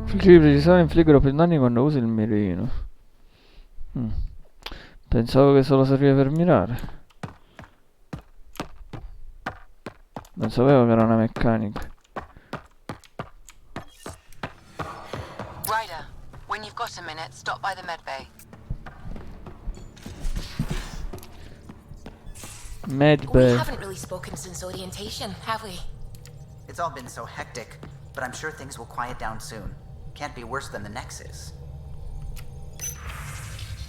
Fuggibili precisamente infliggono più danni quando usi il mirino. Mm. Pensavo che solo serviva per mirare. Non sapevo che era una meccanica. Ryder, when you've got a minute, stop by the medbay. We Medbay. haven't really spoken since orientation, have we? It's all been so hectic, but I'm sure things will quiet down soon. Can't be worse than the Nexus.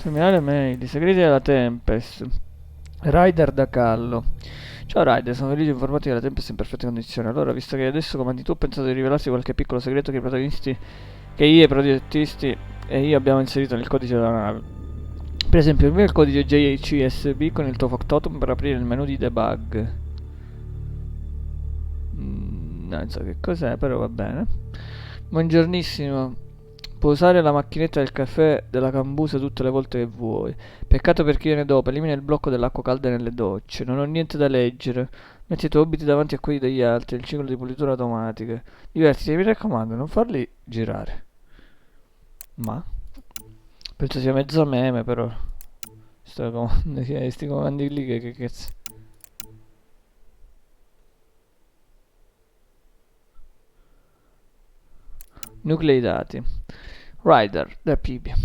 Terminale mail. I segreti della Tempest. Ryder da Callo. Ciao Ryder, sono felice di informarti che la Tempest è in perfette condizioni. Allora, visto che adesso comandi tu, ho pensato di rivelarti qualche piccolo segreto che i protagonisti, che io e i progettisti e io abbiamo inserito nel codice della nave. Per esempio, invia il codice JCSB con il tuo factotum per aprire il menu di debug. Non so che cos'è, però va bene. Buongiornissimo. Puoi usare la macchinetta del caffè della cambusa tutte le volte che vuoi. Peccato per chi viene dopo, elimina il blocco dell'acqua calda nelle docce. Non ho niente da leggere. Metti i tuoi obiti davanti a quelli degli altri, il ciclo di pulitura automatica. Divertiti, mi raccomando, non farli girare. Ma? Penso sia mezzo meme, però. Sti comandi lì che cazzo. Nuclei dati. Ryder, da Peebee.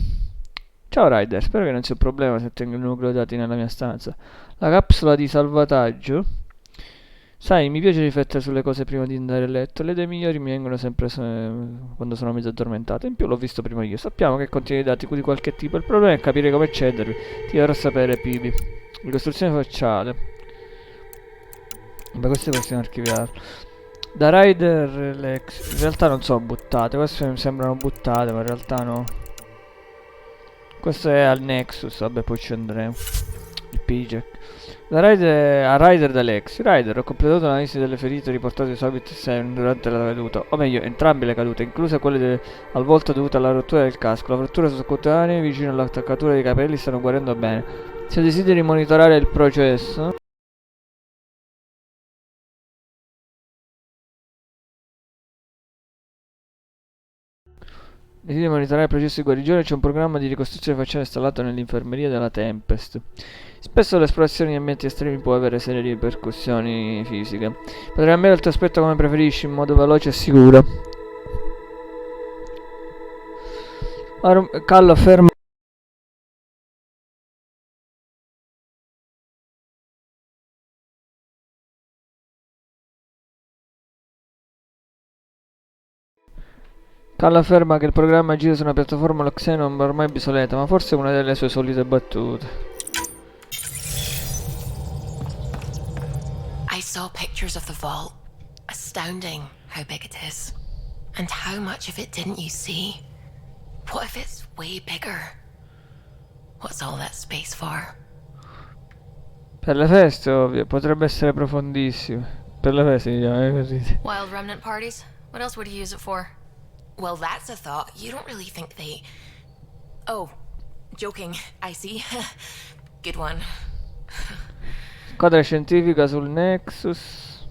Ciao Ryder, spero che non sia un problema se tengo il nucleo dati nella mia stanza. La capsula di salvataggio. Sai, mi piace riflettere sulle cose prima di andare a letto. Le idee migliori mi vengono sempre quando sono mezzo addormentato. In più l'ho visto prima io. Sappiamo che contiene dati di qualche tipo. Il problema è capire come accedervi. Ti farò sapere, Peebee. Ricostruzione facciale. Beh, queste possiamo archiviarle. Da Rider Lex. In realtà non sono buttate. Queste mi sembrano buttate, ma in realtà no. Questo è al Nexus. Vabbè, poi ci andremo. Il P-Jack. A Rider da Lex. Rider, ho completato l'analisi delle ferite riportate su Habit 7 durante la caduta. O meglio, entrambe le cadute, incluse quelle al volto dovute alla rottura del casco. La frattura sottocutanea vicino all'attaccatura dei capelli stanno guarendo bene. Se desideri monitorare il processo. Desideri monitorare il processo di guarigione, c'è un programma di ricostruzione facciale installato nell'infermeria della Tempest. Spesso l'esplorazione in ambienti estremi può avere serie ripercussioni fisiche. Potrai cambiare il tuo aspetto come preferisci, in modo veloce e sicuro. Callo, ferma. Callo afferma che il programma gira su una piattaforma Xenon ormai obsoleta, ma forse è una delle sue solite battute. I saw pictures of the vault. Astounding how big it is. And how much of it didn't you see? What if it's way bigger? What's all that space for? Per le feste, ovvio, potrebbe essere profondissimo. Per le feste, diciamo, così. Wild remnant parties? What else would you use it for? Well, that's a thought. You don't really think they... Oh, joking. I see. Good one. Squadra scientifica sul Nexus.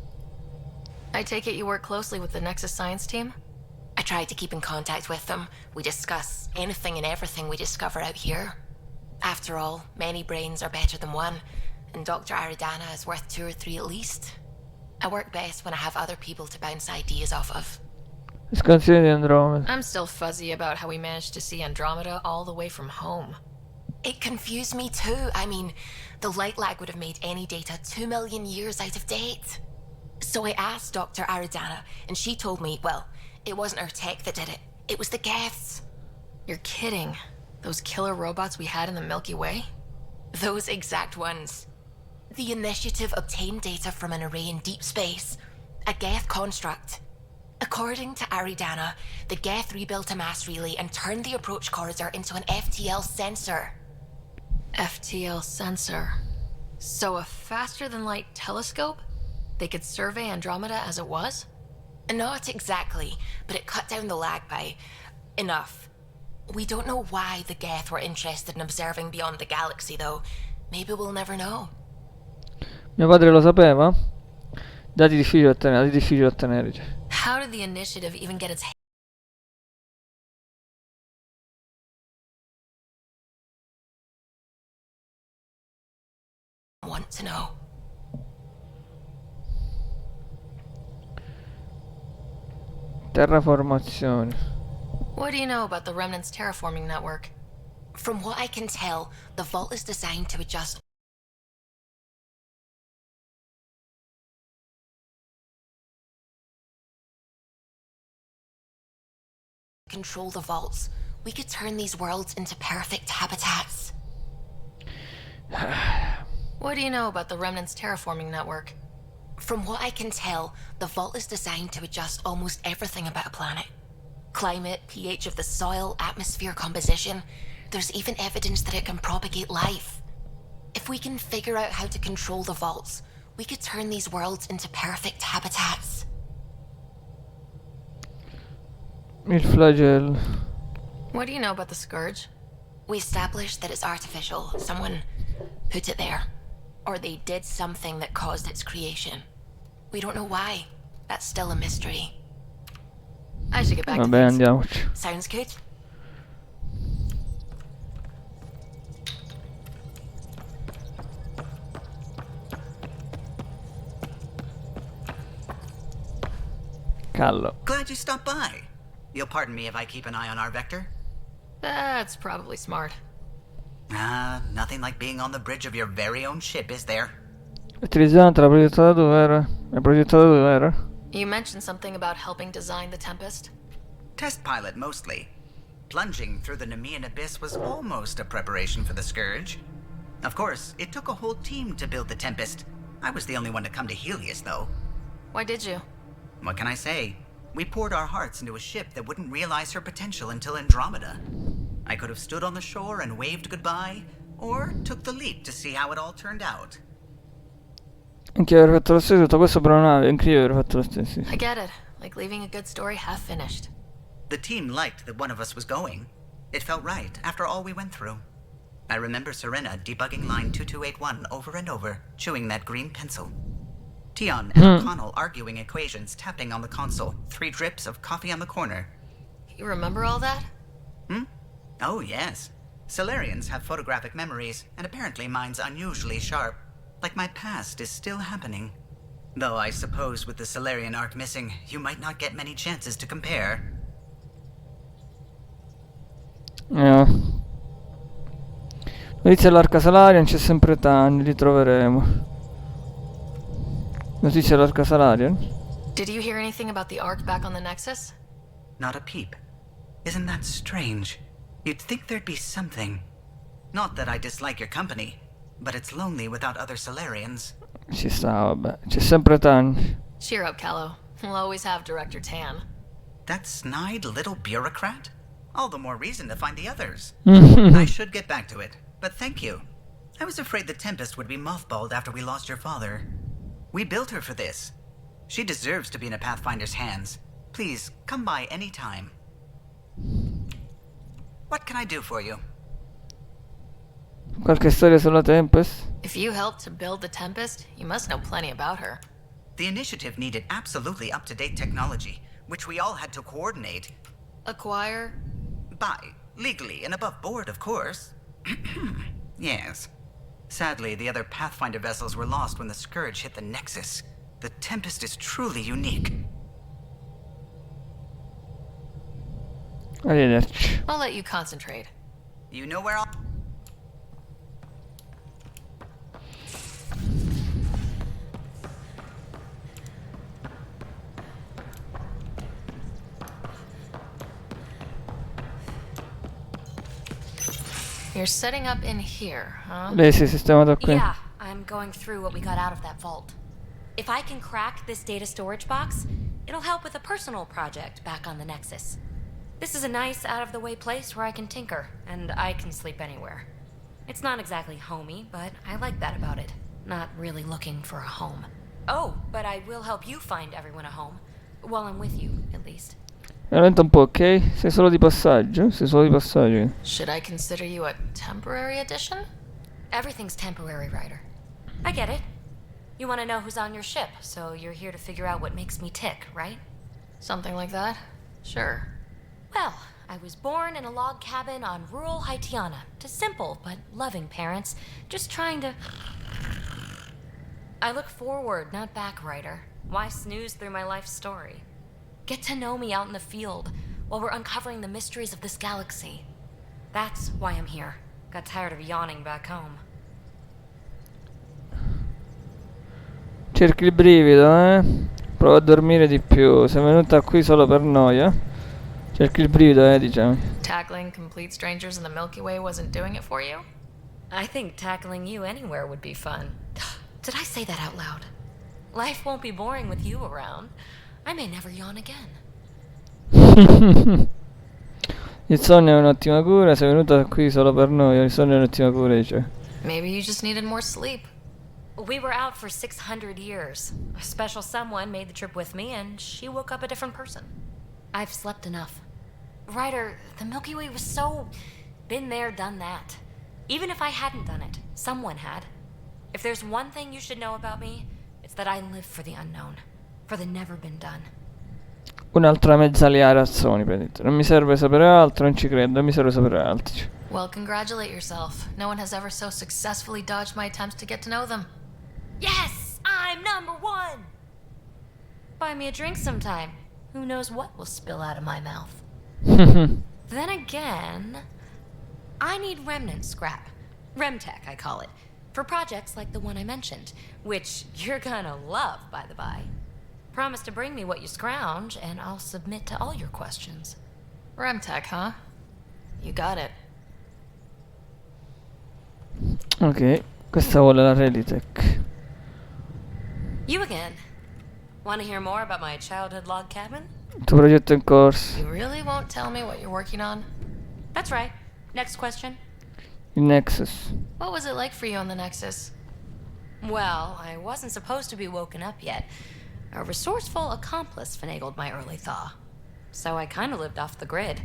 I take it you work closely with the Nexus science team? I try to keep in contact with them. We discuss anything and everything we discover out here. After all, many brains are better than one, and Dr. Aridana is worth 2 or 3 at least. I work best when I have other people to bounce ideas off of. Scansione di Andromeda. I'm still fuzzy about how we managed to see Andromeda all the way from home. It confused me too. I mean, the light lag would have made any data 2 million years out of date. So I asked Dr. Aridana, and she told me, well, it wasn't her tech that did it. It was the Geths. You're kidding. Those killer robots we had in the Milky Way? Those exact ones. The initiative obtained data from an array in deep space. A Geth construct. According to Aridana, the Geth rebuilt a mass relay and turned the approach corridor into an FTL sensor. FTL sensor. So a faster-than-light telescope? They could survey Andromeda as it was? Not exactly, but it cut down the lag by enough. We don't know why the Geth were interested in observing beyond the galaxy, though. Maybe we'll never know. Mio padre lo sapeva? Dati difficili da ottenere, cioè. How did the initiative even get its to know. Terraformazione. What do you know about the Remnant's terraforming network? From what I can tell, the vault is designed to adjust control the vaults. We could turn these worlds into perfect habitats. What do you know about the Remnant's terraforming network? From what I can tell, the vault is designed to adjust almost everything about a planet. Climate, pH of the soil, atmosphere composition. There's even evidence that it can propagate life. If we can figure out how to control the vaults, we could turn these worlds into perfect habitats. Il flagello. What do you know about the Scourge? We established that it's artificial. Someone put it there. Or they did something that caused its creation. We don't know why. That's still a mystery. I should get back to Vabbè, things. andiamoci. Sounds good? Callo. Glad you stopped by. You'll pardon me if I keep an eye on our vector? That's probably smart. Nothing like being on the bridge of your very own ship, is there? Utilizzante, la progettata dove era? La progettata dove era? You mentioned something about helping design the Tempest. Test pilot, mostly. Plunging through the Nemean abyss was almost a preparation for the Scourge. Of course, it took a whole team to build the Tempest. I was the only one to come to Helios, though. Why did you? What can I say? We poured our hearts into a ship that wouldn't realize her potential until Andromeda. I could have stood on the shore and waved goodbye, or took the leap to see how it all turned out. Anche io avrei fatto lo stesso, tutto questo per una nave, anche io avrei fatto lo stesso. I get it. Like leaving a good story half finished. The team liked that one of us was going. It felt right after all we went through. I remember Serena debugging line 2281 over and over, chewing that green pencil. Tion and O'Connell arguing equations, tapping on the console, 3 drips of coffee on the corner. You remember all that? Oh, yes. Solarians have photographic memories, and apparently mine's unusually sharp. Like my past is still happening. Though I suppose with the Solarian arc missing, you might not get many chances to compare. Notizie all'Arca Salarian, c'è sempre Tani, li troveremo. Notizie all'Arca Salarian? Did you hear anything about the Ark back on the Nexus? Not a peep. Isn't that strange? You'd think there'd be something. Not that I dislike your company, but it's lonely without other Solarians. Ci sta, vabbè. C'è sempre Tani. Cheer up, Callow. We'll always have Director Tan. That snide little bureaucrat? All the more reason to find the others. I should get back to it, but thank you. I was afraid the Tempest would be mothballed after we lost your father. We built her for this. She deserves to be in a Pathfinder's hands. Please, come by any time. What can I do for you? Qualche storia sulla Tempest? If you helped to build the Tempest, you must know plenty about her. The initiative needed absolutely up-to-date technology, which we all had to coordinate. Acquire? Buy, legally and above board, of course. Yes. Sadly, the other Pathfinder vessels were lost when the Scourge hit the Nexus. The Tempest is truly unique. Arrivederci. I'll let you concentrate. You know where I'll... You're setting up in here, huh? Lei si è sistemata qui. Yeah, I'm going through what we got out of that vault. If I can crack this data storage box, it'll help with a personal project back on the Nexus. This is a nice, out-of-the-way place where I can tinker, and I can sleep anywhere. It's not exactly homey, but I like that about it. Not really looking for a home. Oh, but I will help you find everyone a home. While I'm with you, at least. Rallenta un po', ok? Sei solo di passaggio? Sei solo di passaggio. Should I consider you a temporary addition? Everything's temporary, Ryder. I get it. You want to know who's on your ship, so you're here to figure out what makes me tick, right? Something like that? Sure. Well, I was born in a log cabin on rural Haitiana to simple but loving parents, just trying to... I look forward, not back, Ryder. Why snooze through my life story? Get to know me out in the field while we're uncovering the mysteries of this galaxy. That's why I'm here. Got tired of yawning back home. Cerchi il brivido, eh? Prova a dormire di più. Sei venuta qui solo per noia? Cerchi il brivido, diciamo. Tackling complete strangers in the Milky Way wasn't doing it for you? I think tackling you anywhere would be fun. Did I say that out loud? Life won't be boring with you around. I may never yawn again. Il sonno è un'ottima cura, sei venuta qui solo per noia. Il sonno è un'ottima cura, dice. Maybe you just needed more sleep. We were out for 600 years. A special someone made the trip with me, and she woke up a different person. I've slept enough. Ryder, the Milky Way was so... been there, done that. Even if I hadn't done it, someone had. If there's one thing you should know about me, it's that I live for the unknown. For the never been done. Un'altra mezz'alia razzoni, praticamente. Non mi serve sapere altro, non ci credo, non mi serve sapere altro. Well, congratulate yourself. No one has ever so successfully dodged my attempts to get to know them. Yes! I'm number one! Buy me a drink sometime. Who knows what will spill out of my mouth. Then again, I need remnant scrap. Remtech, I call it. For projects like the one I mentioned. Which you're gonna love, by the by. Promise to bring me what you scrounge, and I'll submit to all your questions. Remtech, huh? You got it. Ok, questa vuole la Relitech. You again. Want to hear more about my childhood log cabin? Il tuo progetto in corso. You really won't tell me what you're working on? That's right. Next question. Il Nexus. What was it like for you on the Nexus? Well, I wasn't supposed to be woken up yet. A resourceful accomplice finagled my early thaw. So I kind of lived off the grid.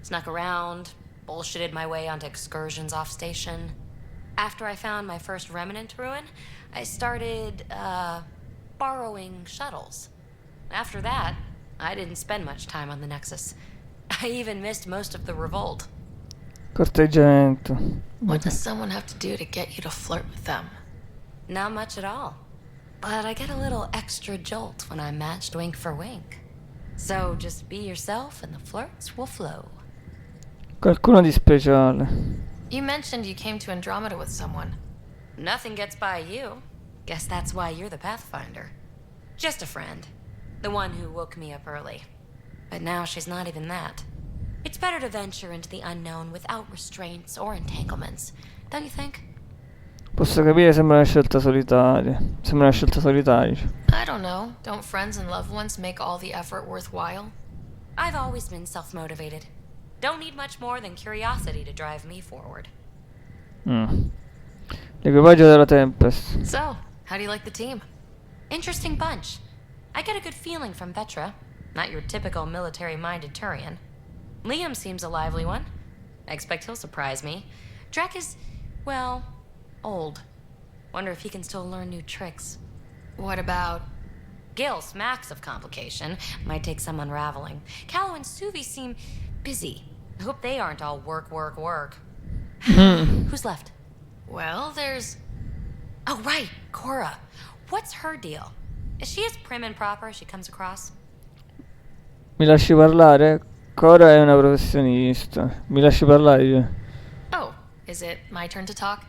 Snuck around, bullshitted my way onto excursions off station. After I found my first remnant ruin, I started, borrowing shuttles. After that, I didn't spend much time on the Nexus. I even missed most of the revolt. Corteggiamento. What does someone have to do to get you to flirt with them? Not much at all. But I get a little extra jolt when I'm matched wink for wink. So just be yourself and the flirts will flow. Qualcuno di speciale. You mentioned you came to Andromeda with someone. Nothing gets by you. Guess that's why you're the Pathfinder. Just a friend. The one who woke me up early. But now she's not even that. It's better to venture into the unknown without restraints or entanglements, don't you think? Posso capire, sembra una scelta solitaria. Sembra una scelta solitaria. I don't know. Don't friends and loved ones make all the effort worthwhile? I've always been self-motivated. Don't need much more than curiosity to drive me forward. L'equipaggio della Tempest. So, how do you like the team? Interesting bunch. I get a good feeling from Vetra. Not your typical military-minded Turian. Liam seems a lively one. I expect he'll surprise me. Drack is, well, old. Wonder if he can still learn new tricks. What about... Gil smacks of complication. Might take some unraveling. Callow and Suvi seem busy. I hope they aren't all work, work, work. Who's left? Well, there's... Oh, right, Cora. What's her deal? Is she as prim and proper as she comes across? Mi lasci parlare? Cora è una professionista. Mi lasci parlare? Oh, is it my turn to talk?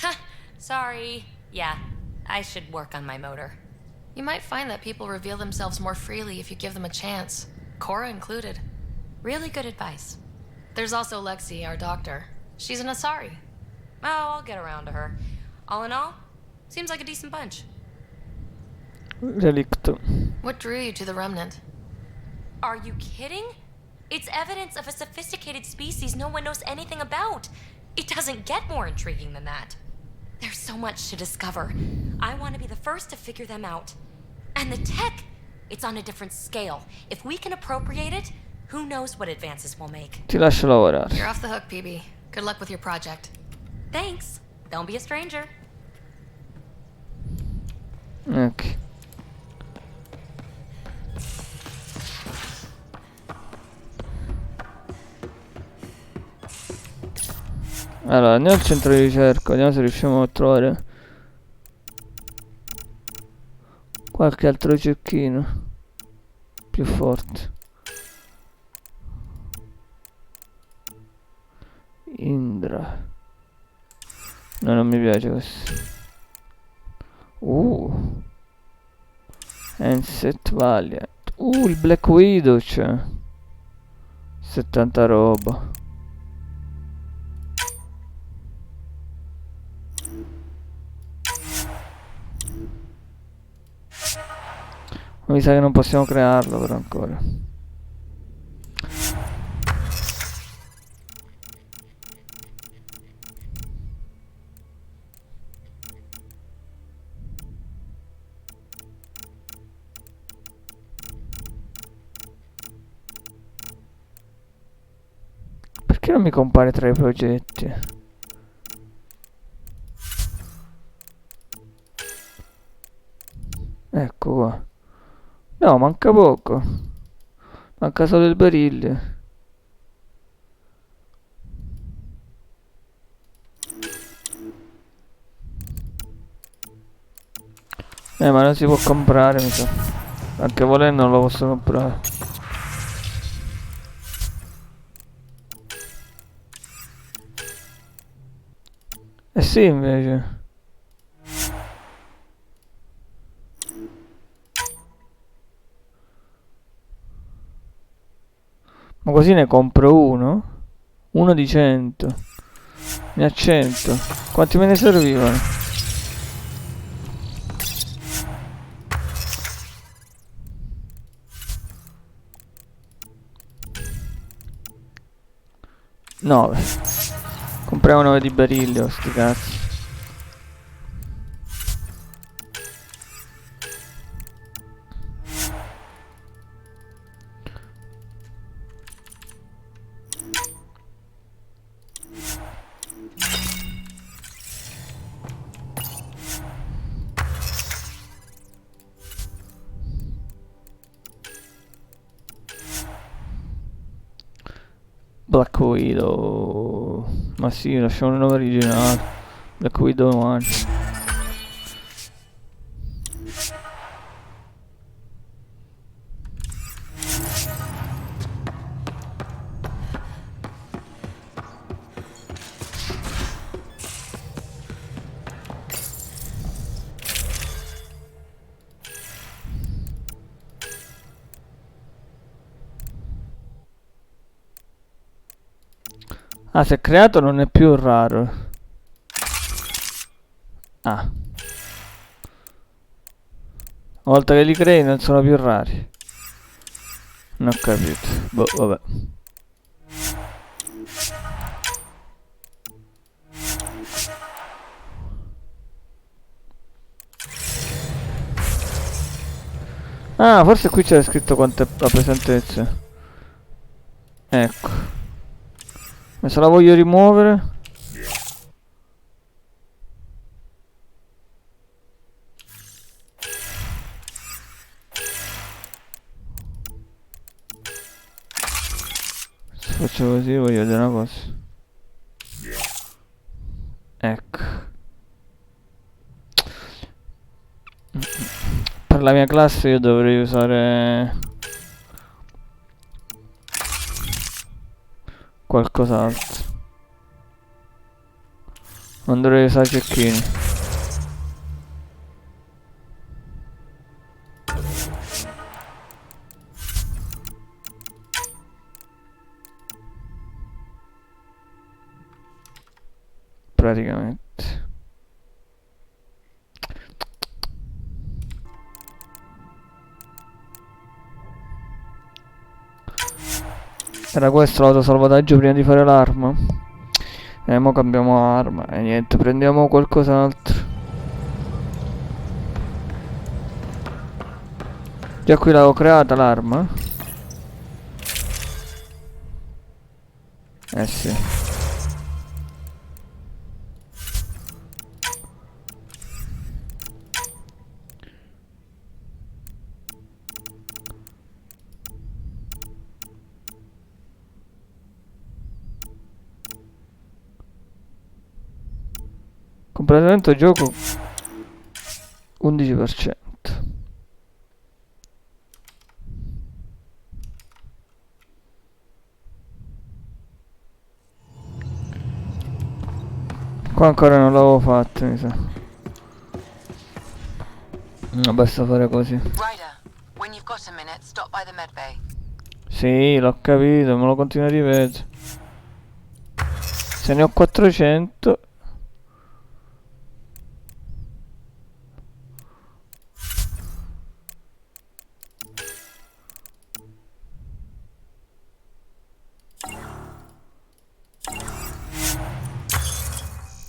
Ha! Sorry. Yeah, I should work on my motor. You might find that people reveal themselves more freely if you give them a chance. Cora included. Really good advice. There's also Lexi, our doctor. She's an Asari. Oh, I'll get around to her. All in all, seems like a decent bunch. Relicto. What drew you to the Remnant? Are you kidding? It's evidence of a sophisticated species no one knows anything about. It doesn't get more intriguing than that. There's so much to discover. I want to be the first to figure them out. And the tech, it's on a different scale. If we can appropriate it, who knows what advances we'll make. Ti lascio lavorare. You're off the hook, Peebee. Good luck with your project. Thanks. Don't be a stranger. Ok. Allora, andiamo al centro di ricerca, vediamo se riusciamo a trovare Qualche altro cecchino più forte. Indra. No, non mi piace questo. Handset Valiant. Il Black Widow c'è. 70 roba. Mi sa che non possiamo crearlo però ancora. Perché non mi compare tra i progetti? Ecco qua. No, manca poco. Manca solo il barile. Ma non si può comprare, mi sa. Anche volendo non lo posso comprare. Eh sì, invece. Ma così ne compro uno? Uno di 100. Ne ha 100. Quanti me ne servivano? Nove. Compriamo 9 di berillio, sti cazzi. Black Widow. Ma sì, lasciamo il nome originale. Black Widow 1. Ah, se è creato non è più raro. Ah. Una volta che li crei non sono più rari. Non ho capito. Boh, vabbè. Ah, forse qui c'era scritto quanto è la pesantezza. Ecco. Ma se la voglio rimuovere? Se faccio così voglio vedere una cosa. Ecco. Per la mia classe io dovrei usare qualcos'altro. Non dovrei usare cecchini. Praticamente. Era questo l'autosalvataggio prima di fare l'arma? Mo cambiamo arma e niente, prendiamo qualcos'altro. Già qui l'avevo creata l'arma? Eh sì. Completamento gioco 11%. Qua ancora non l'avevo fatto, mi sa. No, basta fare così. Ryder, when you've got a minute, stop by the medbay. Sì, l'ho capito, me lo continuo a ripetere. Se ne ho 400.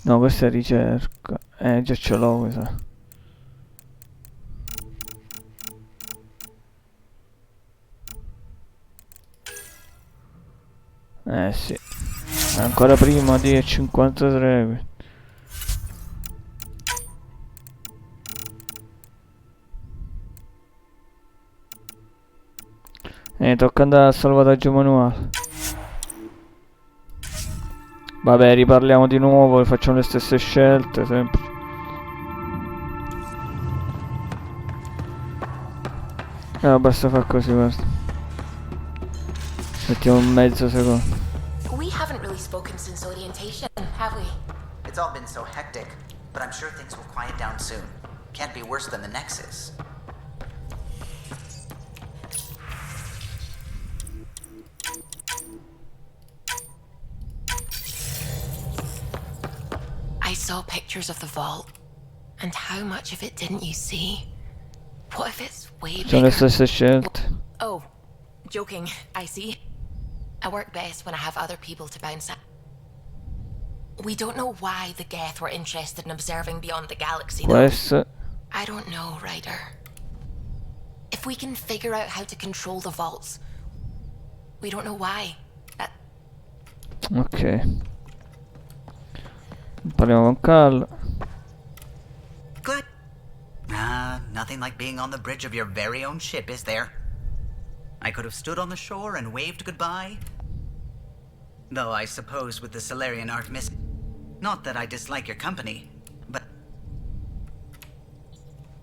No, questa è ricerca. Già ce l'ho questa. Sì. Ancora prima di 53. Tocca andare al salvataggio manuale. Vabbè, riparliamo di nuovo, facciamo le stesse scelte, sempre. Basta far così, guarda. Mettiamo un mezzo secondo. We haven't really spoken since orientation, have we? It's all been so hectic, but I'm sure things will quiet down soon. Can't be worse than the Nexus. I saw pictures of the vault. And how much of it didn't you see? What if it's way Sono le bigger? stesse scelte. Oh, joking, I see. I work best when I have other people to bounce at. We don't know why the Geth were interested in observing beyond the galaxy, Può though. essere. I don't know, Ryder. If we can figure out how to control the vaults, we don't know why. Ok. Parliamo con Carl. Good. Nothing like being on the bridge of your very own ship, is there? I could have stood on the shore and waved goodbye. Though I suppose with the Solarian art missing. Not that I dislike your company, but...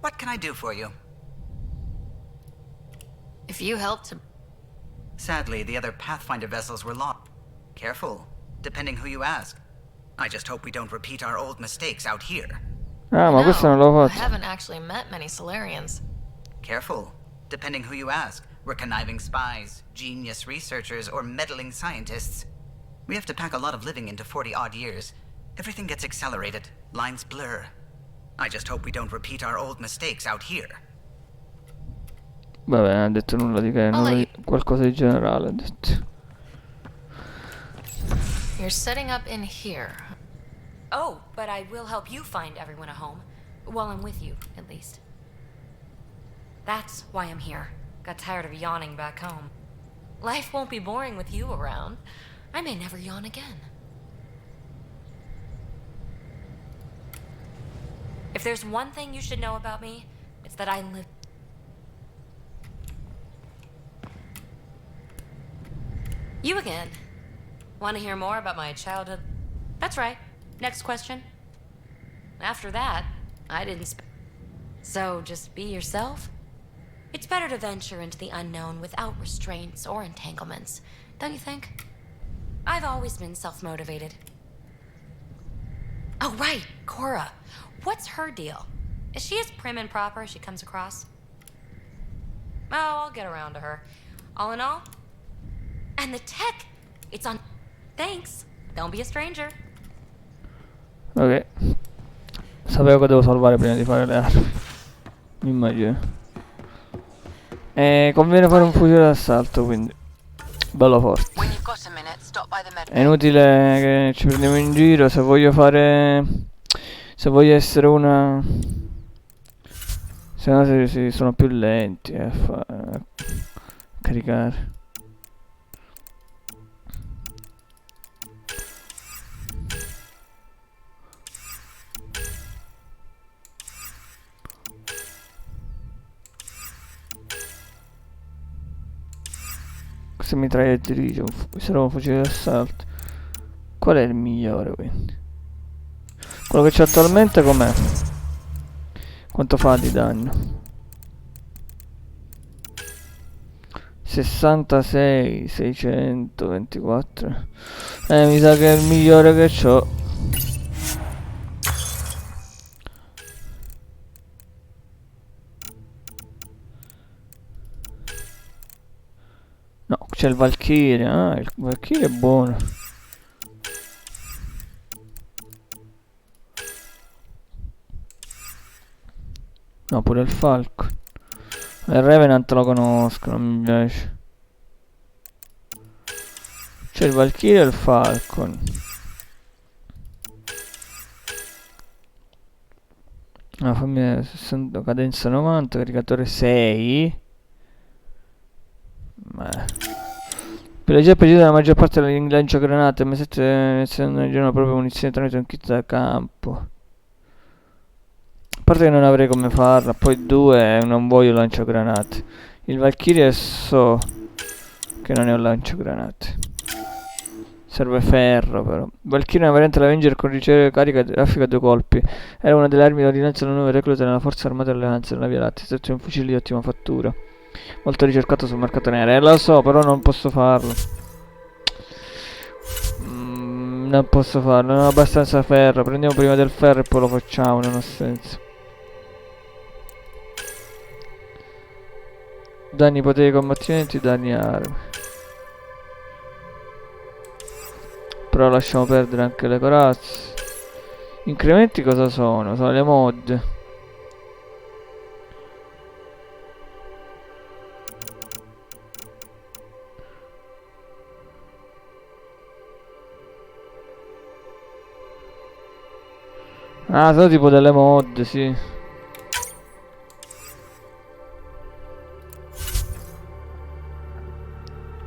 What can I do for you? If you help to... Sadly, the other Pathfinder vessels were lost. Careful, depending who you ask. I just hope we don't repeat our old mistakes out here. Ah, ma questo non l'ho I fatto. haven't actually met many Solarians. Careful, depending who you ask. We're conniving spies, genius researchers, or meddling scientists. We have to pack a lot of living into 40-odd years. Everything gets accelerated, lines blur. I just hope we don't repeat our old mistakes out here. Vabbè, non ha detto nulla di che, nulla di... qualcosa di generale ha detto. You're setting up in here. Oh, but I will help you find everyone a home. While I'm with you, at least. That's why I'm here. Got tired of yawning back home. Life won't be boring with you around. I may never yawn again. If there's one thing you should know about me, it's that I live... You again. Want to hear more about my childhood? That's right. Next question. After that, I didn't So just be yourself? It's better to venture into the unknown without restraints or entanglements, don't you think? I've always been self-motivated. Oh, right, Cora. What's her deal? Is she as prim and proper as she comes across? Oh, I'll get around to her. All in all, and the tech, it's on... Thanks. Don't be a stranger. Ok. Sapevo che devo salvare prima di fare le armi. Immagino. Conviene fare un fucile d'assalto, quindi. Bello forte. When you've got a minute, stop by the È medbay. inutile che ci prendiamo in giro. Se voglio fare... Se voglio essere una... Se no si sono più lenti a caricare. Questa mitragliatrice, sarà un fucile d'assalto. Qual è il migliore quindi? Quello che c'è attualmente com'è? Quanto fa di danno? 66, 624. Mi sa che è il migliore che c'ho. No, c'è il Valkyrie. Ah, il Valkyrie è buono. No, pure il Falcon. Il Revenant lo conosco, non mi piace. C'è il Valkyrie e il Falcon. Ah, fammi 60, cadenza 90, caricatore 6. Per le già precisa la maggior parte delle lanciagranate, ma 7 essendo giorno proprio munizioni tramite un kit da campo. A parte che non avrei come farla, poi 2 non voglio lanciagranate. Il Valkyrie so che non è un lanciagranate. Serve ferro però. Valkyrie è una variante dell'Avenger con ricevere carica raffica a 2 colpi. Era una delle armi di ordinanza delle nuove reclute nella forza armata dell'Alleanza nella Via Lattea. È un fucile di ottima fattura. Molto ricercato sul mercato nero. Lo so, però non posso farlo. Non posso farlo, non ho abbastanza ferro. Prendiamo prima del ferro e poi lo facciamo, non ha senso. Danni poteri combattimenti, danni armi. Però lasciamo perdere anche le corazze. Incrementi cosa sono? Sono le mod. Ah, sono tipo delle mod, sì.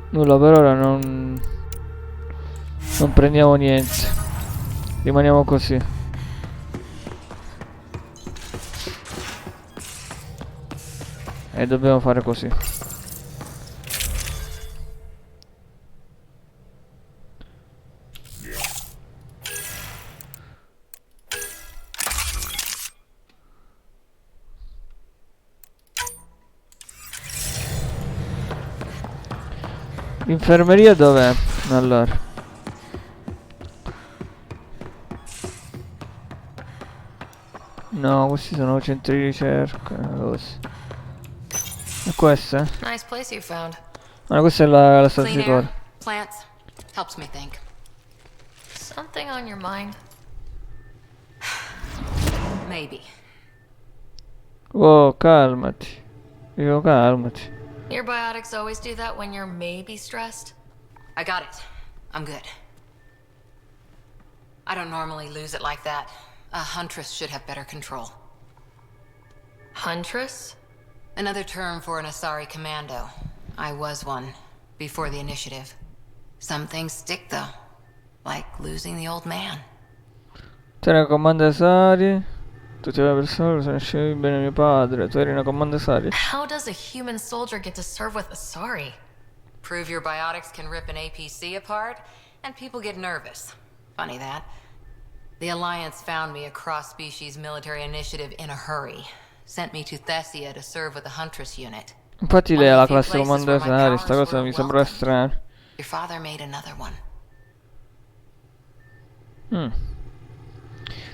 Nulla per ora non prendiamo niente. Rimaniamo così. E dobbiamo fare così. L'infermeria dov'è? Allora. No, questi sono centri di ricerca. Così. E queste? Nice place you found. Ah, questa è la stanza Clean di air, coro. plants, helps me think. Something on your mind? Maybe. Oh, calmati. Dico calmati. Your biotics always do that when you're maybe stressed? I got it. I'm good. I don't normally lose it like that. A huntress should have better control. Huntress? Another term for an Asari commando. I was one, before the initiative. Some things stick though, like losing the old man. Tu eri una comanda Sari. Tutte le persone conoscevi bene mio padre. Tu eri una comanda Sari. How does a human soldier get to serve with Asari? Prove your biotics can rip an APC apart, and people get nervous. Funny that. The Alliance found me a cross-species military initiative in a hurry. Sent me to Thessia to serve with the Huntress unit. Infatti One lei of ha the la few classe places comando where my Sari. Sta powers cosa were mi sembra welcomed. strana. Your father made another one.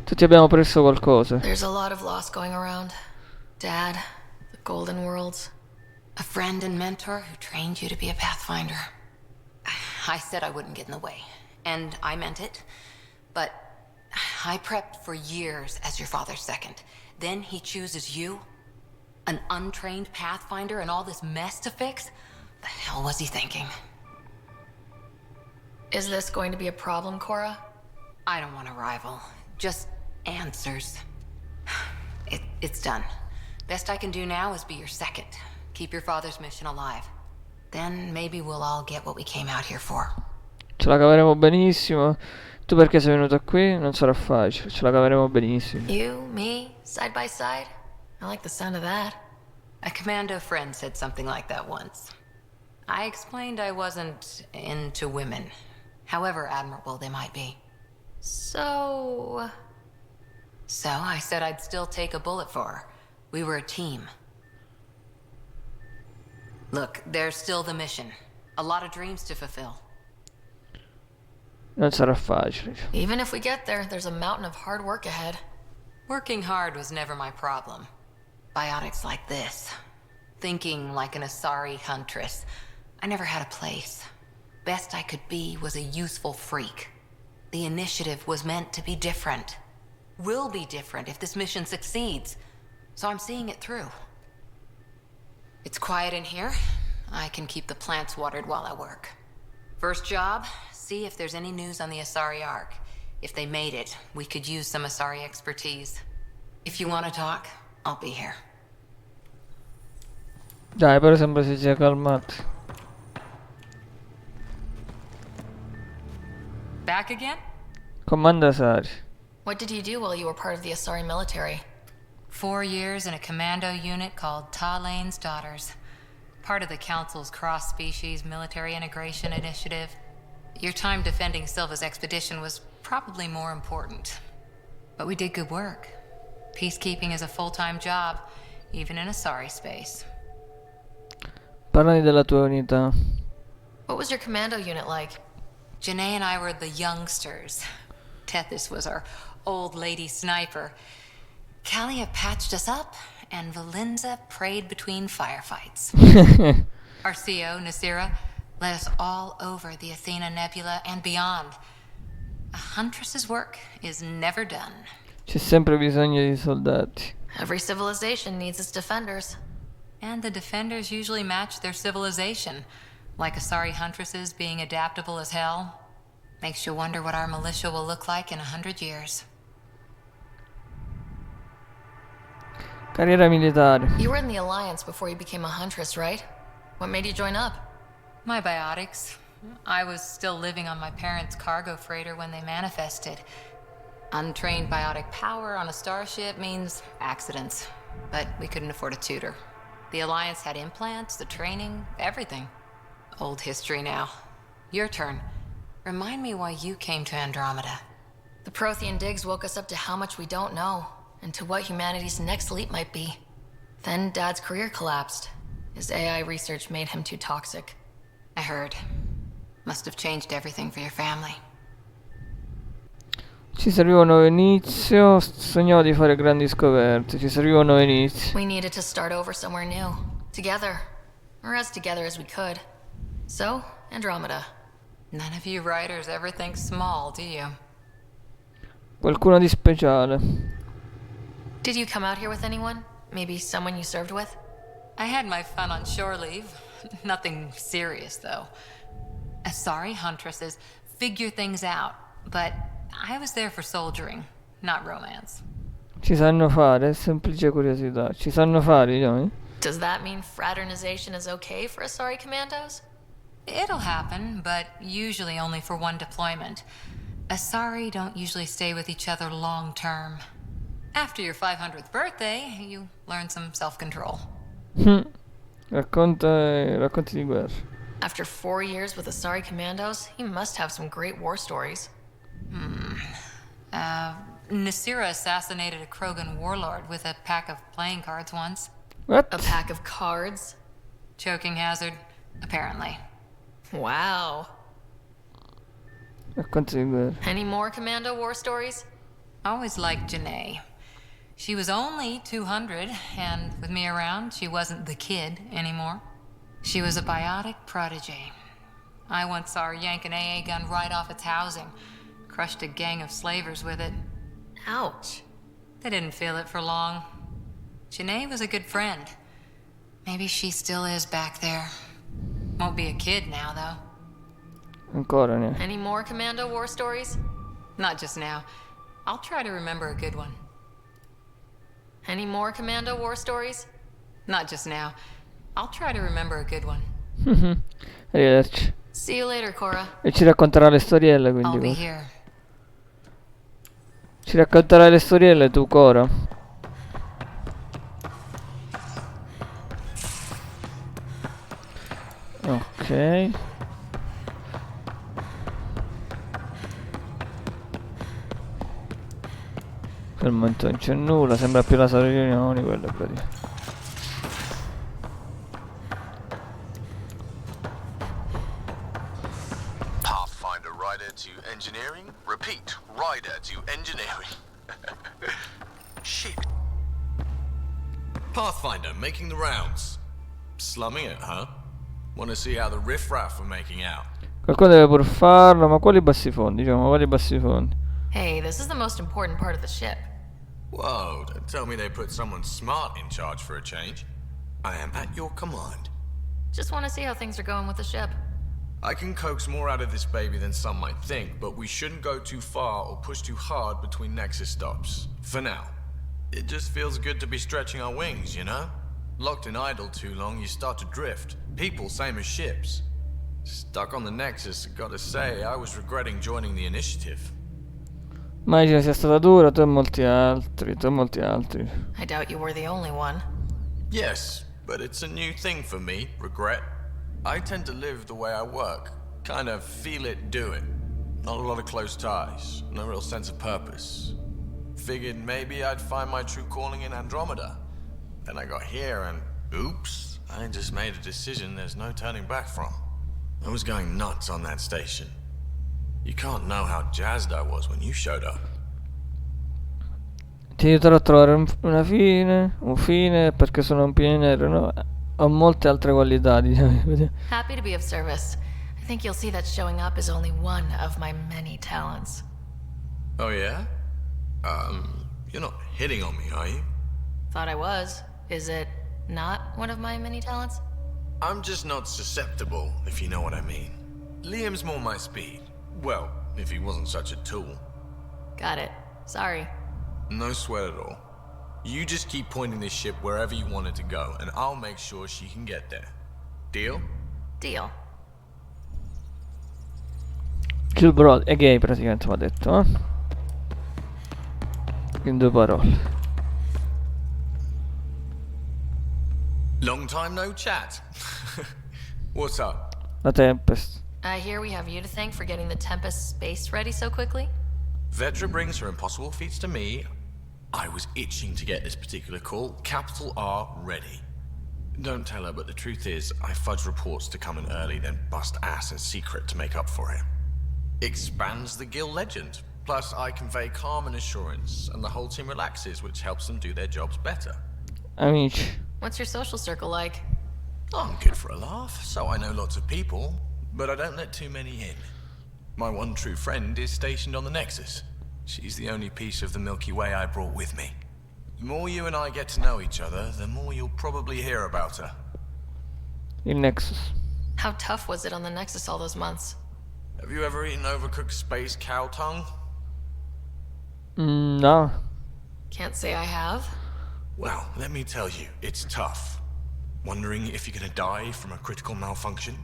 Tutti abbiamo preso qualcosa. There's a lot of loss going around. Dad, the Golden Worlds. A friend and mentor who trained you to be a Pathfinder. I said I wouldn't get in the way, and I meant it. But I prepped for years as your father's second. Then he chooses you? An untrained Pathfinder and all this mess to fix? The hell was he thinking? Is this going to be a problem, Cora? I don't want a rival. Just answers. It's done. Best I can do now is be your second. Keep your father's mission alive. Then maybe we'll all get what we came out here for. Ce la caveremo benissimo. Tu perché sei venuta qui? Non sarà facile. Ce la caveremo benissimo. You, me, side by side? I like the sound of that. A commando friend said something like that once. I explained I wasn't into women, however admirable they might be. So I said I'd still take a bullet for her. We were a team. Look, there's still the mission. A lot of dreams to fulfill. Non sarà facile. even if we get there, there's a mountain of hard work ahead. Working hard was never my problem. Biotics like this. Thinking like an Asari huntress. I never had a place. Best I could be was a useful freak. The initiative was meant to be different. Will be different if this mission succeeds. So I'm seeing it through. It's quiet in here. I can keep the plants watered while I work. First job, see if there's any news on the Asari Ark. If they made it, we could use some Asari expertise. If you want to talk, I'll be here. Dai, però sembra si sia calmati. Back again? Comanda Sari. What did you do while you were part of the Asari military? 4 years in a commando unit called Talane's Daughters. Part of the Council's cross-species military integration initiative. Your time defending Silva's expedition was probably more important. But we did good work. Peacekeeping is a full-time job, even in Asari space. Parlami della tua unità. What was your commando unit like? Janae and I were the youngsters. Tethys was our old lady sniper. Kalia patched us up, and Valenza prayed between firefights. Our CO, Nasira, led us all over the Athena Nebula and beyond. A huntress's work is never done. C'è sempre bisogno di soldati. Every civilization needs its defenders. And the defenders usually match their civilization, like Asari huntresses being adaptable as hell. Makes you wonder what our militia will look like in 100 years. Carriera militare. You were in the Alliance before you became a huntress, right? What made you join up? My biotics. I was still living on my parents' cargo freighter when they manifested. Untrained biotic power on a starship means accidents, but we couldn't afford a tutor. The Alliance had implants, the training, everything. Old history now. Your turn. Remind me why you came to Andromeda. The Prothean digs woke us up to how much we don't know, and to what humanity's next leap might be. Then Dad's career collapsed. His AI research made him too toxic. I heard. Must have changed everything for your family. Ci serviva un nuovo inizio. Sognavo di fare grandi scoperte. Ci serviva un nuovo inizio. We needed to start over somewhere new. Together. Or as together as we could. So, Andromeda. None of you writers ever think small, do you? Qualcuno di speciale. Did you come out here with anyone? Maybe someone you served with? I had my fun on shore leave. Nothing serious, though. Asari huntresses figure things out, but I was there for soldiering, not romance. Ci sanno fare, è semplice curiosità. Ci sanno fare, no? Does that mean fraternization is okay for Asari commandos? It'll happen, but usually only for one deployment. Asari don't usually stay with each other long term. After your 500th birthday, you learn some self-control. Racconti di guerra. After 4 years with Asari commandos, he must have some great war stories. Nasira assassinated a Krogan warlord with a pack of playing cards once. What? A pack of cards? Choking hazard, apparently. Wow. Racconti di guerra. Any more commando war stories? Always liked Janae. She was only 200, and with me around, she wasn't the kid anymore. She was a biotic protege. I once saw her yank an AA gun right off its housing. Crushed a gang of slavers with it. Ouch. They didn't feel it for long. Janae was a good friend. Maybe she still is back there. Won't be a kid now, though. Ancora ne. Any more commando war stories? Not just now. I'll try to remember a good one. Any more commando war stories? Not just now. I'll try to remember a good one. Arrivederci. See you later, Cora. E ci racconterà le storielle, I'll quindi. be here. Ci racconterai le storielle tu, Cora. Ok. Per il momento non c'è nulla, sembra più la sala di riunioni, quello è praticamente. Pathfinder rider to engineering. Repeat, rider to engineering. Shit. Pathfinder making the rounds. Slumming it, huh? Want to see how the riffraff are making out? Qualcuno deve pur farlo, ma quali bassi fondi, diciamo, quali bassi fondi? Hey, this is the most important part of the ship. Whoa, don't tell me they put someone smart in charge for a change. I am at your command. Just want to see how things are going with the ship. I can coax more out of this baby than some might think, but we shouldn't go too far or push too hard between Nexus stops. For now. It just feels good to be stretching our wings, you know? Locked in idle too long, you start to drift. People, same as ships. Stuck on the Nexus, gotta say, I was regretting joining the initiative. Immagino sia stata dura, tu e molti altri, tu e molti altri. I doubt you were the only one. Yes, but it's a new thing for me, regret. I tend to live the way I work. Kind of feel it, do it. Not a lot of close ties, no real sense of purpose. Figured maybe I'd find my true calling in Andromeda. Then I got here and, oops, I just made a decision there's no turning back from. I was going nuts on that station. You can't know how jazzed I was when you showed up. Ti aiuterò a trovare una fine, un fine, perché sono un pioniere, no? Ho molte altre qualità, diciamo. Happy to be of service. I think you'll see that showing up is only one of my many talents. Oh yeah? You're not hitting on me, are you? Thought I was. Is it not one of my many talents? I'm just not susceptible, if you know what I mean. Liam's more my speed. Well, if he wasn't such a tool. Got it. Sorry. No sweat at all. You just keep pointing this ship wherever you want it to go, and I'll make sure she can get there. Deal? Deal. Kill Bro è gay praticamente, mi ha detto, eh? In due parole. Long time no chat. What's up? La Tempest. I hear we have you to thank for getting the Tempest space ready so quickly? Vetra brings her impossible feats to me. I was itching to get this particular call. Capital R ready. Don't tell her, but the truth is, I fudge reports to come in early, then bust ass in secret to make up for it. Expands the guild legend. Plus, I convey calm and assurance, and the whole team relaxes, which helps them do their jobs better. Amici. What's your social circle like? I'm good for a laugh, so I know lots of people, but I don't let too many in. My one true friend is stationed on the Nexus. She's the only piece of the Milky Way I brought with me. The more you and I get to know each other, the more you'll probably hear about her. Il Nexus. How tough was it on the Nexus all those months? Have you ever eaten overcooked space cow tongue? No. Can't say I have. Well, let me tell you, it's tough. Wondering if you're gonna die from a critical malfunction,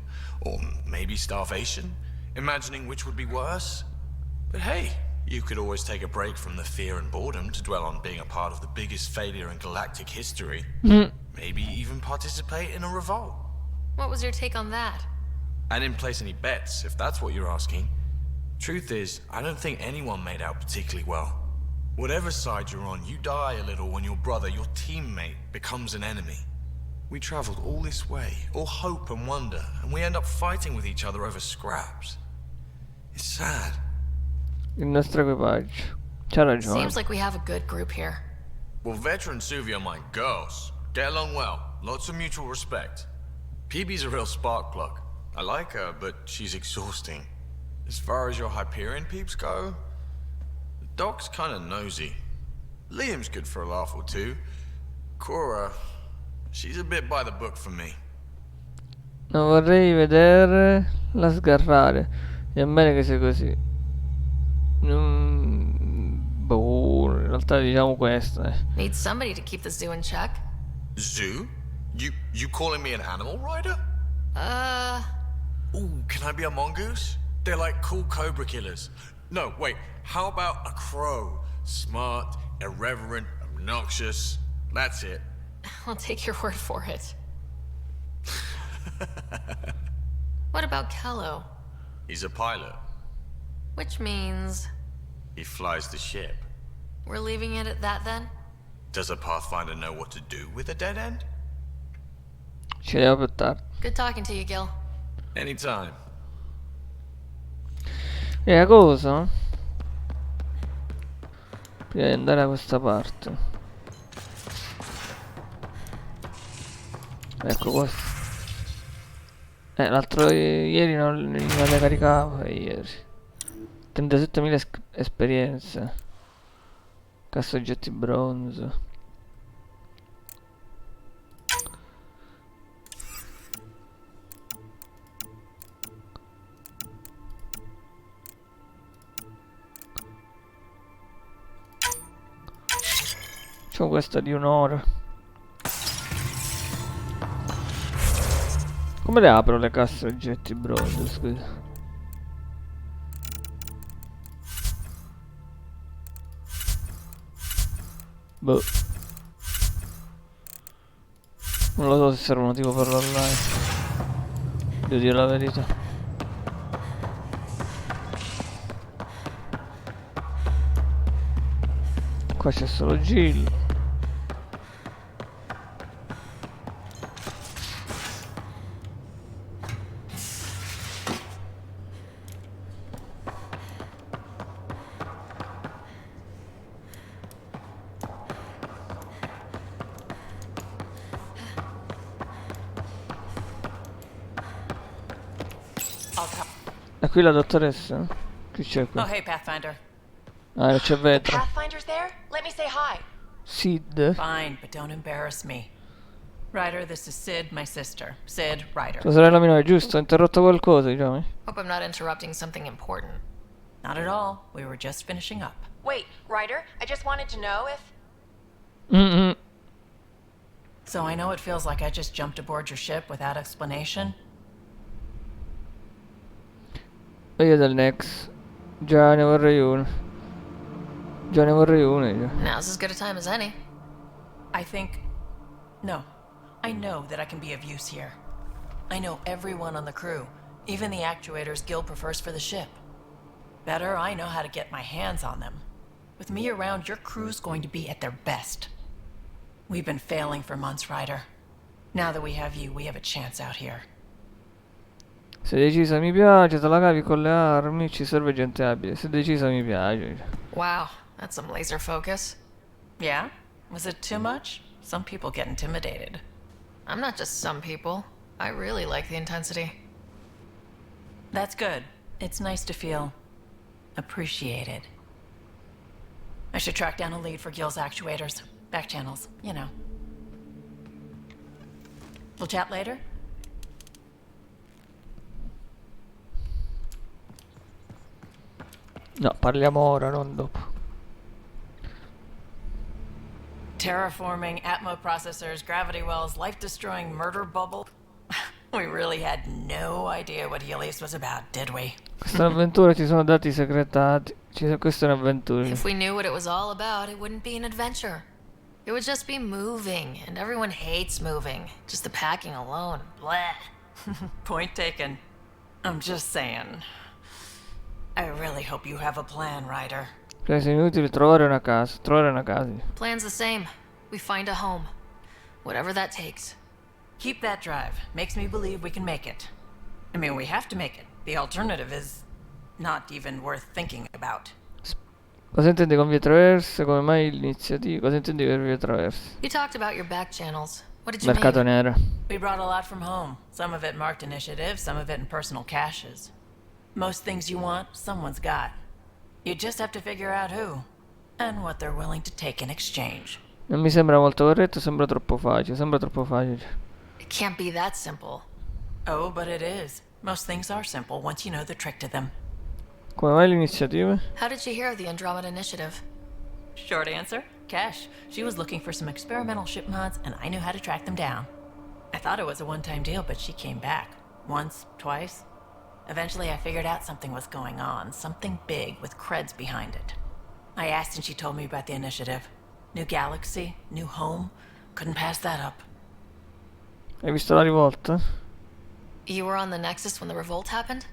or maybe starvation, imagining which would be worse. But hey, you could always take a break from the fear and boredom to dwell on being a part of the biggest failure in galactic history. Maybe even participate in a revolt. What was your take on that? I didn't place any bets, if that's what you're asking. Truth is, I don't think anyone made out particularly well. Whatever side you're on, you die a little when your brother, your teammate, becomes an enemy. We traveled all this way, all hope and wonder, and we end up fighting with each other over scraps. It's sad. Il nostro equipaggio. C'ha ragione. Seems like we have a good group here. Well, Vetra and Suvi are my girls. Get along well, lots of mutual respect. Peebee's a real spark plug. I like her, but she's exhausting. As far as your Hyperion peeps go, the doc's kinda nosy. Liam's good for a laugh or two. Cora, she's a bit by the book for me. Non vorrei vederla sgarrare. È bene che sia così. Boh, in realtà diciamo questo. Need somebody to keep the zoo in check. Zoo? You calling me an animal rider? Ooh, can I be a mongoose? They're like cool cobra killers. No, wait, how about a crow? Smart, irreverent, obnoxious. That's it. I'll take your word for it. What about Kello? He's a pilot. Which means He flies the ship. we're leaving it at that then? Does a Pathfinder know what to do with a dead end? Ci vediamo più tardi. Good talking to you, Gil. Anytime. E la cosa? Prima di andare da questa parte. Ecco qua. L'altro ieri non le caricavo, ieri. 37.000 esperienze. Cassa oggetti bronzo. C'ho questa di un'ora. Come le apro le casse oggetti bronzo, scusa? Boh. Non lo so se servono tipo per l'online. Devo dire la verità. Qua c'è solo Jill. E qui la dottoressa? Chi c'è qui? Oh, hey, Pathfinder. Ah, c'è vetro. Pathfinder's there? Let me say hi. Sid? Fine, but don't embarrass me. Ryder, this is Sid, my sister. Sid, Ryder. Tua sorella minore, giusto? Ho interrotto qualcosa, diciamo. Hope I'm not interrupting something important. Not at all. We were just finishing up. Wait, Ryder, I just wanted to know if... So I know it feels like I just jumped aboard your ship without explanation. E io del Nex. Già ne vorrei uno. Già ne vorrei uno io. Now's as good a time as any. I think... No. I know that I can be of use here. I know everyone on the crew, even the actuators Gil prefers for the ship. Better, I know how to get my hands on them. With me around, your crew's going to be at their best. We've been failing for months, Ryder. Now that we have you, we have a chance out here. Se decisa mi piace, te la cavi con le armi, ci serve gente abile. Se decisa mi piace. Wow, that's some laser focus. Yeah? Was it too much? Some people get intimidated. I'm not just some people. I really like the intensity. That's good. It's nice to feel appreciated. I should track down a lead for Gil's actuators. Back channels, you know. We'll chat later? No, parliamo ora, non dopo. Terraforming, Atmo processors, gravity wells, life-destroying murder bubble. We really had no idea what Helios was about, did we? Questa avventura ci sono dati segretati. Questa è un'avventura. If we knew what it was all about, it wouldn't be an adventure. It would just be moving, and everyone hates moving. Just the packing alone. Bleh. Point taken. I'm just saying. I really hope you have a plan, Ryder. È inutile trovare una casa. Trovare una casa. Plan's the same. We find a home. Whatever that takes. Keep that drive. Makes me believe we can make it. I mean, we have to make it. The alternative is not even worth thinking about. Cosa intendi con vie traverse? Come mai l'iniziativa? Cosa intendi per vie traverse? You talked about your back channels. What did you Mercato mean? nero. We brought a lot from home. Some of it marked initiative, some of it in personal caches. Most things you want, someone's got. You just have to figure out who. And what they're willing to take in exchange. Non mi sembra molto corretto, sembra troppo facile. Sembra troppo facile. It can't be that simple. Oh, but it is. Most things are simple once you know the trick to them. Come mai l'iniziativa? How did you hear of the Andromeda initiative? Short answer, Cash. She was looking for some experimental ship mods, and I knew how to track them down. I thought it was a one-time deal, but she came back. Once, twice. Eventually, I figured out something was going on. Something big with creds behind it. I asked and she told me about the initiative. New galaxy, new home. Couldn't pass that up. Hai visto la rivolta? You were on the Nexus when the revolt happened?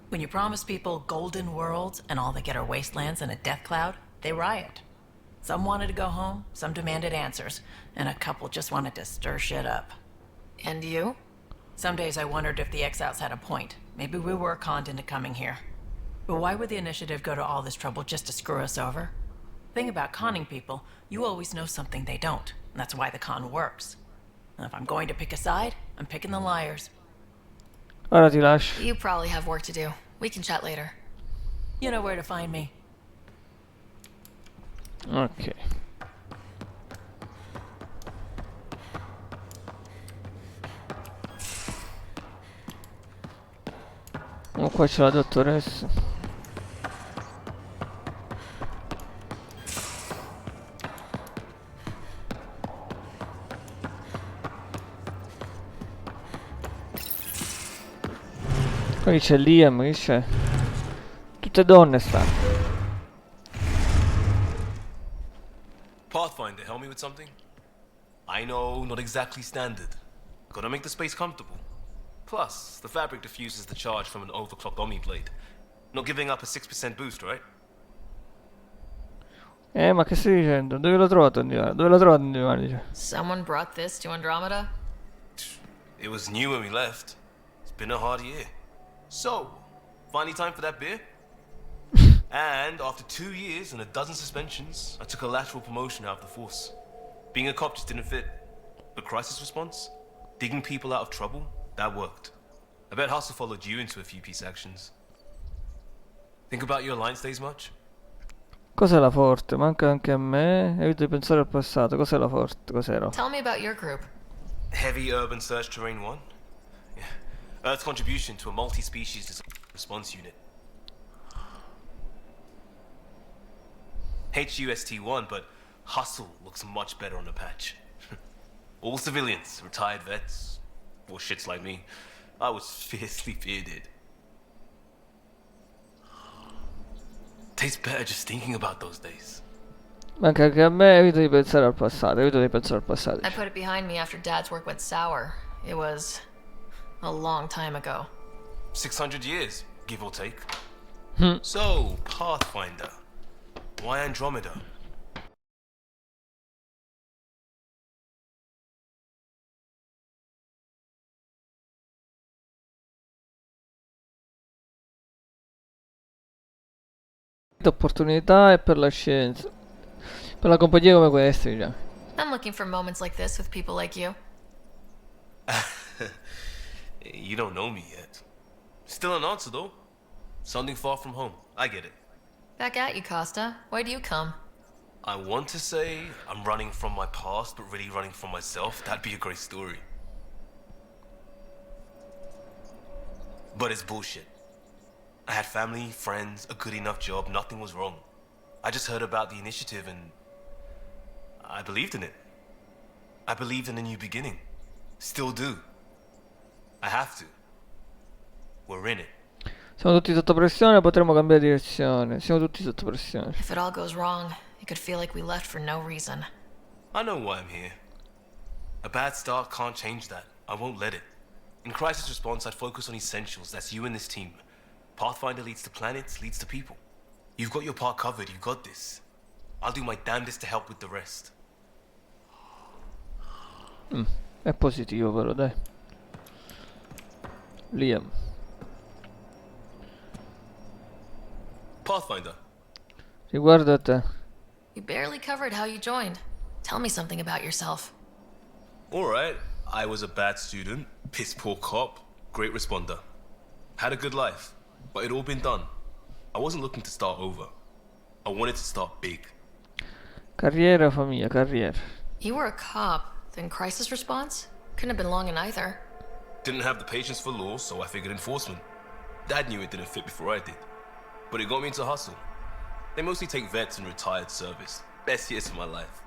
When you promise people golden worlds and all they get are wastelands and a death cloud, they riot. Some wanted to go home, some demanded answers, and a couple just wanted to stir shit up. And you? Some days I wondered if the exiles had a point. Maybe we were conned into coming here. But why would the initiative go to all this trouble just to screw us over? Thing about conning people, you always know something they don't. And that's why the con works. And if I'm going to pick a side, I'm picking the liars. Ora ti lascio. You probably have work to do. We can chat later. You know where to find me. Ok. Oh, qua c'è la dottoressa. Poi c'è Liam, che c'è? Tutte donne stanno. Pathfinder, help me with something? I know, not exactly standard. Gotta make the space comfortable. Plus, the fabric diffuses the charge from an overclocked Omni blade. Not giving up a 6% boost, right? Ma che stai dicendo? Dove l'ho trovato un divano? Dove l'ho trovato un divano? Dice. Someone brought this to Andromeda? It was new when we left. It's been a hard year. So, finally time for that beer? And after 2 years and a dozen suspensions, I took a lateral promotion out of the force. Being a cop just didn't fit. But crisis response? Digging people out of trouble? That worked. I bet Hustle followed you into a few peace actions. Think about your Alliance days much? Cos'è la forte? Manca anche a me. Evito di pensare al passato. Cos'è la forte? Cos'ero? Tell me about your group. Heavy Urban Search Terrain 1? Yeah. Earth's contribution to a multi-species response unit. HUST-1, but Hustle looks much better on the patch. All civilians, retired vets, or shits like me. I was fiercely bearded. Tastes better just thinking about those days. Manca anche a me. Evito di pensare al passato. Evito di pensare al passato. I put it behind me after Dad's work went sour. It was a long time ago. 600 years, give or take. So, Pathfinder. Why Andromeda? Opportunità e per la scienza. Per la compagnia come questa, diciamo. I'm looking for moments like this with people like you. You don't know me yet. Still an answer though. Something far from home. I get it. Back at you, Costa. Why do you come? I want to say I'm running from my past, but really running from myself. That'd be a great story. But it's bullshit. I had family, friends, a good enough job, nothing was wrong. I just heard about the initiative and I believed in it. I believed in a new beginning. Still do. I have to. We're in it. Siamo tutti sotto pressione, potremmo cambiare direzione. Siamo tutti sotto pressione. If it all goes wrong, it could feel like we left for no reason. I know why I'm here. A bad start can't change that. I won't let it. In crisis response, I'd focus on essentials. That's you and this team. Pathfinder leads to planets, leads to people. You've got your part covered, you've got this. I'll do my damnedest to help with the rest. È positivo però, dai. Liam. Pathfinder. Riguardo a te. You barely covered how you joined. Tell me something about yourself. Alright, I was a bad student, piss poor cop, great responder. Had a good life, but it all been done. I wasn't looking to start over. I wanted to start big. Carriera, famiglia, carriera. You were a cop, then crisis response? Couldn't have been long in either. Didn't have the patience for law, so I figured enforcement. Dad knew it didn't fit before I did. But it got me into hustle. They mostly take vets and retired service. Best years of my life.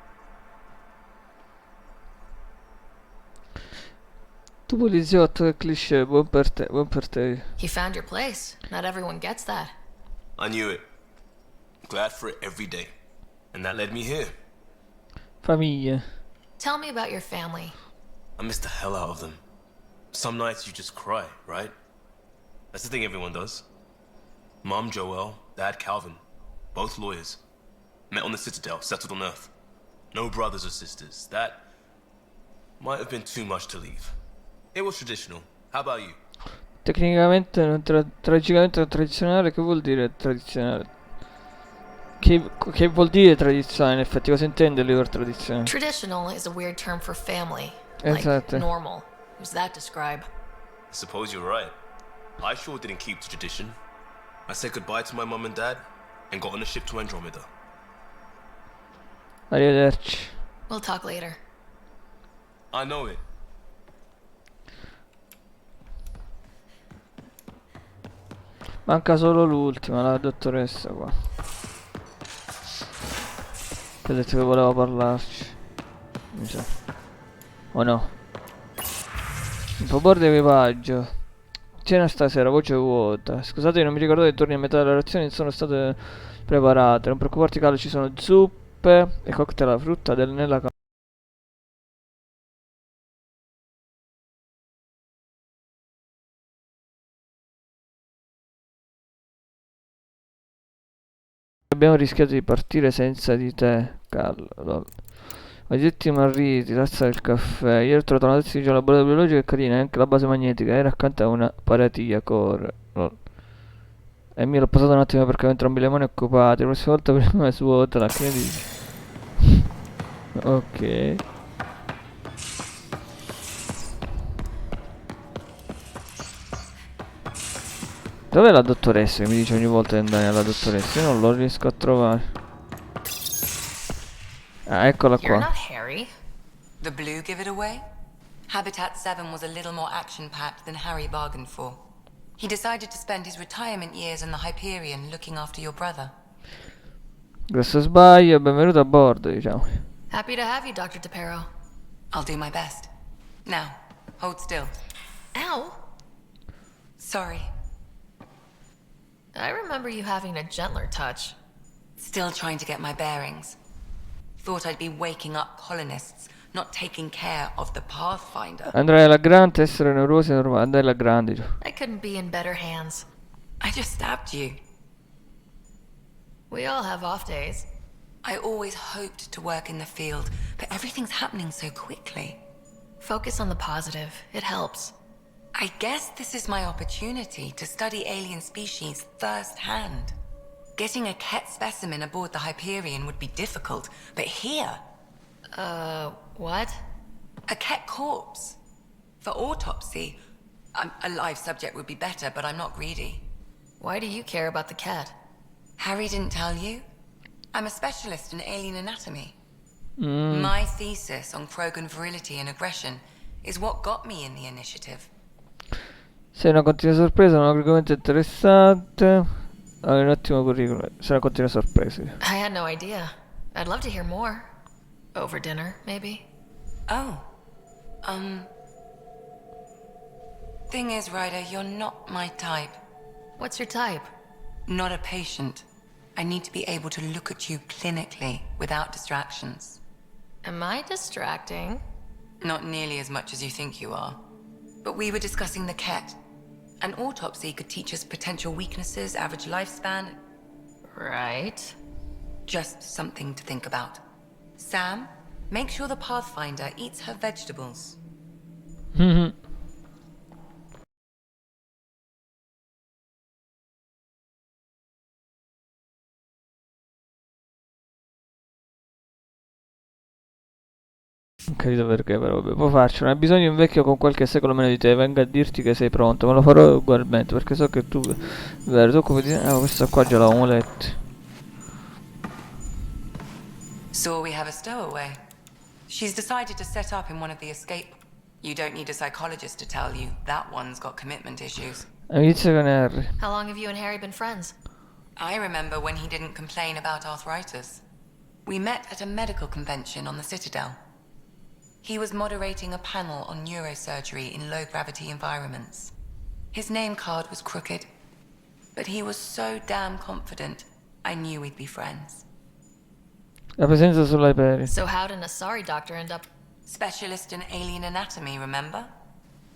Tu poliziotto, che cliché, buon per te, buon per te. You found your place. Not everyone gets that. I knew it. Glad for it every day. And that led me here. Famiglia. Tell me about your family. I miss the hell out of them. Some nights you just cry, right? That's the thing everyone does. Mom Joelle, Dad Calvin. Both lawyers. Met on the Citadel, settled on Earth. No brothers or sisters. That might have been too much to leave. It was traditional. How about you? Tecnicamente, tragicamente non tradizionale, che vuol dire tradizionale? Che vuol dire tradizionale in effetti? Cosa intende lui per tradizionale? Traditional is a weird term for family. Esatto. Like normal. Who's that describe? I suppose you're right. I sure didn't keep the tradition. I said goodbye to my mum and dad and got on a ship to Andromeda. Arrivederci. We'll talk later. I know it. Manca solo l'ultima, la dottoressa qua. Che ha detto che voleva parlarci. Mi sa. O no? Un po' bordo equipaggio. Cena stasera, voce vuota. Scusate, non mi ricordate i turni a metà della razione sono state preparate. Non preoccuparti, Carlo, ci sono zuppe e cocktail alla frutta nella abbiamo rischiato di partire senza di te, Carlo. Lol. Maledetti marriti, tazza del caffè. Ieri ho trovato una tazza di laboratorio biologico e carina, e anche la base magnetica. Era accanto a una paratia core. Lol. E mi l'ho passato un attimo perché ho entrambi le mani occupate. La prossima volta prima svuotala, che dici? Ok. Dov'è la dottoressa che mi dice ogni volta di andare alla dottoressa? Io non lo riesco a trovare. Ah, eccola You're qua. not Harry. The blue give it away? Habitat 7 was a little more action-packed than Harry bargained for. He decided to spend his retirement years in the Hyperion looking after your brother. Grosso sbaglio, benvenuto a bordo, diciamo. Happy to have you, Dr. DePero. I'll do my best. Now, hold still. Ow! Sorry. I remember you having a gentler touch. Still trying to get my bearings. Thought I'd be waking up colonists, not taking care of the Pathfinder. Andrai alla grande, essere neurosi è normale. Andai alla grande. I couldn't be in better hands. I just stabbed you. We all have off days. I always hoped to work in the field, but everything's happening so quickly. Focus on the positive. It helps. I guess this is my opportunity to study alien species firsthand. Getting a Ket specimen aboard the Hyperion would be difficult, but here... What? A Ket corpse. For autopsy. A live subject would be better, but I'm not greedy. Why do you care about the cat? Harry didn't tell you? I'm a specialist in alien anatomy. My thesis on Krogan virility and aggression is what got me in the initiative. Sei una continua sorpresa, un argomento interessante. Hai un ottimo curriculum. Sei una continua sorpresa. I had no idea. I'd love to hear more. Over dinner, maybe? Oh. Thing is, Ryder, you're not my type. What's your type? Not a patient. I need to be able to look at you clinically without distractions. Am I distracting? Not nearly as much as you think you are. But we were discussing the Ket. An autopsy could teach us potential weaknesses, average lifespan. Right. Just something to think about. Sam, make sure the Pathfinder eats her vegetables. Non capito perché, però vabbè, può farcela. Hai bisogno di un vecchio con qualche secolo meno di te. Venga a dirti che sei pronto. Ma lo farò ugualmente, perché so che tu... Vero, tu come dire... Ah, questa qua già l'avevamo letta. So we have a stowaway. She's decided to set up in one of the escape. You don't need a psychologist to tell you that one's got commitment issues. Amicizia con Harry. How long have you and Harry been friends? I remember when he didn't complain about arthritis. We met at a medical convention on the Citadel. He was moderating a panel on neurosurgery in low-gravity environments. His name card was crooked, but he was so damn confident, I knew we'd be friends. La presenza sull'Hyperion. So how did an Asari doctor end up... Specialist in alien anatomy, remember?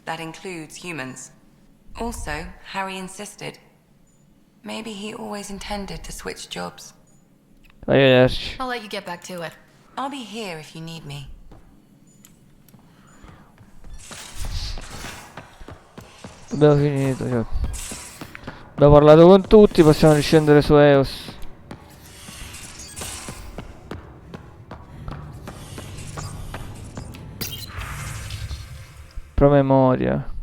That includes humans. Also, Harry insisted. Maybe he always intended to switch jobs. Arrivederci. I'll let you get back to it. I'll be here if you need me. Abbiamo finito, cioè. Abbiamo parlato con tutti, possiamo riscendere su Eos. Promemoria.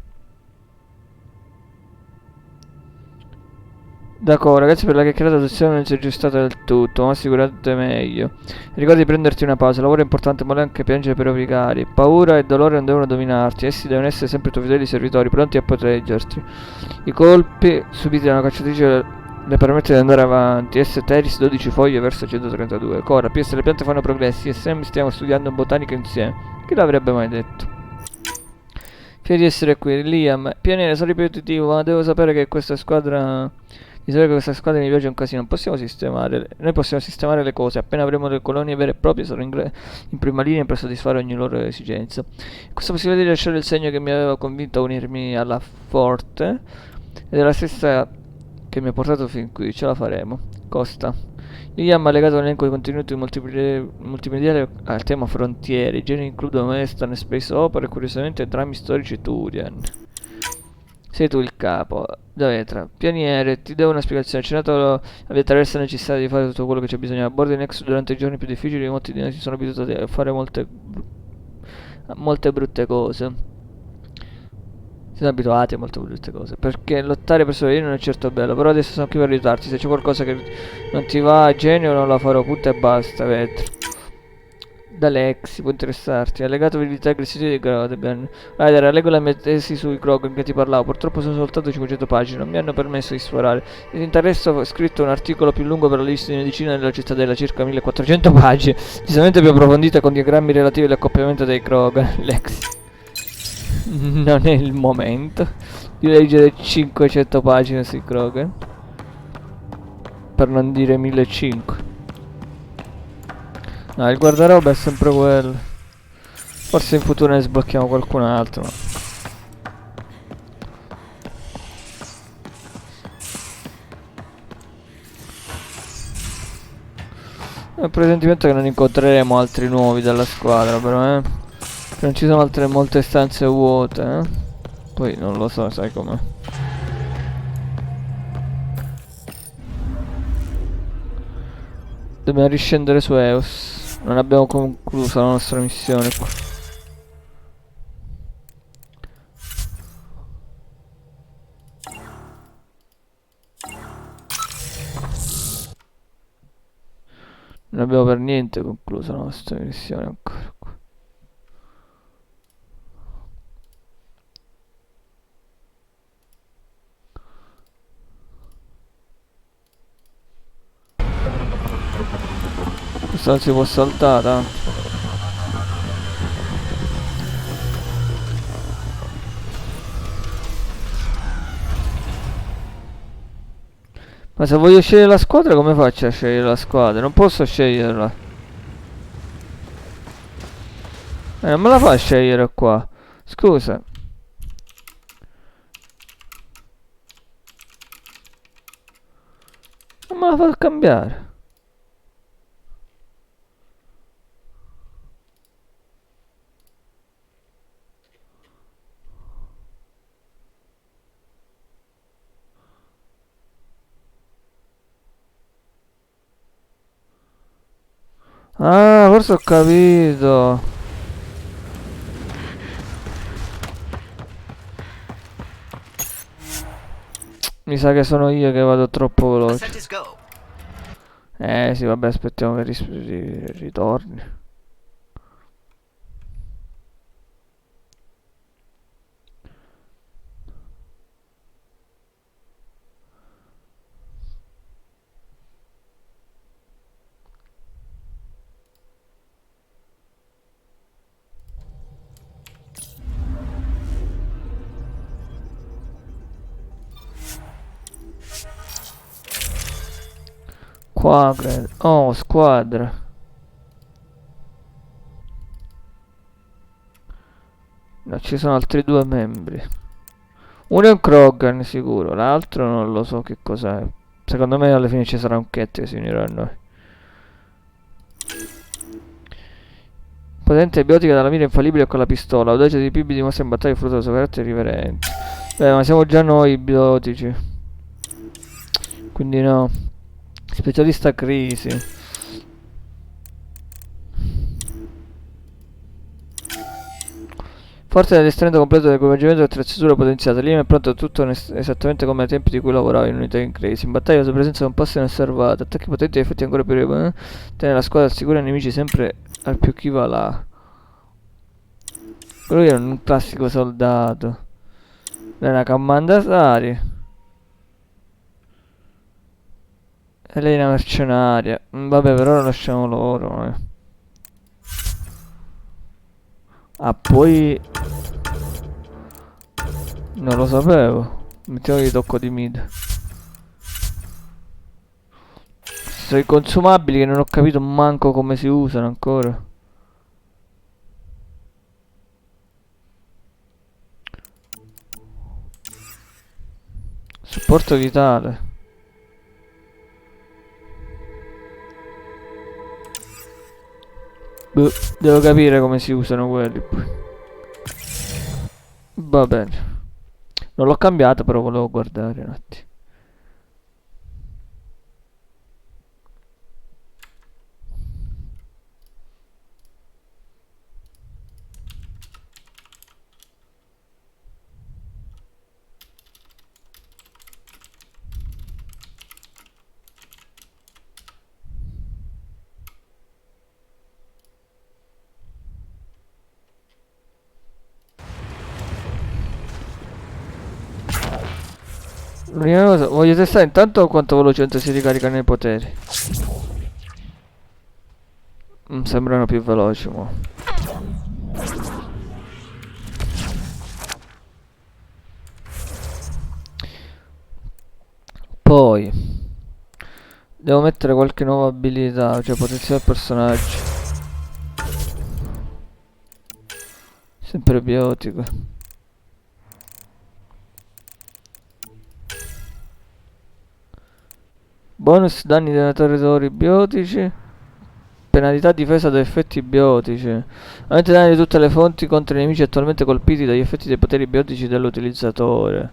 D'accordo, ragazzi, per la chiacchierata adozione non si è aggiustata del tutto, ma assicurate meglio. Ricorda di prenderti una pausa, il lavoro è importante, ma anche piangere per i propri cari. Paura e dolore non devono dominarti, essi devono essere sempre i tuoi fedeli servitori, pronti a proteggerti. I colpi subiti da una cacciatrice le permette di andare avanti. Teris 12 foglie verso 132. Cora, PS le piante fanno progressi e Sam stiamo studiando botanica insieme. Chi l'avrebbe mai detto? Fiero di essere qui, Liam. Pioniere, sono ripetitivo, ma devo sapere che questa squadra... Di sapere che questa squadra mi piace un casino. Non possiamo sistemare... Noi possiamo sistemare le cose. Appena avremo le colonie vere e proprie sarò in prima linea per soddisfare ogni loro esigenza. Questa possibilità di lasciare il segno che mi aveva convinto a unirmi alla Forte ed è la stessa che mi ha portato fin qui. Ce la faremo. Costa. Liam ha legato l'elenco di contenuti multimediali al tema frontiere. I generi includono western e space opera e curiosamente drammi storici Turian. Sei tu il capo. Davetra. Pioniere, ti do una spiegazione. C'è nato la attraverso la necessità di fare tutto quello che c'è bisogno. A bordo di Nexus durante i giorni più difficili molti di noi si sono abituati a fare molte brutte cose. Si sono abituati a molte brutte cose. Perché lottare per sopravvivere non è certo bello. Però adesso sono qui per aiutarti. Se c'è qualcosa che non ti va, genio, non la farò. Punto e basta, Vetra. Da Lexi, può interessarti. Allegato abilità aggressiva di Grodegan. Rider, leggo la mia tesi sui Krogan che ti parlavo. Purtroppo sono soltanto 500 pagine. Non mi hanno permesso di sforare. Se ti interessa ho scritto un articolo più lungo per la lista di medicina della cittadella, circa 1400 pagine. Decisamente più approfondita con diagrammi relativi all'accoppiamento dei Krogan. Lexi. Non è il momento di leggere 500 pagine sui Krogan. Per non dire 1500. No, il guardaroba è sempre quello. Forse in futuro ne sblocchiamo qualcun altro. Ho il presentimento che non incontreremo altri nuovi dalla squadra, però, che non ci sono altre molte stanze vuote, Poi non lo so, sai com'è. Dobbiamo riscendere su Eos. Non abbiamo concluso la nostra missione qua. Non abbiamo per niente concluso la nostra missione ancora qua. Questo non si può saltare tanto. Ma se voglio scegliere la squadra, come faccio a scegliere la squadra? Non posso sceglierla. Non me la fa scegliere qua. Scusa. Non me la fa cambiare. Ah, forse ho capito. Mi sa che sono io che vado troppo veloce. Sì, vabbè, aspettiamo che ritorni. Qua, credo. Oh, squadra. No, ci sono altri due membri. Uno è un Krogan sicuro, l'altro non lo so che cos'è. Secondo me alla fine ci sarà un Cat che si unirà a noi. Potente e biotica dalla mira infallibile con la pistola. Audacia di Peebee dimostra in battaglia il frutto del suo carattere irriverente. Beh, ma siamo già noi biotici. Quindi no. Specialista crisi. Forte dell'addestramento completo dell'equipaggiamento e attrezzatura potenziata. Liam è pronto a tutto esattamente come ai tempi di cui lavorava in unità in crisi. In battaglia la sua presenza non può essere osservata. Attacchi potenti e effetti ancora più tenere la squadra al sicuro e i nemici sempre al più chi va là. Lui è un classico soldato. Lei è una commandatari. E lei è una mercenaria. Vabbè, per ora lasciamo loro. Ah, poi... Non lo sapevo. Mettiamo di tocco di mid. Sono i consumabili che non ho capito manco come si usano ancora. Supporto vitale. Boh, devo capire come si usano quelli poi. Va bene. Non l'ho cambiato, però volevo guardare un attimo. L'unica cosa, voglio testare intanto quanto velocemente si ricaricano i poteri. Sembrano più veloci, mo. Poi devo mettere qualche nuova abilità, cioè potenziare il personaggio. Sempre biotico. Bonus danni dei territori biotici. Penalità difesa da effetti biotici. Aumenta i danni di tutte le fonti contro i nemici attualmente colpiti dagli effetti dei poteri biotici dell'utilizzatore.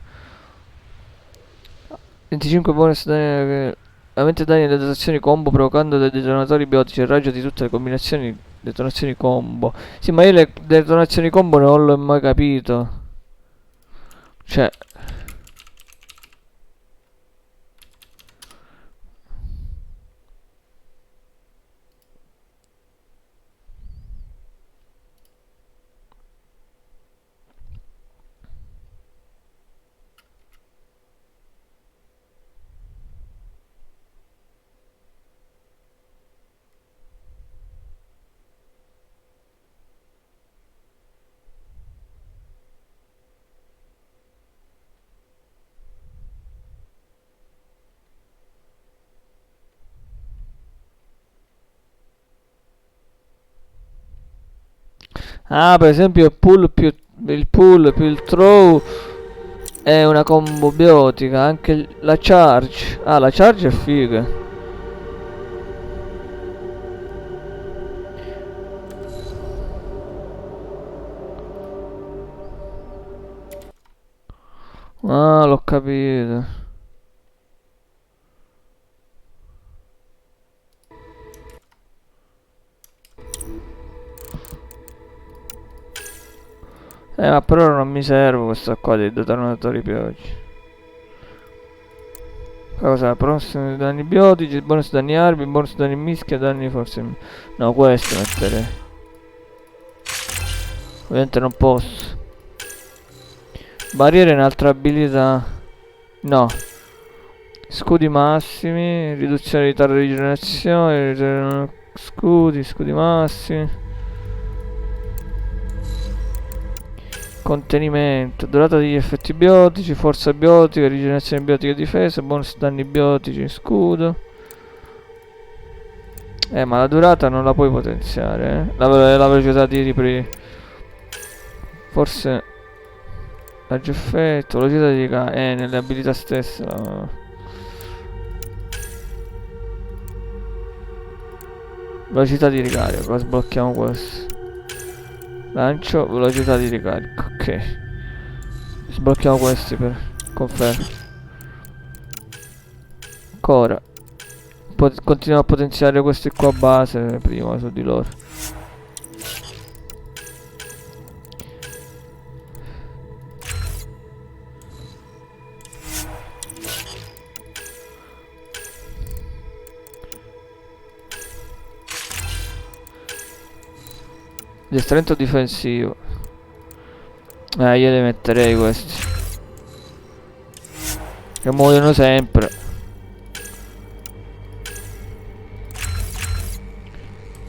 25 bonus danni. Aumenta i danni delle dotazioni combo provocando dei detonatori biotici e raggio di tutte le combinazioni detonazioni combo. Sì, ma io le detonazioni combo non l'ho mai capito. Cioè... Ah, per esempio il pull più il throw è una combo biotica. Anche la charge. Ah, la charge è figa. Ah, l'ho capito. Ma per ora non mi serve questo qua dei detonatori biotici. Cosa? Bonus danni biotici, bonus danni armi, bonus danni mischia, danni forse... No, questo metterei. Ovviamente non posso. Barriere è un'altra abilità. No. Scudi massimi, riduzione di taglio di rigenerazione, scudi massimi. Contenimento, durata degli effetti biotici, forza biotica, rigenerazione biotica e difesa, bonus danni biotici, scudo. Ma la durata non la puoi potenziare, la velocità di ripresa. Forse raggio effetto, velocità di ricarica, nelle abilità stesse. Velocità di ricarica, qua sblocchiamo questo. Lancio, velocità di ricarica, ok. Sblocchiamo questi per conferma. Ancora. Continuiamo a potenziare questi qua a base prima su di loro. Addestramento difensivo. Io li metterei questi. Che muoiono sempre.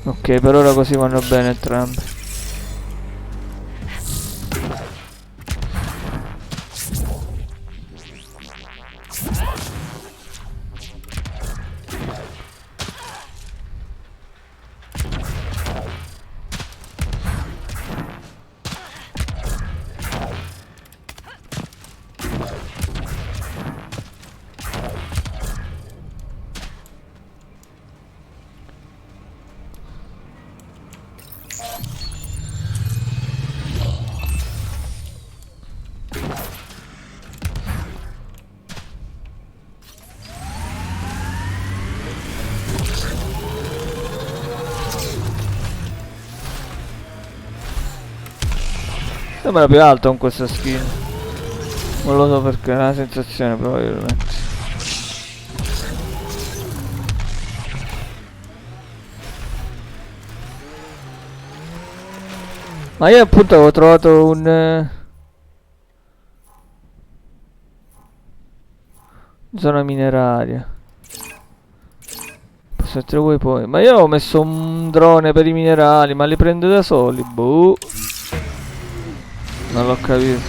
Ok, per ora così vanno bene entrambi. Sembra più alto con questa skin. Non lo so perché, è una sensazione probabilmente. Ma io appunto avevo trovato un... zona mineraria. Posso mettere voi poi. Ma io ho messo un drone per i minerali, ma li prende da soli. Boh. Non l'ho capito.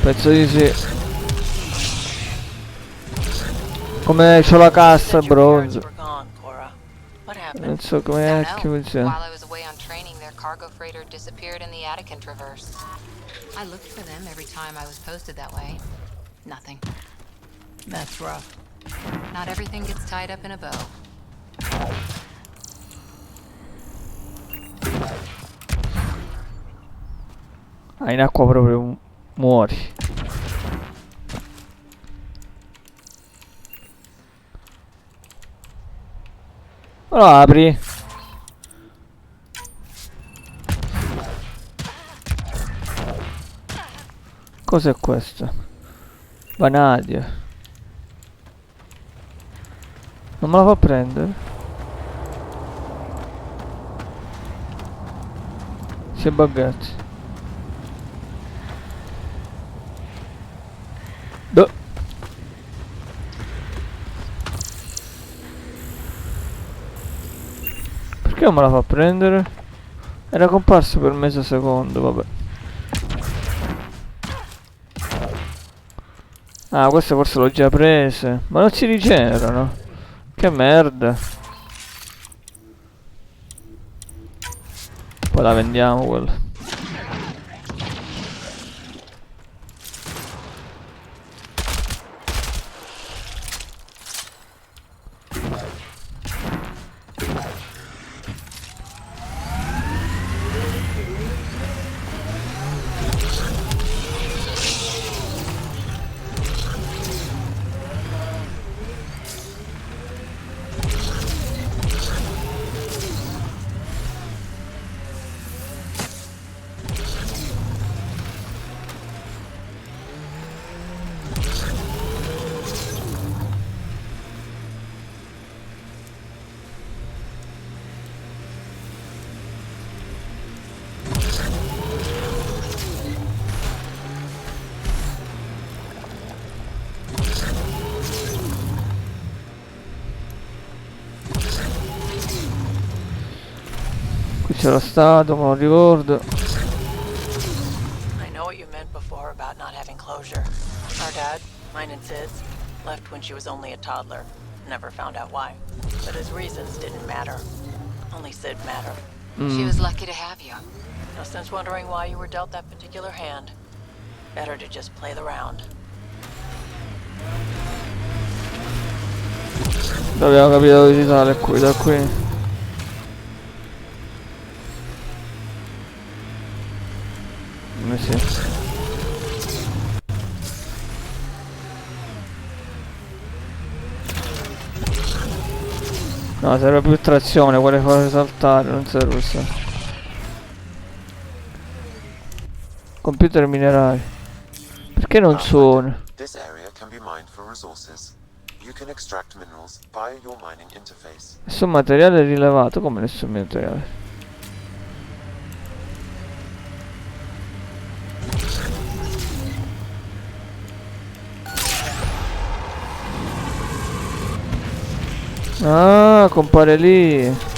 Penso di sì. Come c'ho la cassa bronzo. Non so come Don't che know. funziona. While I was away on training, their cargo freighter disappeared in the Attican Traverse. I looked for them every time I was posted that way. Nothing. That's rough. Not everything gets tied up in a bow. Ah, in acqua proprio muori. Lo apri. Cos'è questo? Vanadia. Non me la fa prendere? Si è buggati. Boh. Perché non me la fa prendere? Era comparso per mezzo secondo, vabbè. Ah, queste forse l'ho già prese. Ma non si rigenerano. Che merda. Poi la vendiamo quella. Qui c'era stato, me lo ricordo. I know what you meant before about not having closure. Our dad, mine and Sid's, left when she was only a toddler. Never found out why. But his reasons didn't matter. Only Sid mattered. She was lucky to have you. No sense wondering why you were dealt that particular hand. Better to just play the round. Abbiamo capito di sale qui, da qui. Sì. No, serve più trazione, vuole fare saltare, non serve questo. Computer minerali. Perché non suona? This area can be mined for resources. You can extract minerals via your mining interface. Nessun materiale rilevato, come nessun materiale? Ah, compare lì.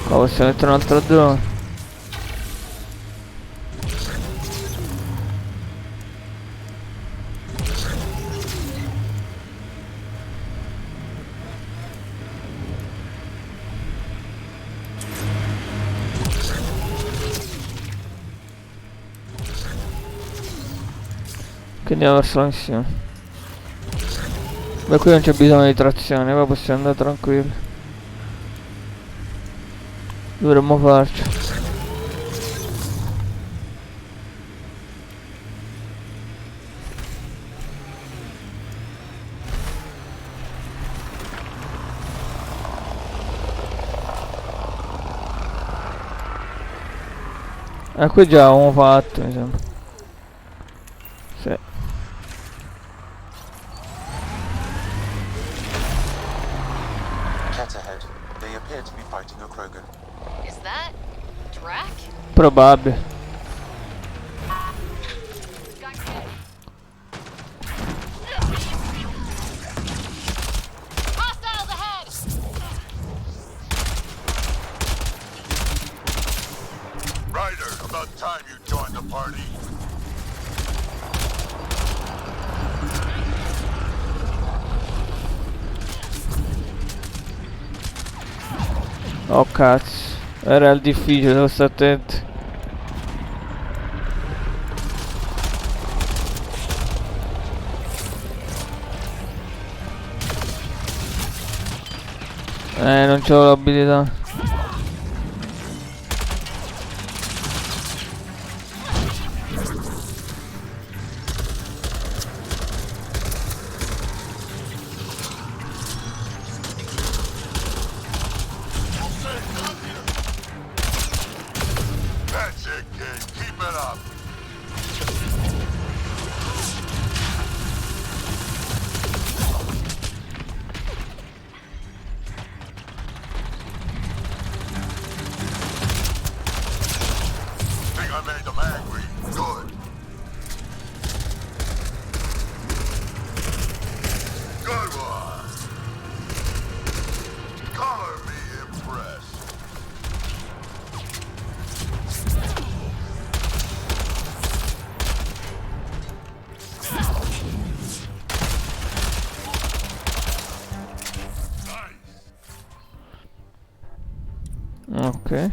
Qua possiamo mettere un altro drone. Che andiamo verso la missione. Beh, qui non c'è bisogno di trazione, qua possiamo andare tranquilli. Dovremmo farci. Qui già avevamo fatto, mi sembra. Sì. Cat ahead. They appear to be fighting a Krogan. Is that Drack? Probabile. Hostiles ahead! Ryder, about time you joined the party. Oh cazzo. Era il difficile, devo stare attento. Non c'ho l'abilità. That's it, kid. Keep it up. Think I made them angry. Good. Good one. Color me impressed. Ok.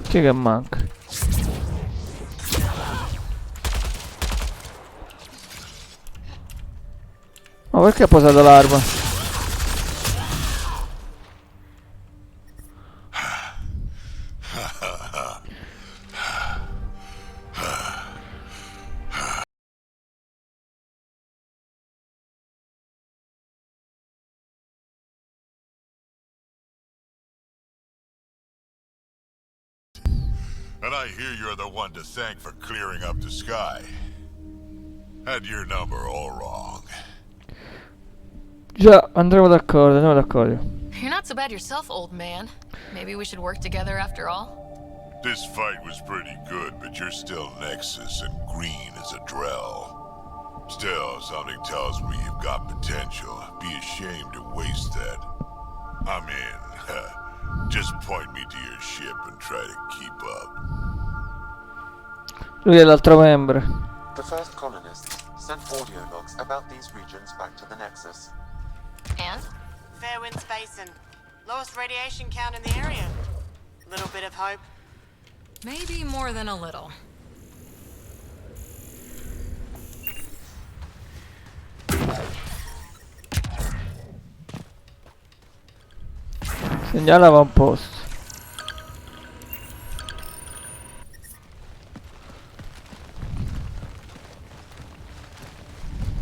Chi che manca? Ma perché ha posato l'arma? And I hear you're the one to thank for clearing up the sky. Had your number all wrong. Già, andremo d'accordo, andiamo d'accordo. You're not so bad yourself, old man. Maybe we should work together after all. This fight was pretty good, but you're still Nexus and green as a Drell. Still, something tells me you've got potential. Be ashamed to waste that. I'm in. Just point me to your ship and try to keep up. Lui è l'altro membro. The first colonists sent audio logs about these regions back to the Nexus. And? Fair winds basin. Lowest radiation count in the area. Little bit of hope. Maybe more than a little. Segnala avamposto.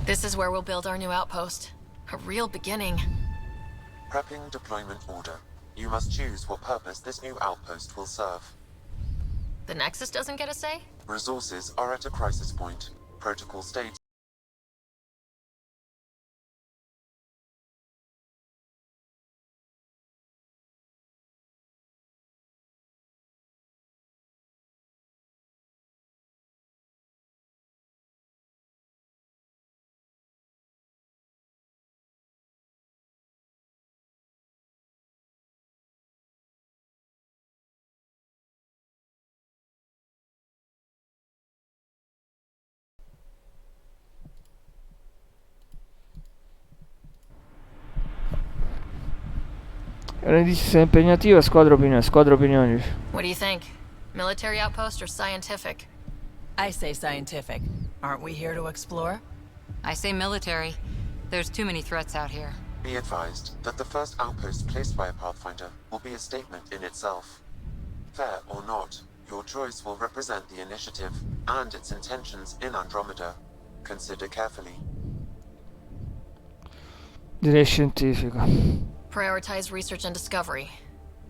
This is where we'll build our new outpost. A real beginning. Prepping deployment order. You must choose what purpose this new outpost will serve. The Nexus doesn't get a say? Resources are at a crisis point. Protocol states È impegnativa, squadra opinioni. What do you think? Military outpost or scientific? I say scientific. Aren't we here to explore? I say military. There's too many threats out here. be advised that the first outpost placed by a Pathfinder will be a statement in itself. Fair or not, your choice will represent the initiative and its intentions in Andromeda. Consider carefully. Direi scientifica. Prioritize research and discovery.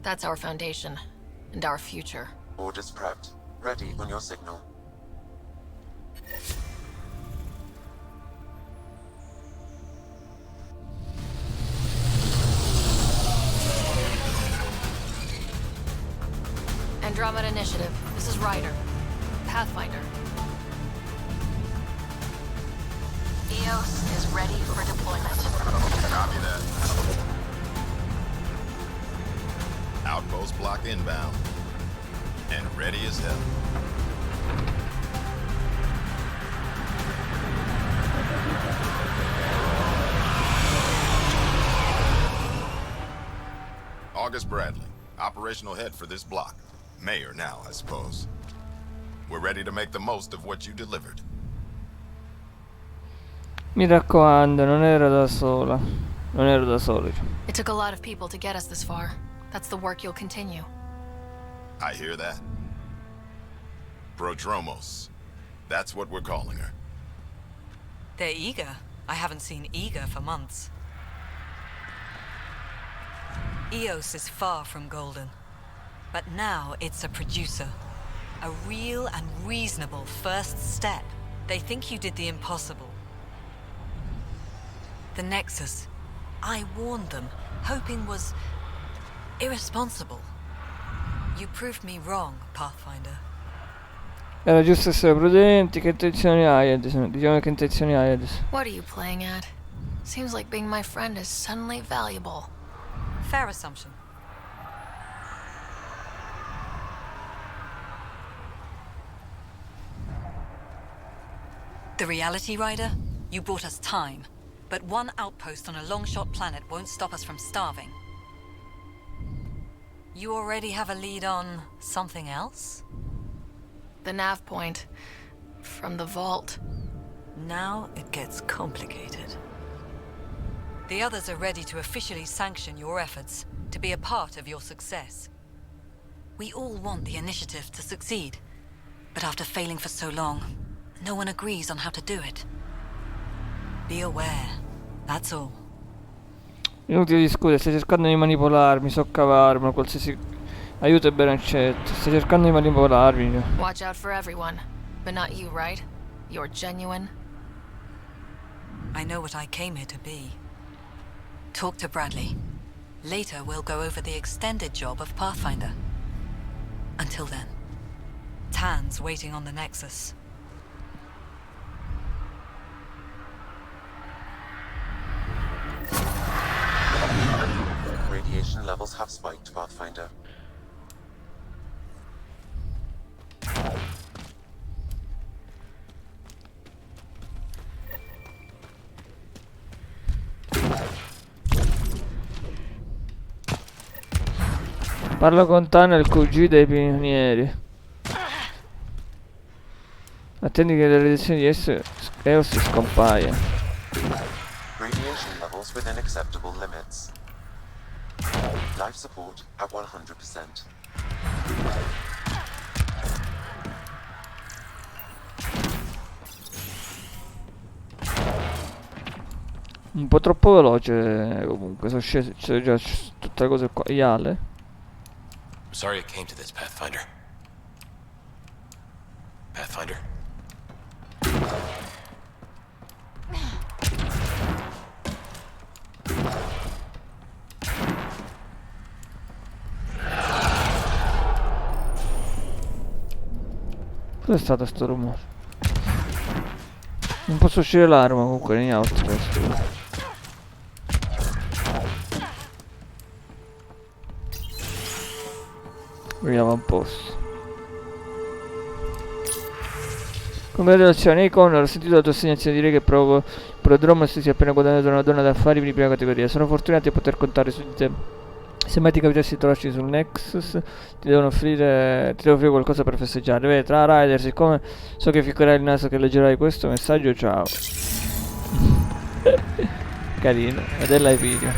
That's our foundation. And our future. Orders prepped. Ready on your signal. Andromeda Initiative. This is Ryder. Pathfinder. EOS is ready for deployment. Copy that. Outpost block inbound. And ready as hell. August Bradley, operational head for this block. Mayor now, I suppose. We're ready to make the most of what you delivered. Mi raccomando, non ero da sola. Non ero da solo. It took a lot of people to get us this far. That's the work you'll continue. I hear that. Prodromos. That's what we're calling her. They're eager. I haven't seen eager for months. EOS is far from golden. But now it's a producer. A real and reasonable first step. They think you did the impossible. The Nexus. I warned them, hoping was irresponsible. You proved me wrong, Pathfinder. Era giusto essere prudenti. Che intenzioni hai, Edison? Diciamo che intenzioni hai, Edison. What are you playing at? Seems like being my friend is suddenly valuable. Fair assumption. The reality, Rider? You brought us time. But one outpost on a long-shot planet won't stop us from starving. You already have a lead on something else? The nav point. From the vault. Now it gets complicated. The others are ready to officially sanction your efforts, to be a part of your success. We all want the initiative to succeed. But after failing for so long, no one agrees on how to do it. Be aware, that's all. Inutile discutere, stai cercando di manipolarmi, soccavarmi, qualsiasi aiuto è ben accetto. Stai cercando di manipolarmi. Watch out for everyone, but not you, right? You're genuine. I know what I came here to be. Talk to Bradley. Later we'll go over the extended job of Pathfinder. Until then, Tan's waiting on the Nexus. Radiation levels have spiked, Pathfinder. Parlo con Tana, il QG dei pionieri. Attendi che le radiazioni di EOS scompaia. Radiation levels within acceptable limits. Life support at 100%. Un po' troppo veloce comunque, sono scese, c'è già tutte le cose qua. Iale. I'm sorry it came to this, Pathfinder. Pathfinder. Cos'è stato sto rumore? Non posso uscire l'arma comunque negli Outpost. Qui Avamposto. Congratulazioni, Connor, ho sentito la tua assegnazione, direi che provo prodromo se si è appena guadagnato una donna d'affari di prima categoria. Sono fortunati a poter contare su di te. Se mai ti capitassi di trovarci sul Nexus, ti devo offrire qualcosa per festeggiare. Vedi, tra Rider, siccome so che ficcherai il naso che leggerai questo messaggio, ciao. Carino, ed è live video.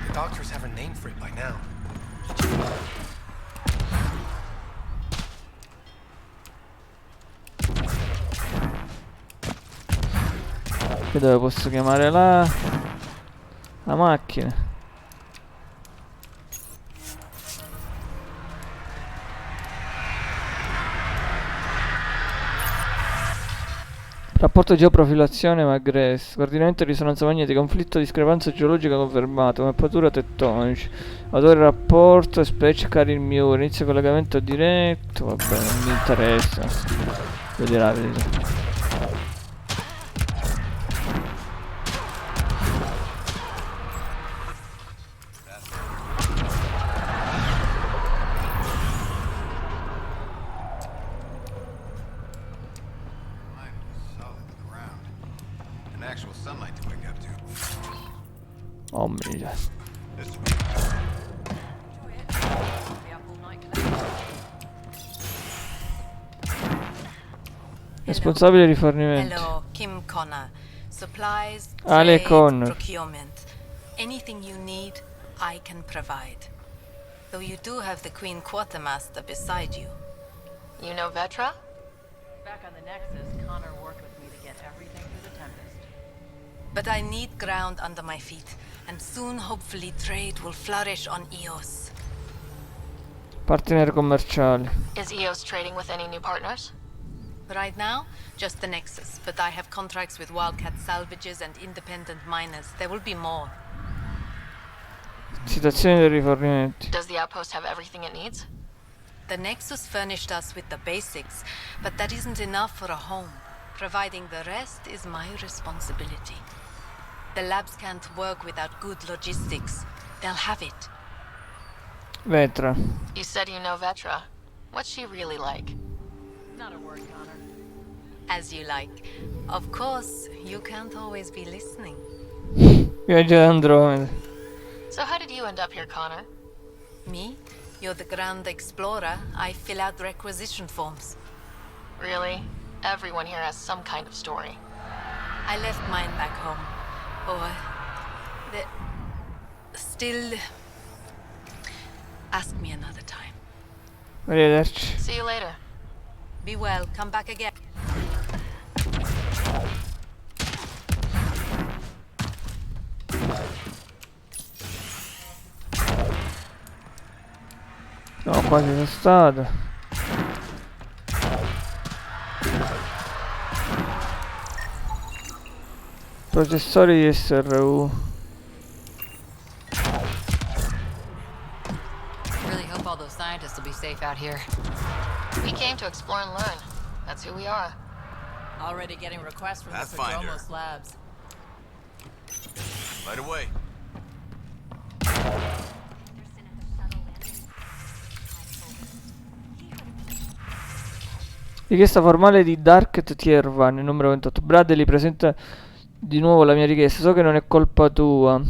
The doctors have a name for it by now. Che dove posso chiamare la macchina? Rapporto geoprofilazione Magres. Coordinamento di risonanza magnetica. Conflitto discrepanza geologica confermato. Mappatura tettonici. Autore rapporto. Spec Karin Muir. Inizio collegamento diretto. Vabbè, non mi interessa. Vedete. Oh mio. Responsabile rifornimento. Hello, Kim Connor. Supplies, Ale trade, Connor. procurement. Anything you need, I can provide. Though you do have the Queen Quartermaster beside you. You know Vetra? Back on the Nexus, Connor worked with me to get everything through the Tempest. But I need ground under my feet, and soon hopefully trade will flourish on Eos. Partner commerciali. Is EOS trading with any new partners? Right now, just the Nexus, but I have contracts with Wildcat salvages and independent miners. There will be more. Situazione dei rifornimenti. Does the outpost have everything it needs? The Nexus furnished us with the basics, but that isn't enough for a home. Providing the rest is my responsibility. The labs can't work without good logistics. They'll have it. Vetra. You said you know Vetra. What's she really like? Not a word, Connor. As you like. Of course, you can't always be listening. Viaggio di Andromeda. So how did you end up here, Connor? Me? You're the Grand Explorer. I fill out requisition forms. Really? Everyone here has some kind of story. I left mine back home. Still... Ask me another time. Arrivederci. See you later. Be well. Come back again. No, quasi sono stato. Processori di SRU. Really hope all those scientists will be safe out here. We came to explore and learn. That's who we are. Already getting requests from the Pathfinder. Prodromos labs. Right away. Richiesta formale di Dark Tier 1, numero 28. Bradley presenta di nuovo la mia richiesta. So che non è colpa tua.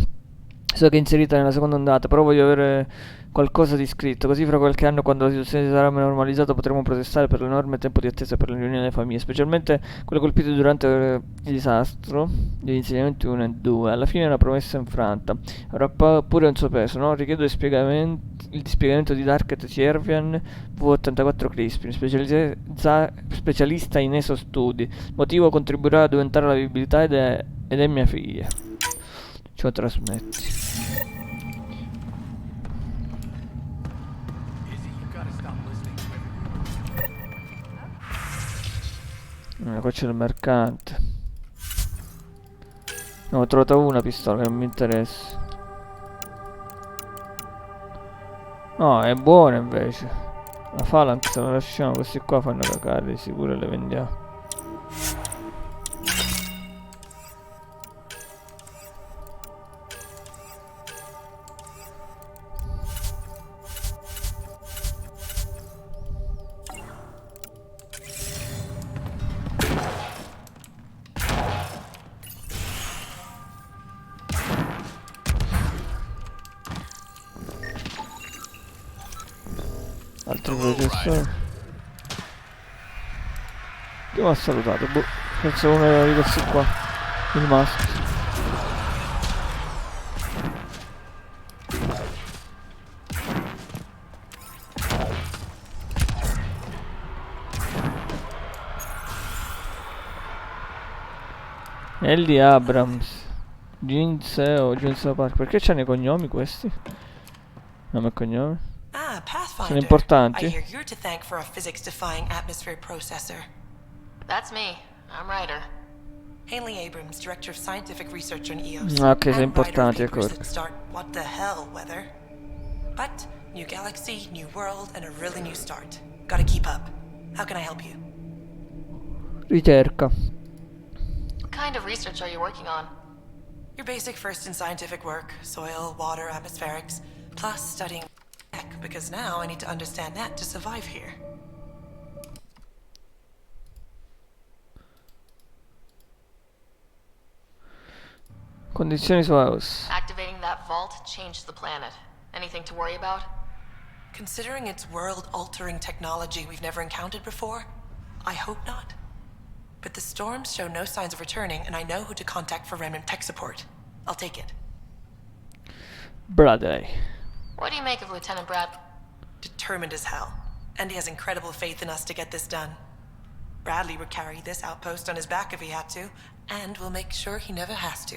So che è inserita nella seconda ondata, però voglio avere qualcosa di scritto. Così fra qualche anno, quando la situazione sarà normalizzata, potremo protestare per l'enorme tempo di attesa per le riunioni delle famiglie, specialmente quelle colpite durante il disastro degli insegnamenti 1 e 2. Alla fine è una promessa infranta. Avrà pure un suo peso, no? Richiedo il dispiegamento di Darket Tiervian V84 Crispin, specialista in ESO studi. Motivo: contribuirà ad aumentare la vivibilità ed è mia figlia. Ce lo trasmetti. Qua c'è il mercante. No, ho trovato una pistola che non mi interessa. No, è buona invece. La Phalanx la lasciamo, questi qua fanno cagare di sicuro e le vendiamo. Altri processori. Chi mi ha salutato? Boh, penso uno di questi qua. Il maschio. Ellie Abrams. Ginseo Park. Perché c'hanno i cognomi questi? Nome e cognome? Ah, Pathfinder. Sono importanti? I hear you're to thank for a physics-defying atmosphere processor. That's me. I'm Ryder. Haley Abrams, Director of Scientific Research on EOS. Ok, sono And importanti, Ryder of ecco. papers that start what the hell weather. But new galaxy, new world, and a really new start. Gotta keep up. How can I help you? Ricerca. What kind of research are you working on? Your basic first in scientific work, soil, water, atmospherics, plus studying tech, because now I need to understand that to survive here. Condizioni su House. Activating that vault changed the planet. Anything to worry about? Considering it's world-altering technology we've never encountered before, I hope not. But the storms show no signs of returning, and I know who to contact for remnant tech support. I'll take it. Bradley. What do you make of Lieutenant Brad? Determined as hell. And he has incredible faith in us to get this done. Bradley would carry this outpost on his back if he had to, and we'll make sure he never has to.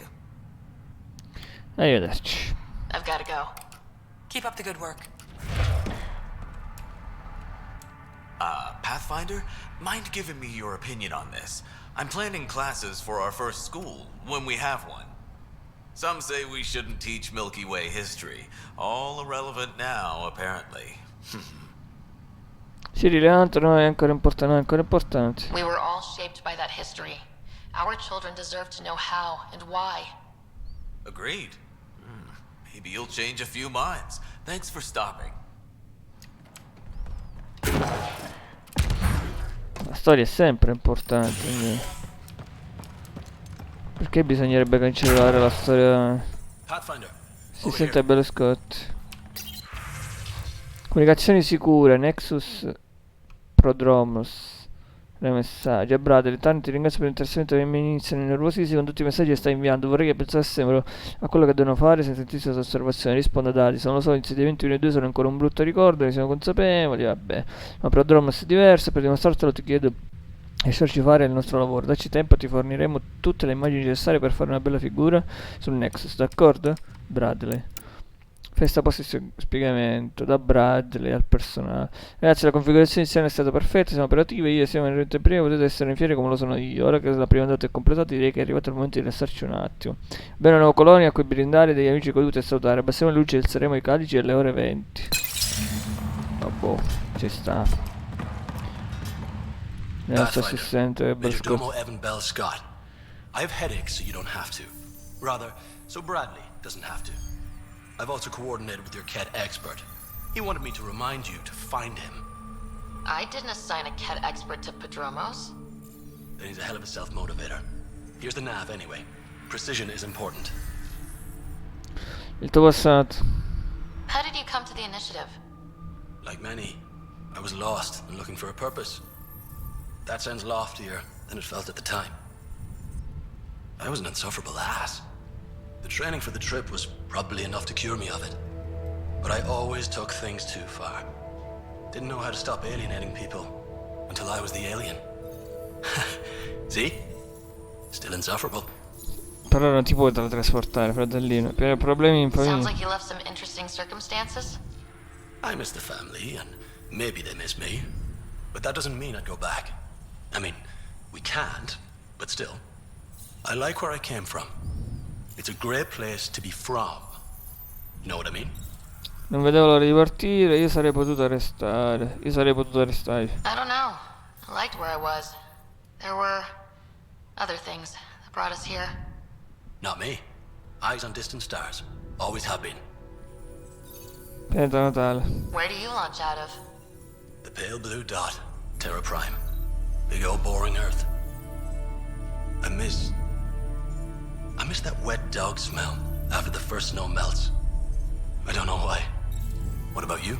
Arrivederci. I've gotta go. Keep up the good work. Pathfinder, mind giving me your opinion on this? I'm planning classes for our first school, when we have one. Some say we shouldn't teach Milky Way history. All irrelevant now, apparently. Sì, rilevante, no, è ancora importante, no, è ancora importante. We were all shaped by that history. Our children deserve to know how and why. Agreed. Maybe you'll change a few minds. Thanks for stopping. La storia è sempre importante, quindi... Perché bisognerebbe cancellare la storia? Si sente bello Scott. Comunicazioni sicure, Nexus, Prodromos, messaggi. A Bradley, tanti ringrazio per l'interessamento che mi iniziano nervosissimi con tutti i messaggi che stai inviando. Vorrei che pensassero a quello che devono fare senza sentire questa osservazione. Rispondo a dati, sono lo so, gli insediamenti 1 e 2 sono ancora un brutto ricordo, ne siamo consapevoli, vabbè. Ma Prodromos è diverso, per dimostrartelo ti chiedo di lasciarci fare il nostro lavoro. Dacci tempo, ti forniremo tutte le immagini necessarie per fare una bella figura sul Nexus, d'accordo? Bradley. Festa post spiegamento da Bradley al personale. Ragazzi, la configurazione iniziale è stata perfetta, siamo operativi, io siamo in rete prima, potete essere in fiera come lo sono io. Ora che la prima data è completata, direi che è arrivato il momento di rilassarci un attimo. Bene, una nuova colonia a cui brindare, degli amici goduti a salutare. Abbassiamo le luci e alzeremo i calici alle ore 20. Vabbè, ci sta. Il nostro assistente Majordomo Evan Bell Scott. I have headaches, so you don't have to. Rather, so Bradley doesn't have to. I've also coordinated with your Ket expert. He wanted me to remind you to find him. I didn't assign a Ket expert to Prodromos. Then he's a hell of a self-motivator. Here's the nav anyway. Precision is important. Il tuo passato. How did you come to the initiative? Like many, I was lost and looking for a purpose. That sounds loftier than it felt at the time. I was an insufferable ass. The training for the trip was probably enough to cure me of it. But I always took things too far. Didn't know how to stop alienating people until I was the alien. See? Still insufferable. Però non ti puoi teletrasportare, fratellino. Per problemi in Sounds famiglia. like you left some interesting circumstances. I miss the family, and maybe they miss me. But that doesn't mean I'd go back. I mean, we can't, but still. I like where I came from. It's a great place to be from. You know what I mean? Non vedevo l'ora di partire, io sarei potuto restare. I don't know. I liked where I was. There were other things that brought us here. Not me. Eyes on distant stars. Always have been. Pianeta natale. Where do you launch out of? The pale blue dot. Terra Prime. Big old boring Earth. I miss that wet dog smell after the first snow melts. I don't know why. What about you?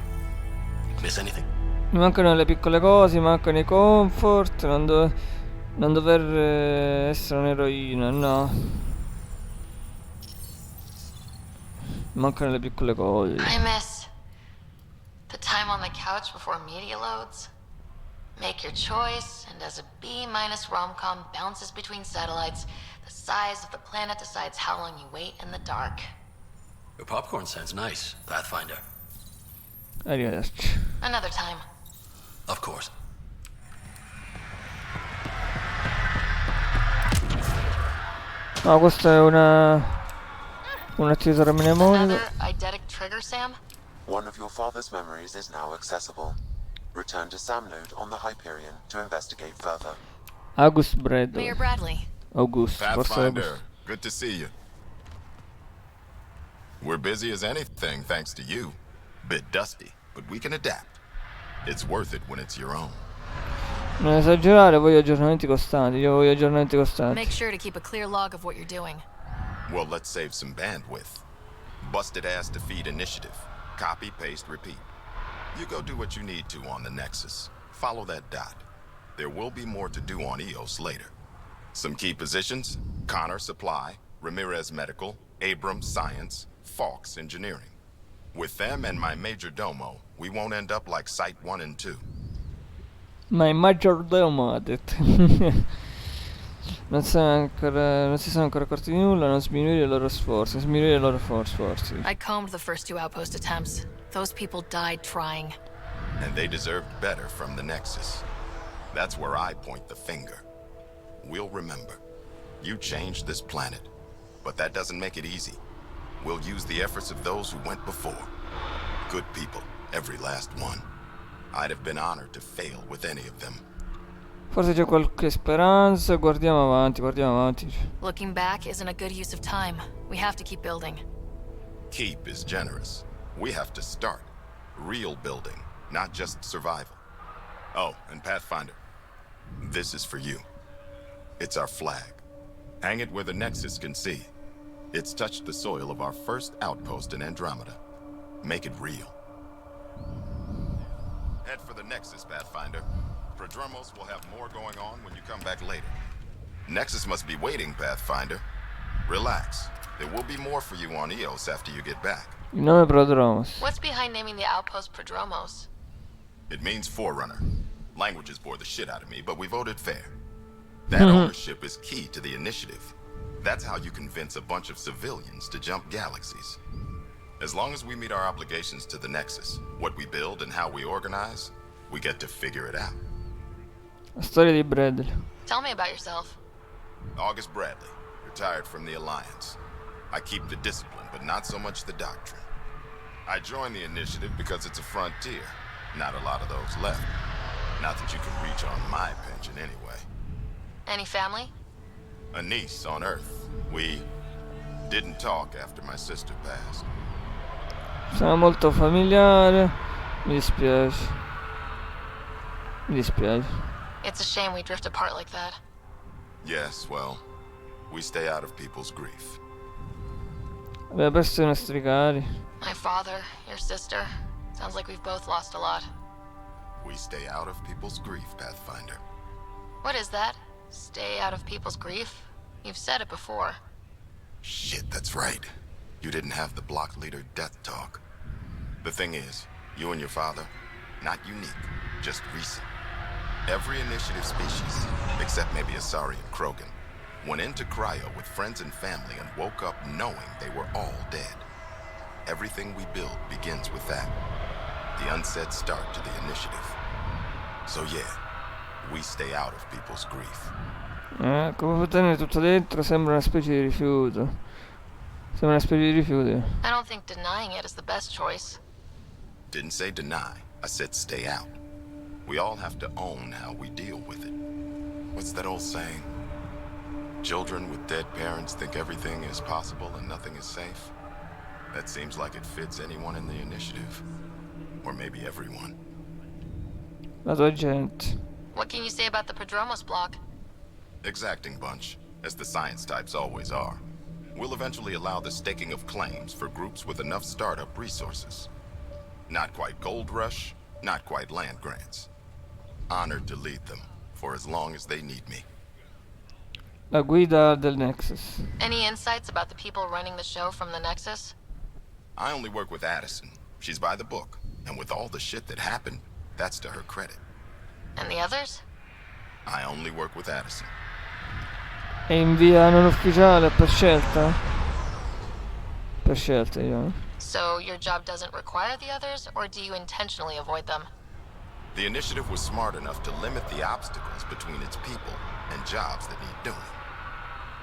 Miss anything? Mi mancano le piccole cose, mi mancano i comfort, non dover essere un'eroina, no. Mi mancano le piccole cose. I miss the time on the couch before media loads. Make your choice, and as a B- rom-com bounces between satellites, the size of the planet decides how long you wait in the dark. Your popcorn sounds nice, Pathfinder. Arrivederci. Another time. Of course. No, questa è un'attività mnemonica. Another eidetic trigger, Sam? One of your father's memories is now accessible. Return to Sam node on the Hyperion to investigate further. August Bradley. Mayor Bradley. August. Pathfinder, good to see you. We're busy as anything thanks to you. Bit dusty, but we can adapt. It's worth it when it's your own. Non esagerare, voglio aggiornamenti costanti. Io voglio aggiornamenti costanti. Make sure to keep a clear log of what you're doing. Well, let's save some bandwidth. Busted ass to feed initiative. Copy, paste, repeat. You go do what you need to on the Nexus. Follow that dot. There will be more to do on EOS later. Some key positions: Connor Supply, Ramirez Medical, Abrams Science, Fawkes Engineering. With them and my major domo, we won't end up like Site 1 and 2. My maggiordomo ha detto. non si sono ancora accorti di nulla, non sminuire i loro sforzi, sforzi. I combed the first 2 outpost attempts. Those people died trying. And they deserved better from the Nexus. That's where I point the finger. We'll remember. You changed this planet, but that doesn't make it easy. We'll use the efforts of those who went before. Good people, every last one. I'd have been honored to fail with any of them. Forse c'è qualche speranza, guardiamo avanti. Looking back isn't a good use of time. We have to keep building. Keep is generous. We have to start. Real building, not just survival. Oh, and Pathfinder, this is for you. It's our flag. Hang it where the Nexus can see. It's touched the soil of our first outpost in Andromeda. Make it real. Head for the Nexus, Pathfinder. Prodromos will have more going on when you come back later. Nexus must be waiting, Pathfinder. Relax. There will be more for you on EOS after you get back. Il nome Prodromos. What's behind naming the outpost Prodromos? It means Forerunner. Languages bore the shit out of me, but we voted fair. That ownership is key to the initiative. That's how you convince a bunch of civilians to jump galaxies. As long as we meet our obligations to the Nexus, what we build and how we organize, we get to figure it out. La storia di Bradley. Tell me about yourself. August Bradley, retired from the Alliance. I keep the discipline, but not so much the doctrine. I joined the initiative because it's a frontier. Not a lot of those left. Not that you can reach on my pension anyway. Any family? A niece on Earth. We didn't talk after my sister passed. Sono molto familiare. Mi dispiace. It's a shame we drift apart like that. Yes, well, we stay out of people's grief. Abbiamo perso I nostri cari. My father, your sister. Sounds like we've both lost a lot. We stay out of people's grief, Pathfinder. What is that? Stay out of people's grief? You've said it before. Shit, that's right. You didn't have the block leader death talk. The thing is, you and your father, not unique, just recent. Every initiative species, except maybe Asari and Krogan, went into cryo with friends and family and woke up knowing they were all dead. Everything we build begins with that. The unsaid start to the initiative. So yeah, we stay out of people's grief. Come può tenere tutto dentro, sembra una specie di rifiuto. Sembra una specie di rifiuto. I don't think denying it is the best choice. Didn't say deny, I said stay out. We all have to own how we deal with it. What's that old saying? Children with dead parents think everything is possible and nothing is safe. That seems like it fits anyone in the initiative. Or maybe everyone. La tua gente. What can you say about the Prodromos block? Exacting bunch, as the science types always are. We'll eventually allow the staking of claims for groups with enough startup resources. Not quite gold rush, not quite land grants. Honored to lead them, for as long as they need me. La guida del Nexus. Any insights about the people running the show from the Nexus? I only work with Addison. She's by the book. And with all the shit that happened, that's to her credit. And the others? I only work with Addison. E in via non ufficiale per scelta? Per scelta io. So your job doesn't require the others, or do you intentionally avoid them? The initiative was smart enough to limit the obstacles between its people and jobs that need doing.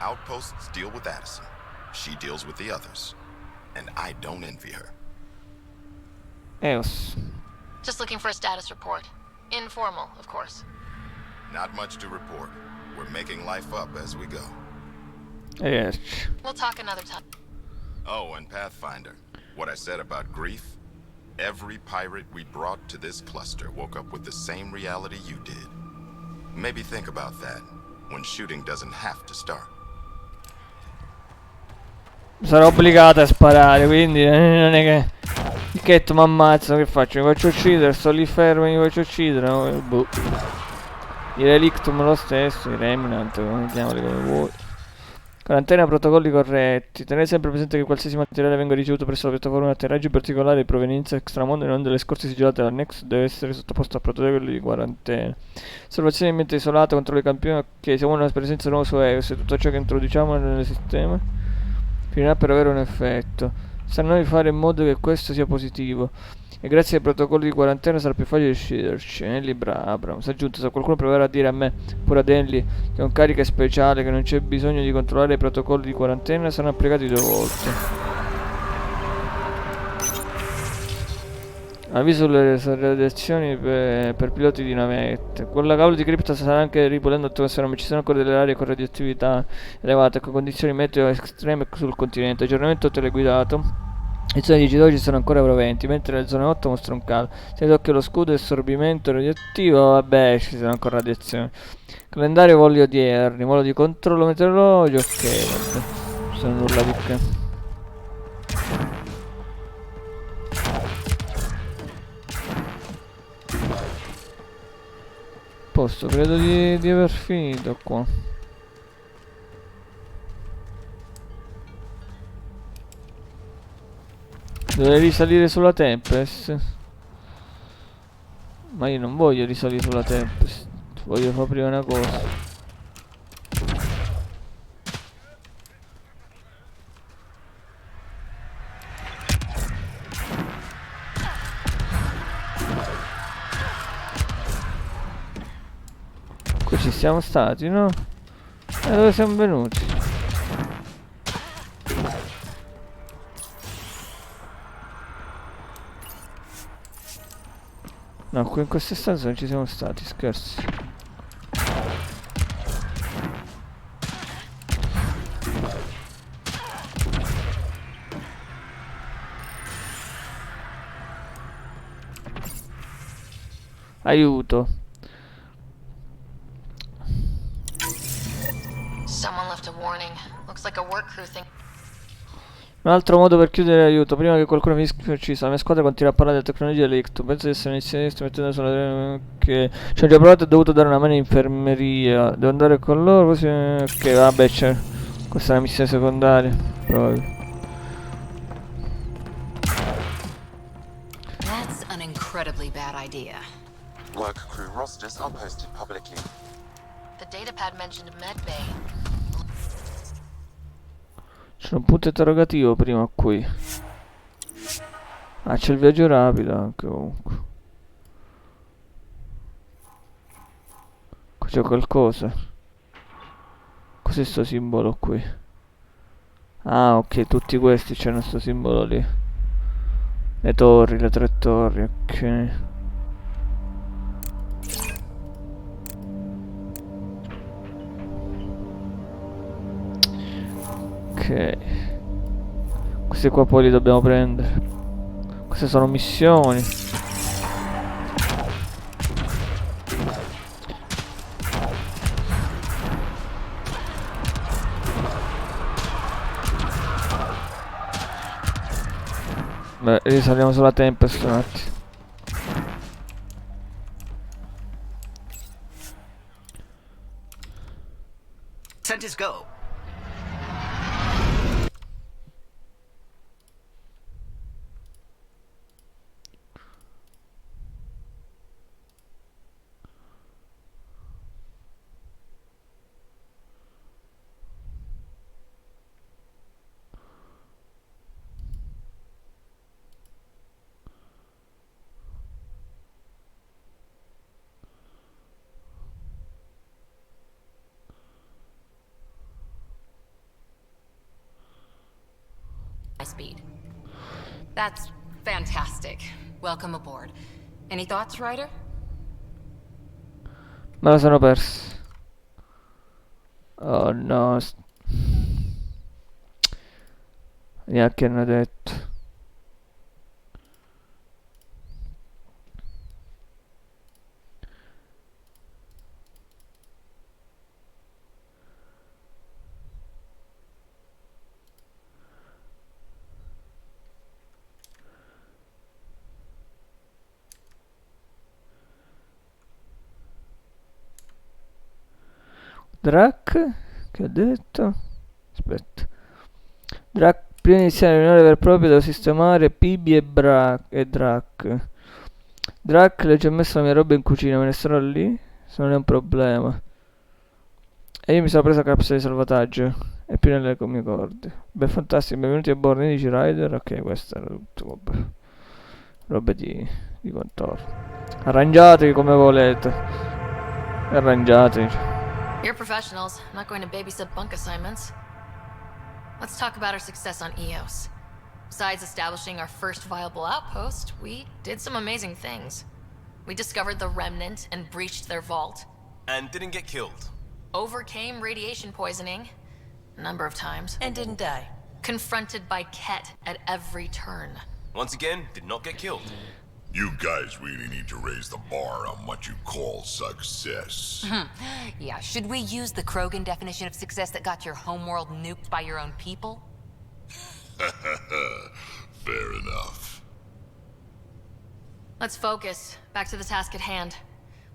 Outposts deal with Addison. She deals with the others. And I don't envy her. Eos. Just looking for a status report. Informal, of course. Not much to report. We're making life up as we go. Yes. We'll talk another time. Oh, and Pathfinder. What I said about grief? Every pirate we brought to this cluster woke up with the same reality you did. Maybe think about that when shooting doesn't have to start. Sarò obbligato a sparare, quindi non è che... Il chetto mi ammazzano, che faccio? Mi faccio uccidere, sto lì fermo e mi faccio uccidere, no? Boh. I relictum lo stesso, i remnant, chiamali come vuoi. Quarantena, protocolli corretti. Tenere sempre presente che qualsiasi materiale venga ricevuto presso la piattaforma di atterraggio particolare di provenienza extramondo e non delle scorte sigillate dal Nexus deve essere sottoposto a protocolli di quarantena. Osservazione di mente isolata, controllo dei campioni, ok, siamo una presenza nuova su EOS e tutto ciò che introduciamo nel sistema finirà per avere un effetto. Sta a noi fare in modo che questo sia positivo. E grazie ai protocolli di quarantena sarà più facile uscirci. Nelly Abrams ha aggiunto: se qualcuno proverà a dire a me, pure a Nelly, che è un carica speciale, che non c'è bisogno di controllare i protocolli di quarantena, saranno applicati 2 volte. Avviso sulle radiazioni per piloti di navette. Con la cavolo di cripta sarà anche ripulendo atmosfera, ma ci sono ancora delle aree con radioattività elevate, con condizioni meteo estreme sul continente. Aggiornamento teleguidato. Le zone di G12 sono ancora proventi, mentre le zone 8 mostrano un calo. Tenete occhio allo scudo e assorbimento radioattivo. Vabbè, ci sono ancora radiazioni. Calendario voli odierni, volo di controllo meteorologico. Ok, vabbè, non sono nulla di che. Posto, credo di aver finito qua. Dovrei risalire sulla Tempest. Ma io non voglio risalire sulla Tempest. Voglio fare prima una cosa. Qui ci siamo stati, no? E dove siamo venuti? No, qui in questa stanza non ci siamo stati, scherzi. Aiuto. Someone left a warning. Looks like a work crew thing. Un altro modo per chiudere l'aiuto, prima che qualcuno finisca ucciso. La mia squadra continua a parlare della tecnologia dell'icto. Penso di essere inizialista mettendo sulla... che ci ho già provato e ho dovuto dare una mano in infermeria. Devo andare con loro così... Ok, vabbè, c'è... Questa è una missione secondaria. Proprio. That's an incredibly bad idea. Work crew rosters are posted publicly. The datapad mentioned medbay. C'è un punto interrogativo prima qui. Ah, c'è il viaggio rapido anche comunque. Qua c'è qualcosa. Cos'è sto simbolo qui? Ah, ok, tutti questi c'hanno sto simbolo lì. Le torri, le 3 torri, ok. Ok. Questi qua poi li dobbiamo prendere. Queste sono missioni. Beh, risaliamo sulla Tempest un attimo. Scientists go. My speed. That's fantastic. Welcome aboard. Any thoughts, Ryder? Me la sono persa. Oh no. Neanche hanno detto. Drack? Che ha detto? Aspetta. Drack, prima di iniziare la riunione vera e propria devo sistemare Peebee e Drack. Drack, l'ho già messo la mia roba in cucina, me ne starò lì? Se non è un problema. E io mi sono presa capsula di salvataggio. E più nelle mie corde. Beh, fantastico, benvenuti a bordo, dici Ryder. Ok, questo era tutto, vabbè. Robe di contorno. Arrangiatevi come volete. Arrangiatevi. You're professionals. I'm not going to babysit bunk assignments. Let's talk about our success on Eos. Besides establishing our first viable outpost, we did some amazing things. We discovered the Remnant and breached their vault. And didn't get killed. Overcame radiation poisoning a number of times. And didn't die. Confronted by Ket at every turn. Once again, did not get killed. You guys really need to raise the bar on what you call success. Yeah, should we use the Krogan definition of success that got your homeworld nuked by your own people? Fair enough. Let's focus. Back to the task at hand.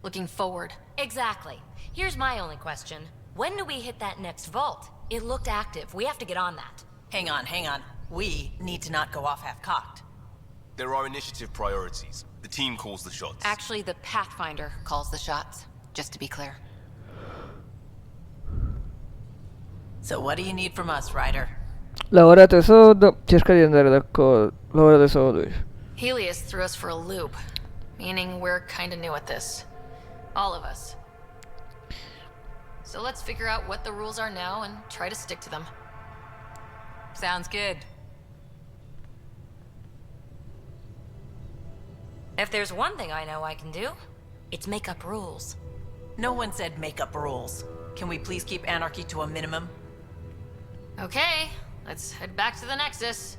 Looking forward. Exactly. Here's my only question. When do we hit that next vault? It looked active. We have to get on that. Hang on, hang on. We need to not go off half-cocked. There are initiative priorities. The team calls the shots. Actually, the Pathfinder calls the shots, just to be clear. So what do you need from us, Ryder? Lavorate sodo, cercate di andare d'accordo. Lavorate sodo. Helios threw us for a loop, meaning we're kinda new at this. All of us. So let's figure out what the rules are now and try to stick to them. Sounds good. If there's one thing I know I can do, it's make up rules. No one said make up rules. Can we please keep anarchy to a minimum? Okay, let's head back to the Nexus.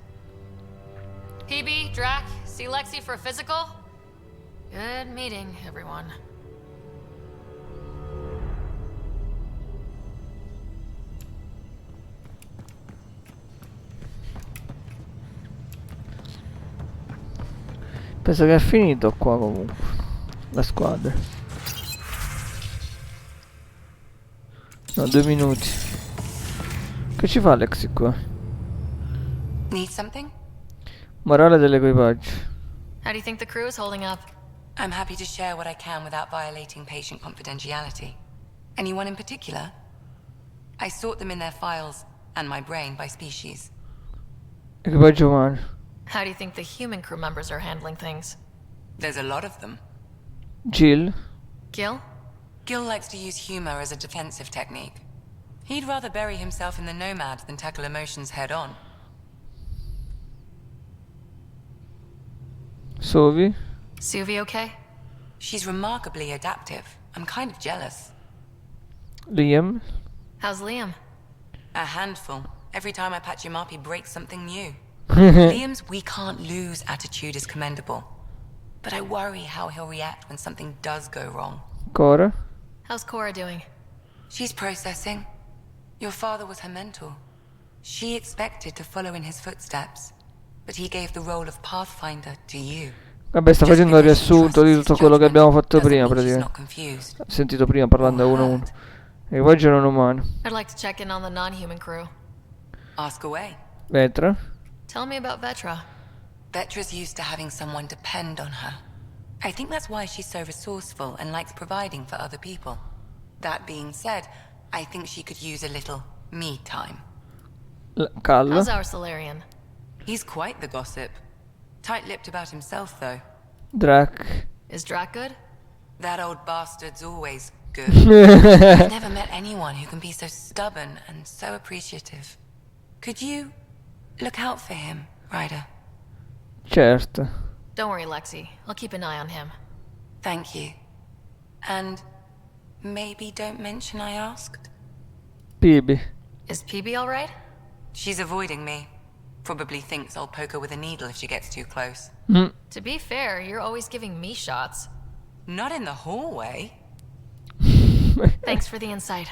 Peebee, Drack, see Lexi for a physical? Good meeting, everyone. Penso che è finito qua comunque. La squadra. No, 2 minuti. Che ci fa Lexi qua? Need something? Morale dell'equipaggio. How do you think the crew is holding up? I'm happy to share what I can without violating patient confidentiality. Anyone in particular? I sought them in their files, and my brain by species. Equipaggio umano. How do you think the human crew members are handling things? There's a lot of them. Jill. Gil? Gil likes to use humor as a defensive technique. He'd rather bury himself in the Nomad than tackle emotions head on. Suvi. Suvi okay? She's remarkably adaptive. I'm kind of jealous. Liam. How's Liam? A handful. Every time I patch him up, he breaks something new. Liam's we can't lose attitude is commendable. But I worry how he'll react when something does go wrong. Cora. How's Cora doing? She's processing. Your father was her mentor. She expected to follow in his footsteps, but he gave the role of Pathfinder to you. Vabbè, sta facendo il riassunto di tutto quello che abbiamo fatto prima, praticamente. Ho sentito prima parlando a 1-1. Equipaggio non umano. I'd like to check in on the non-human crew. Ask away. Vetra. Tell me about Vetra. Vetra's used to having someone depend on her. I think that's why she's so resourceful and likes providing for other people. That being said, I think she could use a little me time. Cal. How's our Solarian? He's quite the gossip. Tight-lipped about himself, though. Drack. Is Drack good? That old bastard's always good. I've never met anyone who can be so stubborn and so appreciative. Could you look out for him, Ryder? Certo. Don't worry, Lexi. I'll keep an eye on him. Thank you. And maybe don't mention I asked? Peebee. Is Peebee alright? She's avoiding me. Probably thinks I'll poke her with a needle if she gets too close. To be fair, you're always giving me shots. Not in the hallway. Thanks for the insight.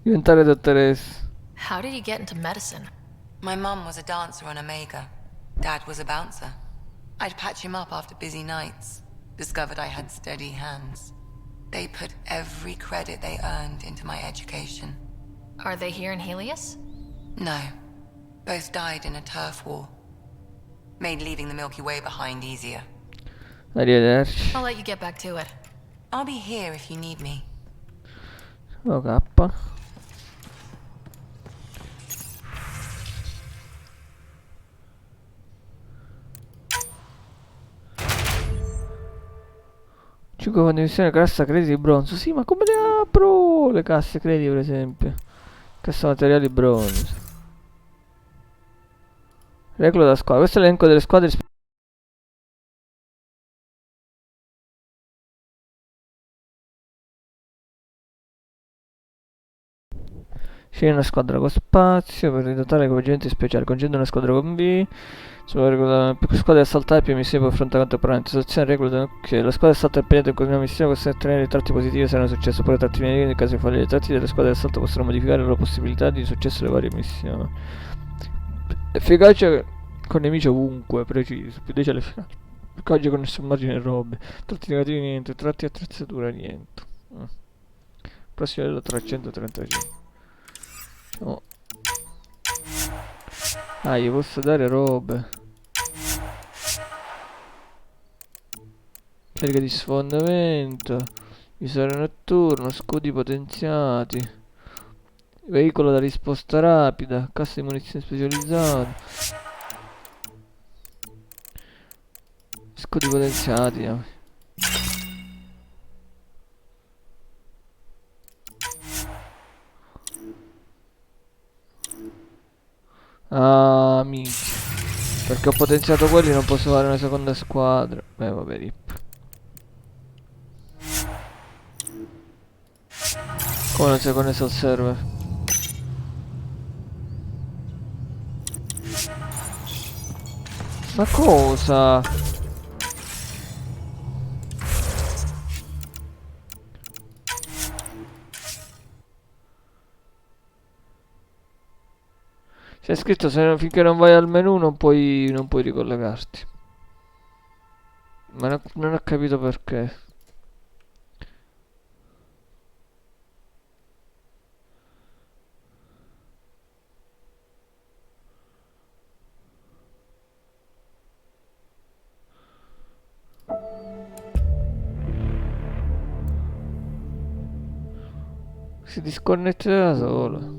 Diventare dottoressa. How did you get into medicine? My mum was a dancer on Omega. Dad was a bouncer. I'd patch him up after busy nights. Discovered I had steady hands. They put every credit they earned into my education. Are they here in Helios? No. Both died in a turf war. Made leaving the Milky Way behind easier. Arrivederci. I'll let you get back to it. I'll be here if you need me. Oh, K. Cinque condivisione cassa crediti bronzo. Sì, ma come le apro le casse crediti, per esempio? Cassa materiali bronzo. Recluta da squadra. Questo è l'elenco delle squadre. Scegli una squadra con spazio per ridotare equipaggiamenti speciali. Concede una squadra con B. Più squadre assaltate, più missioni può affrontare contemporaneamente. Selezione recluta. Ok, la squadra assalto è impegnata in una missione può ottenere i tratti positivi se non è successo. Oppure tratti negativi nel caso di falli. I tratti delle squadre d'assalto possono modificare le loro possibilità di successo alle varie missioni. Efficacia con nemici ovunque, preciso. Più 10 all'efficacia. Efficacia con nessun margine e robe. Tratti negativi niente. Tratti attrezzatura niente. Prossimo livello 335. Oh. Ah, gli posso dare robe. Carica di sfondamento. Visore notturno. Scudi potenziati. Veicolo da risposta rapida. Cassa di munizioni specializzate. Scudi potenziati. Ah, minchia. Perché ho potenziato quelli, non posso fare una seconda squadra. Beh, vabbè, rip. Come non sei connesso al server? Ma cosa? C'è scritto finché non vai al menu non puoi ricollegarti. Ma non ho capito perché. Si disconnette da solo.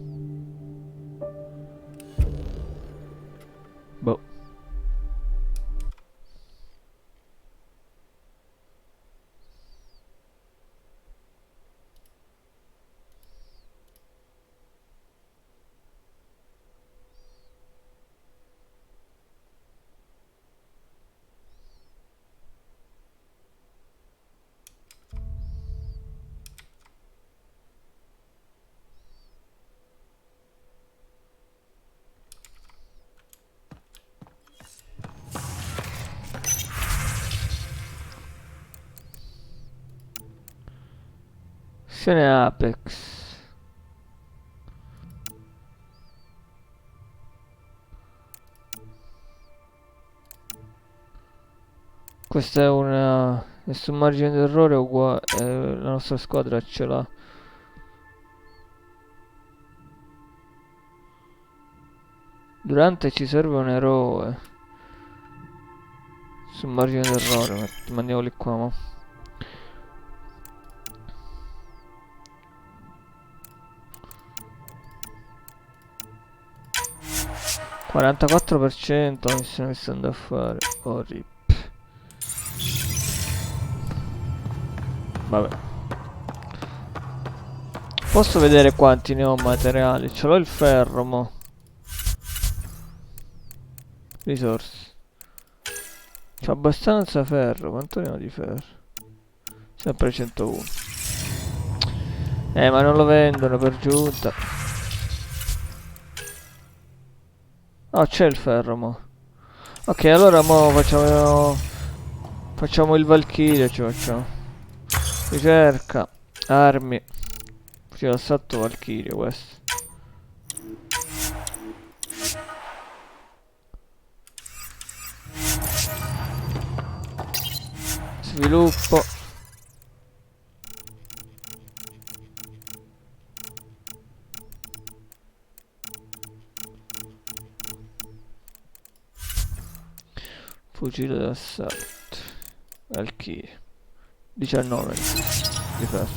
Missione Apex. Questa è una... nessun margine d'errore uguale... la nostra squadra ce l'ha. Durante ci serve un eroe. Sul margine d'errore, mandiamoli qua, mo. %44% la missione che sto andando a fare. Oh, rip. Vabbè. Posso vedere quanti ne ho materiali? Ce l'ho il ferro, mo. Risorse. C'ho abbastanza ferro. Quanto ne ho di ferro? Sempre 101. Ma non lo vendono per giunta. Oh, c'è il ferro, mo. Ok, allora mo facciamo il Valkyrie, ci facciamo. Ricerca. Armi. Fucile d'assalto Valkyrie, questo. Sviluppo. Fucile d'assalto Valkyrie 19 di ferro.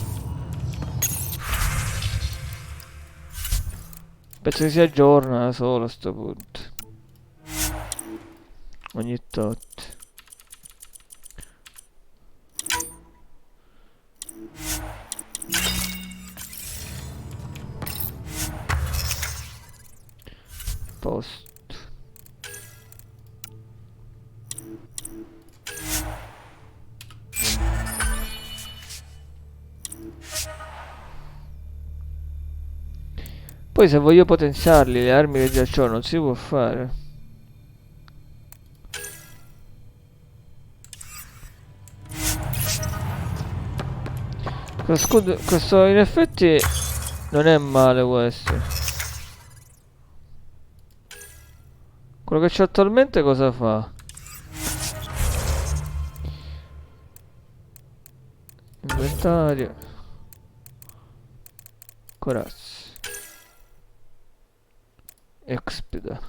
Penso che si aggiorna da solo a sto punto. Ogni tot. Posto. Poi se voglio potenziarli le armi che già ho non si può fare. Questo scudo, questo in effetti non è male questo. Quello che c'ho attualmente cosa fa? Inventario. Corazza. Expeda.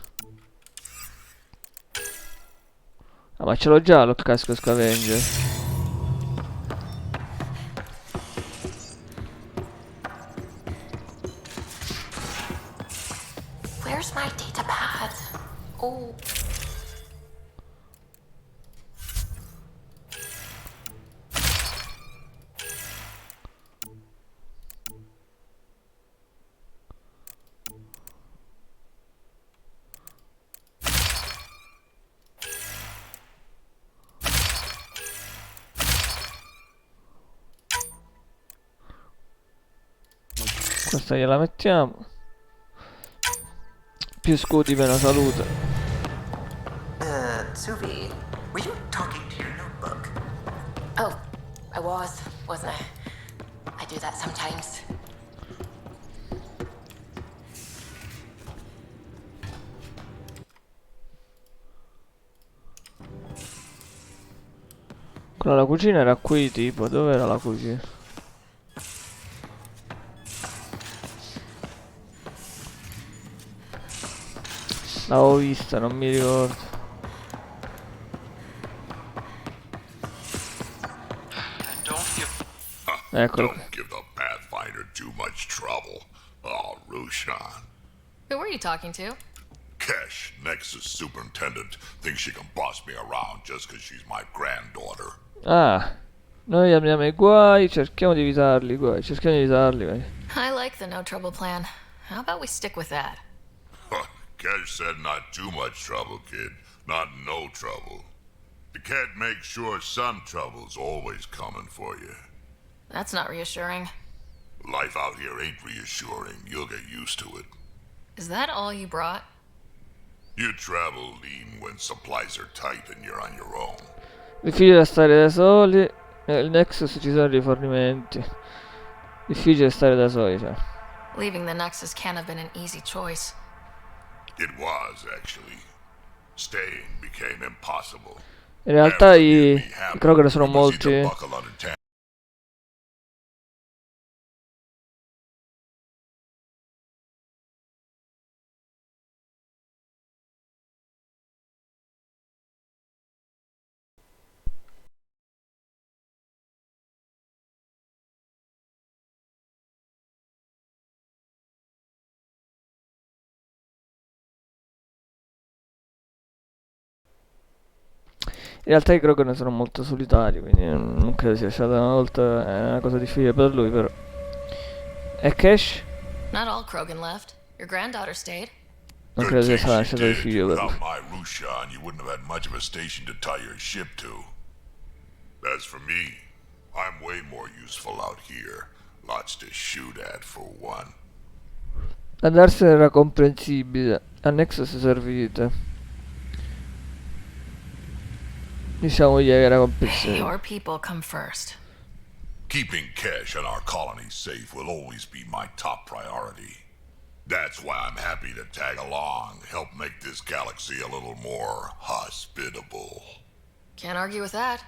Ah, ma ce l'ho già lo casco scavenger. Where's my data pad? Oh. Questa gliela mettiamo. Più scudi meno salute. Suvi, were you talking to your notebook? Oh, I wasn't I? I do that sometimes. Quella la cucina era qui tipo, dove era la cucina? L'avevo vista, non mi ricordo. Eccolo. Don't give the Pathfinder too much trouble. Oh, Rushan. Who were you talking to? Kesh, Nexus Superintendent, thinks she can boss me around just because she's my granddaughter. Ah, noi abbiamo i guai, cerchiamo di evitarli, guai, cerchiamo di evitarli, vai. I like the no trouble plan. How about we stick with that? Kesh said not too much trouble, kid. Not no trouble. The cat makes sure some trouble's always coming for you. That's not reassuring. Life out here ain't reassuring. You'll get used to it. Is that all you brought? You travel lean when supplies are tight and you're on your own. Difficile da stare da soli. Nel Nexus ci sono rifornimenti. Difficile stare da soli, cioè. Leaving the Nexus can't have been an easy choice. It was, actually. Staying became impossible. In realtà i Kroger sono molti. In realtà i Kroger sono molto solitari, quindi non credo sia stata una volta una cosa difficile per lui, però. E Cash? Not all Krogan left. Your granddaughter stayed. Non credo sia stata una scelta difficile per lui. Without my Rushan, you wouldn't have had much of a station to tie your ship to. As for me, I'm way more useful out here. Lots to shoot at, for one. Andarsene era comprensibile. A Nexus servite. Diciamogli che era comprensibile. Your people come first. Keeping cash and our colony safe will always be my top priority. That's why I'm happy to tag along, help make this galaxy a little more hospitable. Can't argue with that.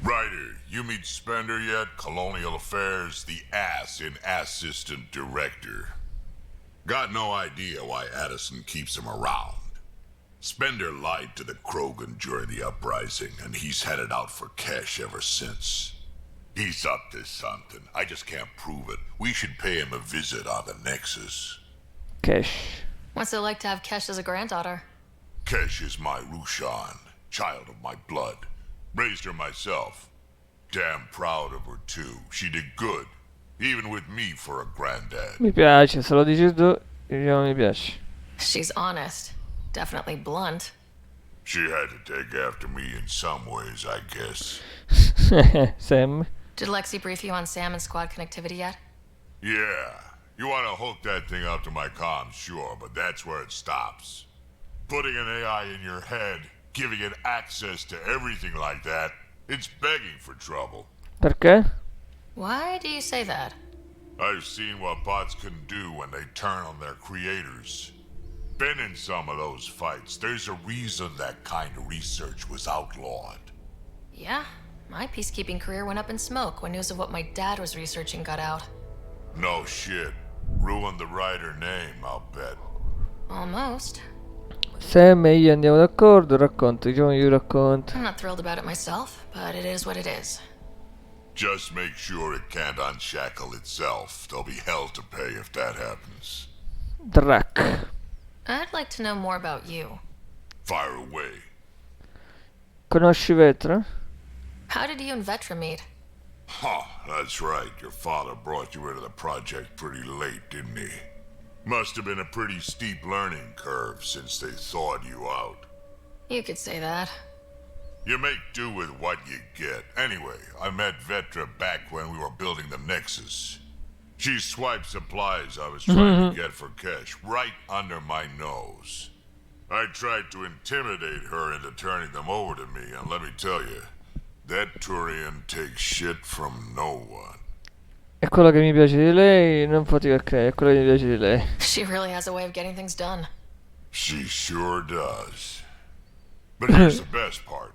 Ryder, you meet Spender yet? Colonial Affairs, the ass in Assistant Director. Got no idea why Addison keeps him around. Spender lied to the Krogan during the uprising, and he's headed out for cash ever since. He's up to something. I just can't prove it. We should pay him a visit on the Nexus. Cash. What's it like to have Kesh as a granddaughter? Kesh is my Rushan, child of my blood. Raised her myself. Damn proud of her too. She did good, even with me for a granddad. Mi piace, se lo dici tu, diciamo mi piace. She's honest. Definitely blunt. She had to take after me in some ways, I guess. Sam? Did Lexi brief you on Sam and squad connectivity yet? Yeah. You want to hook that thing up to my comms, sure, but that's where it stops. Putting an AI in your head, giving it access to everything like that, it's begging for trouble. Perché? Why do you say that? I've seen what bots can do when they turn on their creators. Been in some of those fights. There's a reason that kind of research was outlawed. Yeah, my peacekeeping career went up in smoke when news of what my dad was researching got out. No shit. Ruined the writer name, I'll bet. Almost. Sam e io andiamo d'accordo, racconto, diciamo io racconto. I'm not thrilled about it myself, but it is what it is. Just make sure it can't unshackle itself. There'll be hell to pay if that happens. Drack. I'd like to know more about you. Fire away. Conosci Vetra? How did you and Vetra meet? Huh, that's right. Your father brought you into the project pretty late, didn't he? Must have been a pretty steep learning curve since they thawed you out. You could say that. You make do with what you get. Anyway, I met Vetra back when we were building the Nexus. She swiped supplies I was trying to get for cash right under my nose. I tried to intimidate her into turning them over to me, and let me tell you, that Turian takes shit from no one. È quello che mi piace di lei, non fatica a credere, è quello che mi piace di lei. She really has a way of getting things done. She sure does. But here's the best part.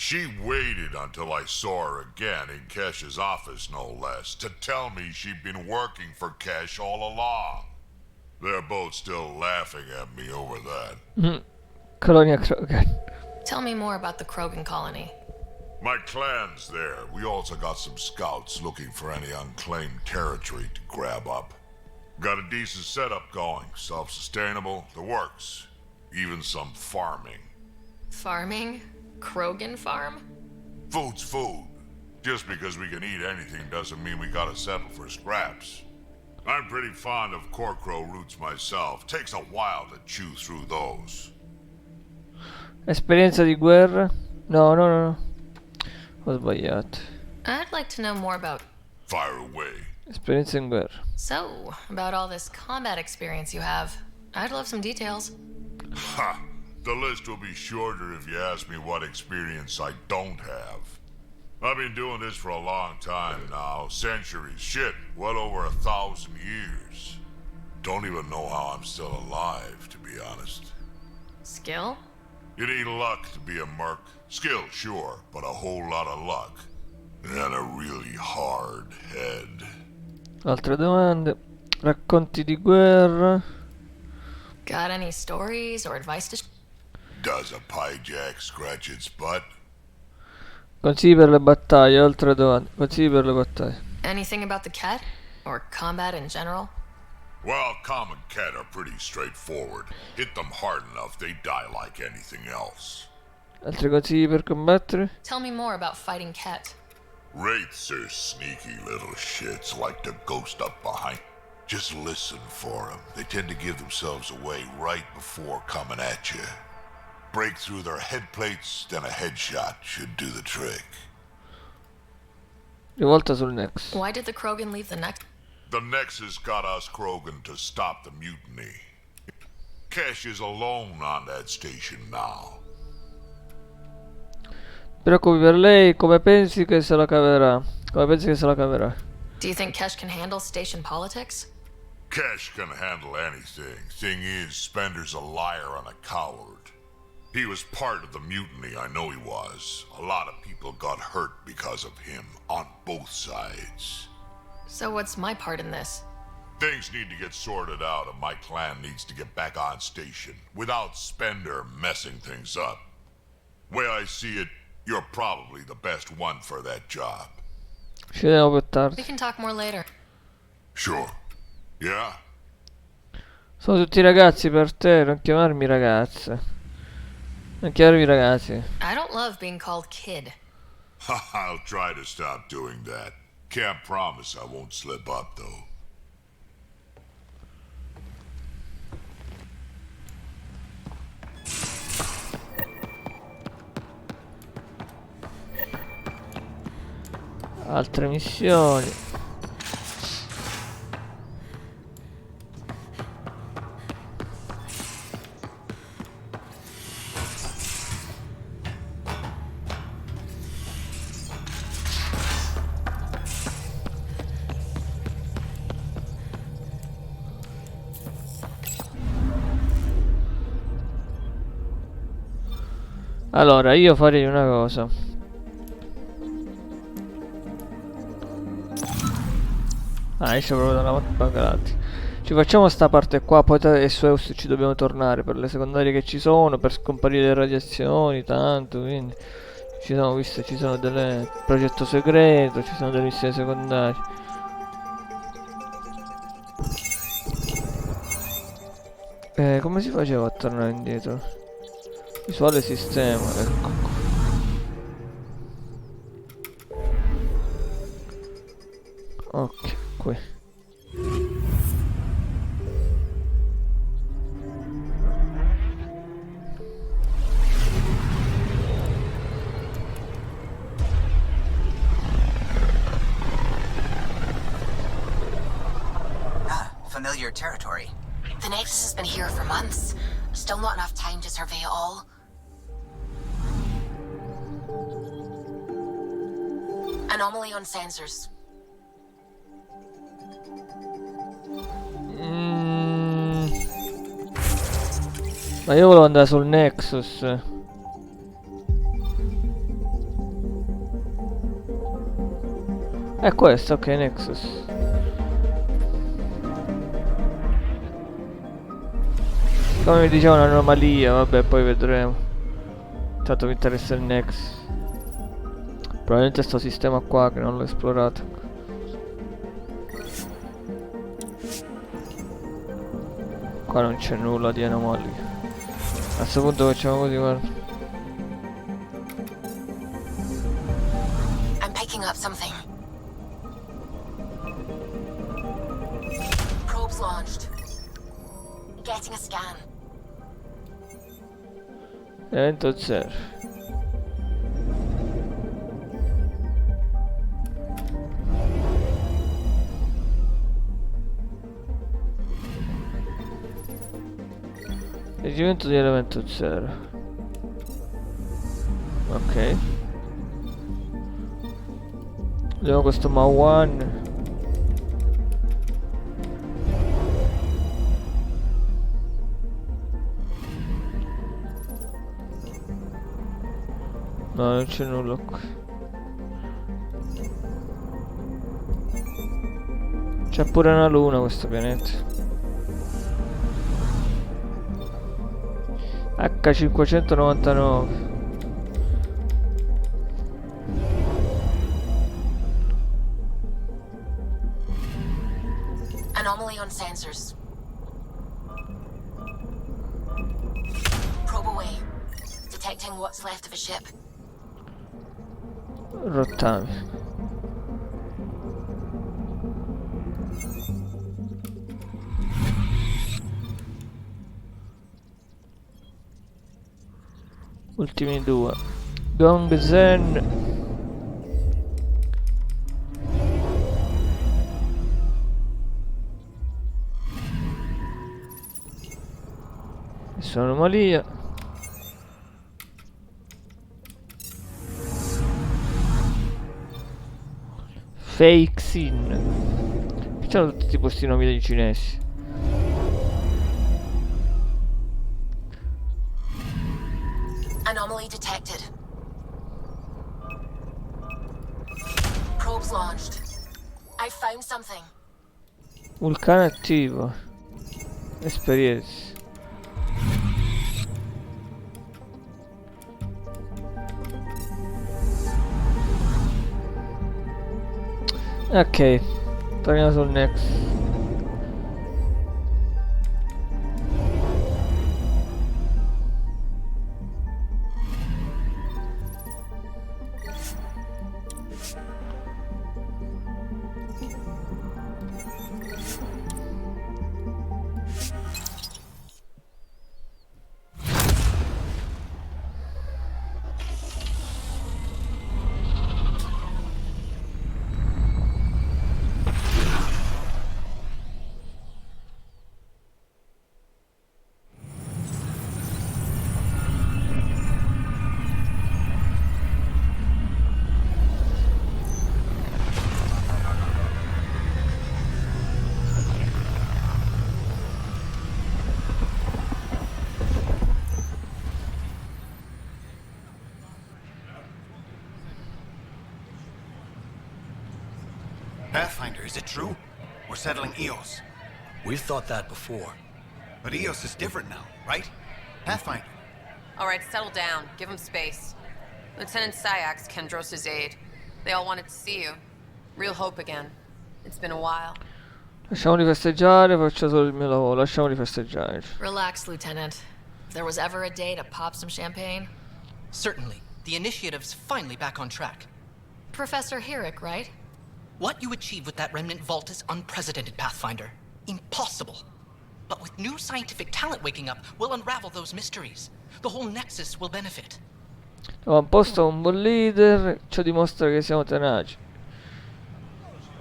She waited until I saw her again in Kesh's office, no less, to tell me she'd been working for Kesh all along. They're both still laughing at me over that. Colonia Krogan. Tell me more about the Krogan colony. My clan's there. We also got some scouts looking for any unclaimed territory to grab up. Got a decent setup going, self-sustainable, the works. Even some farming. Farming? Krogan farm? Food's food. Just because we can eat anything doesn't mean we gotta settle for scraps. I'm pretty fond of corcrow roots myself. Takes a while to chew through those. Esperienza di guerra? No. Ho sbagliato. I'd like to know more about... Fire away. Esperienza in guerra. So, about all this combat experience you have. I'd love some details. Ha! The list will be shorter if you ask me what experience I don't have. I've been doing this for a long time now. Centuries. Shit, well over 1,000 years. Don't even know how I'm still alive, to be honest. Skill? You need luck to be a merc. Skill, sure, but a whole lot of luck. And a really hard head. Altre domande. Racconti di guerra. Got any stories or advice to... Does a piejack scratch its butt? Consigli per le battaglie, altre domande. Consigli per le battaglie. Anything about the cat? Or combat in general? Well, common cat are pretty straightforward. Hit them hard enough, they die like anything else. Altri consigli per combattere? Tell me more about fighting cat. Wraiths are sneaky little shits like the ghost up behind. Just listen for them. They tend to give themselves away right before coming at you. Break through their head plates, then a headshot should do the trick. Rivolta sul Nexus. Why did the Krogan leave the Nexus? The Nexus got us Krogan to stop the mutiny. Cash is alone on that station now. Ti preoccupi per lei, come pensi che se la caverà? Come pensi che se la caverà? Do you think Kesh can handle station politics? Cash can handle anything. Thing is, Spender's a liar and a coward. He was part of the mutiny, I know he was. A lot of people got hurt because of him, on both sides. So what's my part in this? Things need to get sorted out and my clan needs to get back on station, without Spender messing things up. Way I see it, you're probably the best one for that job. Ci vediamo più tardi. We can talk more later. Sure. Yeah? Sono tutti ragazzi per te, non chiamarmi ragazze. Non chiamarmi ragazzi. I don't love being called kid. I'll try to stop doing that. Can't promise I won't slip up, though. Altre missioni. Allora, io farei una cosa. Esce proprio dalla mappa gratis. Ci facciamo sta parte qua, poi e su Eus ci dobbiamo tornare per le secondarie che ci sono, per scomparire le radiazioni, tanto, quindi ci sono, visto, ci sono delle progetto segreto, ci sono delle missioni secondarie. Come si faceva a tornare indietro? Visuale sistema, ecco. Ok, qui. Familiar territory. The Nexus has been here for months. Still not enough time to survey it all. Anomaly on sensors. Ma io volevo andare sul Nexus. È questo, ok, Nexus. Come mi diceva un'anomalia, vabbè, poi vedremo. Intanto mi interessa il Nexus. Probabilmente sto sistema qua che non l'ho esplorato. Qua non c'è nulla di anomalia. A questo punto facciamo così, guarda. I'm picking up something. Probes launched. Getting a scan. Evento 0. Reggimento di elemento 0. Ok. Vediamo questo Mawan. No, non c'è nulla qui. C'è pure una luna questo pianeta. H599. Anomaly on sensors. Probe away. Detecting what's left of a ship. Rottami. Ultimi due. Gong Zen. Nessuna anomalia. Fake Sin. Facciamo tutti questi nomi dei cinesi. Anomaly detected. Probes launched. I found something. Vulcano attivo. Esperienze. Ok, torniamo sul next. Pathfinder, is it true? We're settling Eos. We've thought that before. But Eos is different now, right? Pathfinder. All right, settle down. Give him space. Lieutenant Syax, Kendros' aide. They all wanted to see you. Real hope again. It's been a while. Lasciamoli festeggiare, faccio solo il mio lavoro. Lasciamoli festeggiare. Relax, Lieutenant. If there was ever a day to pop some champagne. Certainly. The initiative's finally back on track. Professor Herrick, right? What you achieved with that remnant vault is unprecedented, Pathfinder. Impossible. But with new scientific talent waking up, we'll unravel those mysteries. The whole Nexus will benefit. Avamposto un buon leader, ciò dimostra che siamo tenaci.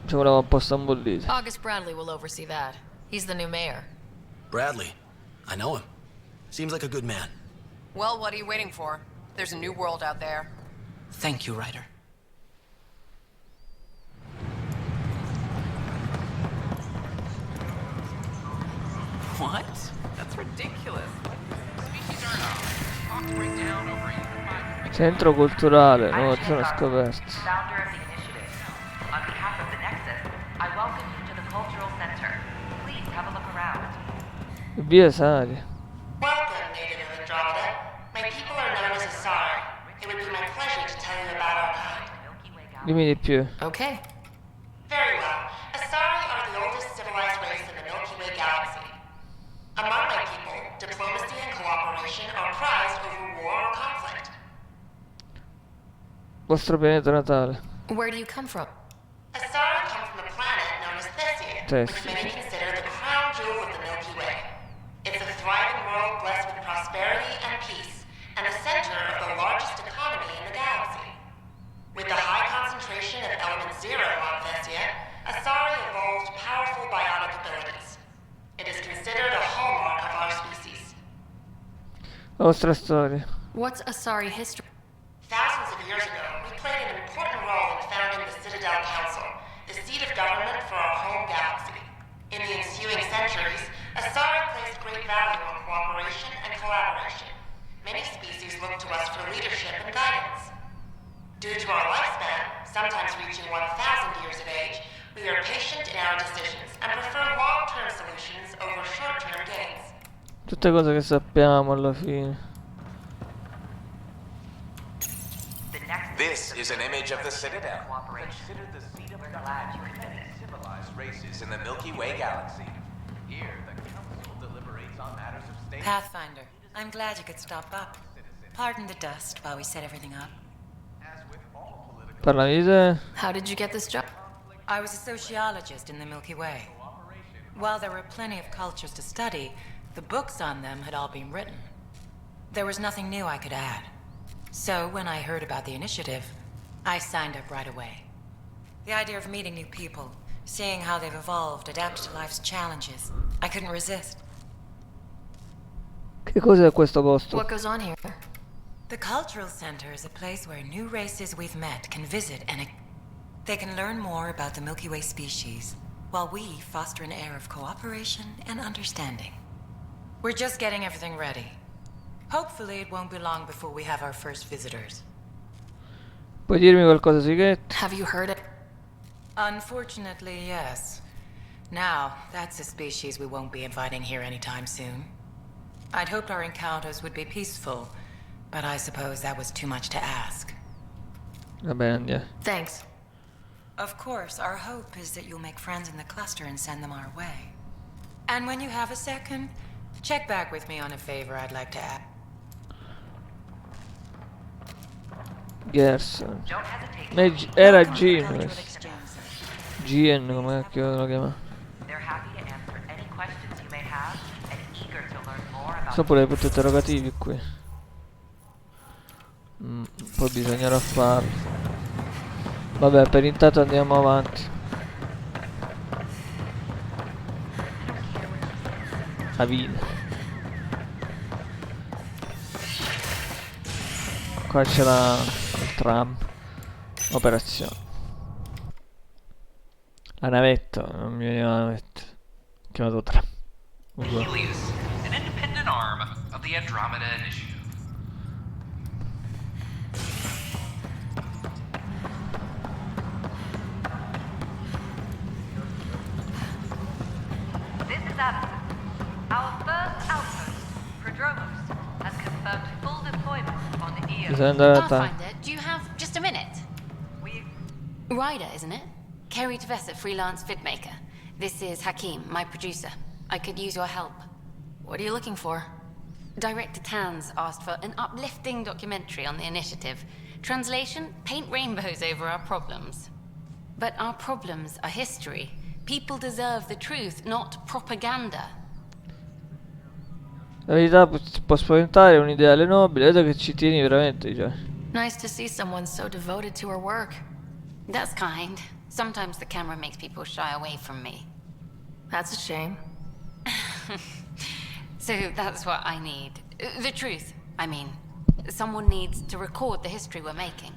C'è un avamposto un buon leader. August Bradley will oversee that. He's the new mayor. Bradley. I know him. Seems like a good man. Well, what are you waiting for? There's a new world out there. Thank you, Ryder. What? That's ridiculous. Centro culturale, no, zona scoperta. Founder of the initiative. On behalf of the Nexus, I welcome you to the Cultural Center. Please have a look around. Via Sali. Welcome, native of Andromeda. My people are known as Asari. It would be my pleasure to tell you about our kind. Dimmi di più. Okay. Very well. Asari are the oldest civilized race in the Milky Way galaxy. Among my people, diplomacy and cooperation are prized over war or conflict. Vostro pianeta natale. Where do you come from? Asari come from a planet known as Thesia, which many consider the crown jewel of the Milky Way. It's a thriving world blessed with prosperity and peace, and the center of the largest economy in the galaxy. With the high concentration of element zero on Thesia, Asari evolved powerful biotic abilities. It is considered a hallmark of our species. La vostra storia. What's a sorry history? Thousands of years ago, we played an important role in founding the Citadel Council, the seat of government for our home galaxy. In the ensuing centuries, Asari placed great value on cooperation and collaboration. Many species look to us for leadership and guidance. Due to our lifespan, sometimes reaching 1,000 years of age, we are patient in our decisions and prefer long-term solutions over short-term gains. Tutte cose che sappiamo alla fine. This is an image of the Citadel. Considered the seat of government for many civilized races in the Milky Way galaxy. Here, the Council deliberates on matters of state. Pathfinder, I'm glad you could stop up. Pardon the dust while we set everything up. Parlami di te. How did you get this job? I was a sociologist in the Milky Way. While there were plenty of cultures to study, the books on them had all been written. There was nothing new I could add. So when I heard about the initiative, I signed up right away. The idea of meeting new people, seeing how they've evolved, adapted to life's challenges, I couldn't resist. Che cos'è questo posto? What goes on here? The Cultural Center is a place where new races we've met can visit and they can learn more about the Milky Way species, while we foster an air of cooperation and understanding. We're just getting everything ready. Hopefully it won't be long before we have our first visitors. Puoi dirmi qualcosa, Sighet? Have you heard it? Unfortunately, yes. Now, that's a species we won't be inviting here anytime soon. I'd hoped our encounters would be peaceful, but I suppose that was too much to ask. Va bene, andiamo. Thanks. Of course, our hope is that you'll make friends in the cluster and send them our way. And when you have a second, check back with me on a favor I'd like to add. Gerson. Era Gin questo. GN come cacchio lo chiama. Sono pure i punti interrogativi qui. Poi bisognerà farlo. Vabbè, per intanto andiamo avanti. Avina. Qua c'è il tram. Operazione. La navetta, non mi veniva la navetta. Chiamato tram. Helios, an independent arm of the Andromeda Initiative. This is Addison. Our first outpost, Prodromos, has confirmed full deployment on the EO. Pathfinder, do you have just a minute? Ryder, isn't it? Kerry Tavessa, freelance vidmaker. This is Hakim, my producer. I could use your help. What are you looking for? Director Tans asked for an uplifting documentary on the initiative. Translation, paint rainbows over our problems. But our problems are history. People deserve the truth, not propaganda. La verità può spaventare, è un ideale nobile, vedo che ci tieni veramente, cioè. Nice to see someone so devoted to her work. That's kind. Sometimes the camera makes people shy away from me. That's a shame. So that's what I need. The truth, I mean. Someone needs to record the history we're making.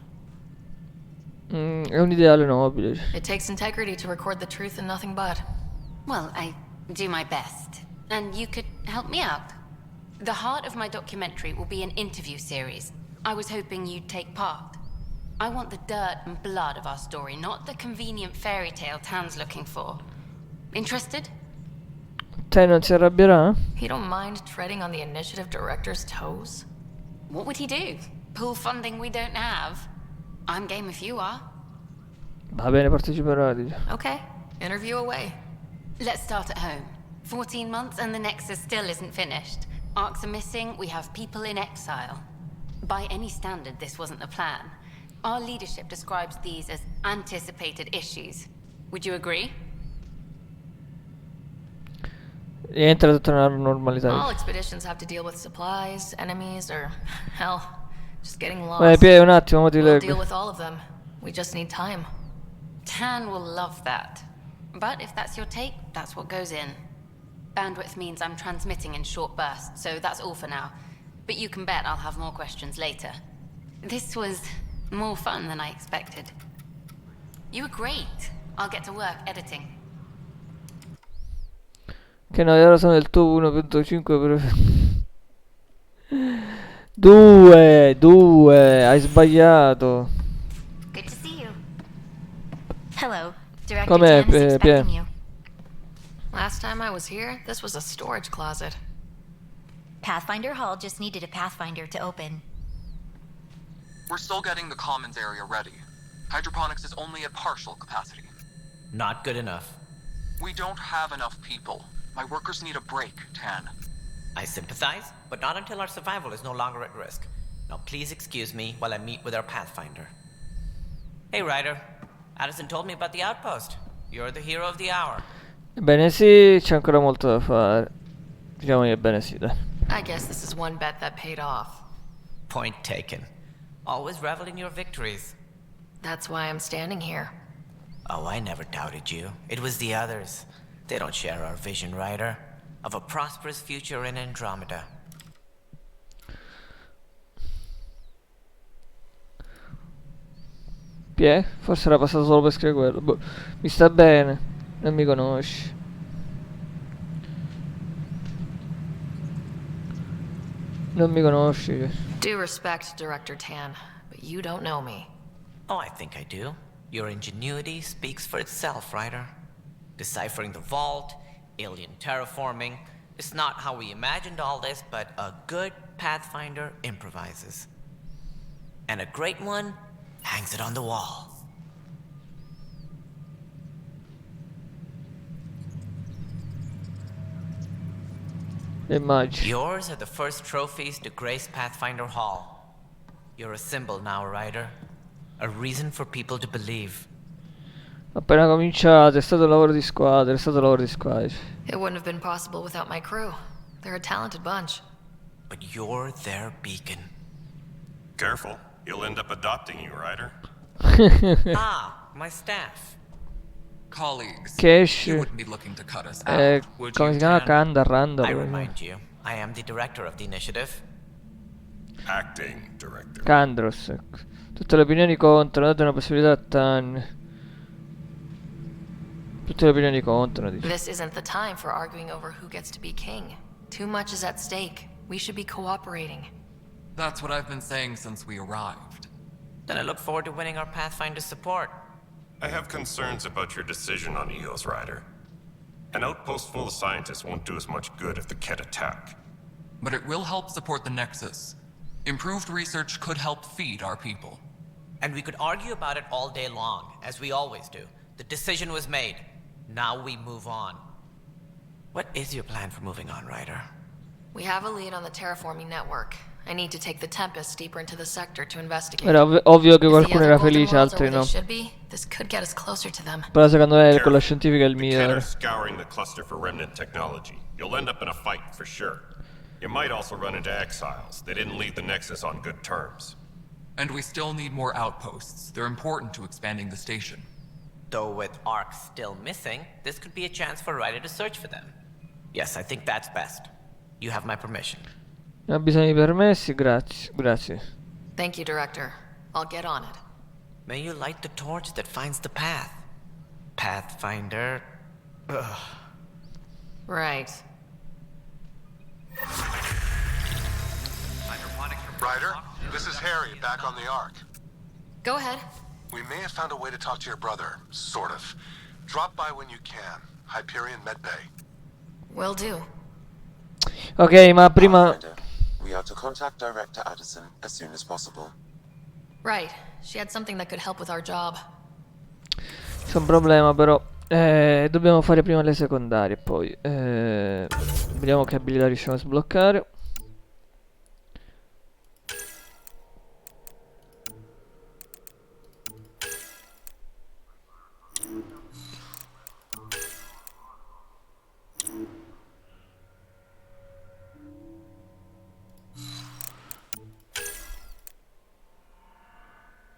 È un ideale nobile. It takes integrity to record the truth and nothing but. Well, I do my best. And you could help me out. The heart of my documentary will be an interview series. I was hoping you'd take part. I want the dirt and blood of our story, not the convenient fairy tale Tan's looking for. Interested? Te non si arrabbierà? You don't mind treading on the initiative director's toes? What would he do? Pull funding we don't have? I'm game if you are. Va bene, parteciperò. Okay, interview away. Let's start at home. 14 months and the Nexus still isn't finished. Arcs are missing, we have people in exile. By any standard, this wasn't the plan. Our leadership describes these as anticipated issues. Would you agree? Rientra tutta una normalità. All expeditions have to deal with supplies, enemies, or hell, just getting lost. Piede un attimo, mo ti We'll leggo. deal with all of them. We just need time. Tan will love that. But if that's your take, that's what goes in. Bandwidth means I'm transmitting in short bursts, so that's all for now. but you can bet I'll have more questions later. This was more fun than I expected. You were great. I'll get to work editing. Che no, ora sono il tuo 1.5 Due, hai sbagliato. Good to see you. Hello, Director Com'è, Tan is expecting Pie? you. Last time I was here, this was a storage closet. Pathfinder Hall just needed a Pathfinder to open. We're still getting the commons area ready. Hydroponics is only at partial capacity. Not good enough. We don't have enough people. My workers need a break, Tan. I sympathize, but not until our survival is no longer at risk. Now please excuse me while I meet with our Pathfinder. Hey Ryder, Addison told me about the outpost. You're the hero of the hour. Ebbene sì, c'è ancora molto da fare. Diciamo che ebbene sì, dai. I guess this is one bet that paid off. Point taken. Always revel in your victories. That's why I'm standing here. Oh, I never doubted you. It was the others. They don't share our vision, Ryder, of a prosperous future in Andromeda. Pie? Forse era passato solo per scrivere quello. Boh. Mi sta bene. Non mi conosci. Non mi conosci. Due respect, Director Tan, but you don't know me. Oh, I think I do. Your ingenuity speaks for itself, Ryder. Deciphering the vault, alien terraforming. It's not how we imagined all this, but a good Pathfinder improvises. And a great one hangs it on the wall. Immagino. Yours are the first trophies to grace Pathfinder Hall. You're a symbol now, Ryder. A reason for people to believe. Appena cominciato, è stato un lavoro di squadra, è stato un lavoro di squadra. It wouldn't have been possible without my crew. They're a talented bunch. But you're their beacon. Careful, you'll end up adopting you, Ryder. Ah, my staff. Colleagues, Cash. you wouldn't be looking to cut us out, would Come you, si chiama? Tan? Kanda, Randa. I remind you, I am the director of the initiative. Acting director. Kandros. Tutte le opinioni contro, date una possibilità a Tan. Tutte le opinioni contro, dice. This isn't the time for arguing over who gets to be king. Too much is at stake. We should be cooperating. That's what I've been saying since we arrived. Then I look forward to winning our Pathfinder support. I have concerns about your decision on Eos, Ryder. An outpost full of scientists won't do us much good if the Kett attack. But it will help support the Nexus. Improved research could help feed our people. And we could argue about it all day long, as we always do. The decision was made. Now we move on. What is your plan for moving on, Ryder? We have a lead on the terraforming network. I need to take the Tempest deeper into the sector to investigate. Era ovvio che If the qualcuno other era golden felice, worlds are altri where no. they should be, this could get us closer to them. Però secondo me con la scientifica è il The Kett are migliore. scouring the cluster for remnant technology. You'll end up in a fight, for sure. You might also run into exiles. They didn't leave the Nexus on good terms. And we still need more outposts. They're important to expanding the station. Though with Ark still missing, this could be a chance for Ryder to search for them. Yes, I think that's best. You have my permission. Ha bisogno di permessi? Grazie. Grazie. Thank you, Director. I'll get on it. May you light the torch that finds the path. Pathfinder. Ugh. Right. Ryder, this is Harry, back on the Ark. Go ahead. We may have found a way to talk to your brother, sort of. Drop by when you can. Hyperion Medbay. Will do. Ok, ma prima... We are to contact Director Addison as soon as possible. Right. She had something that could help with our job. C'è un problema però. Dobbiamo fare prima le secondarie poi. Vediamo che abilità riusciamo a sbloccare.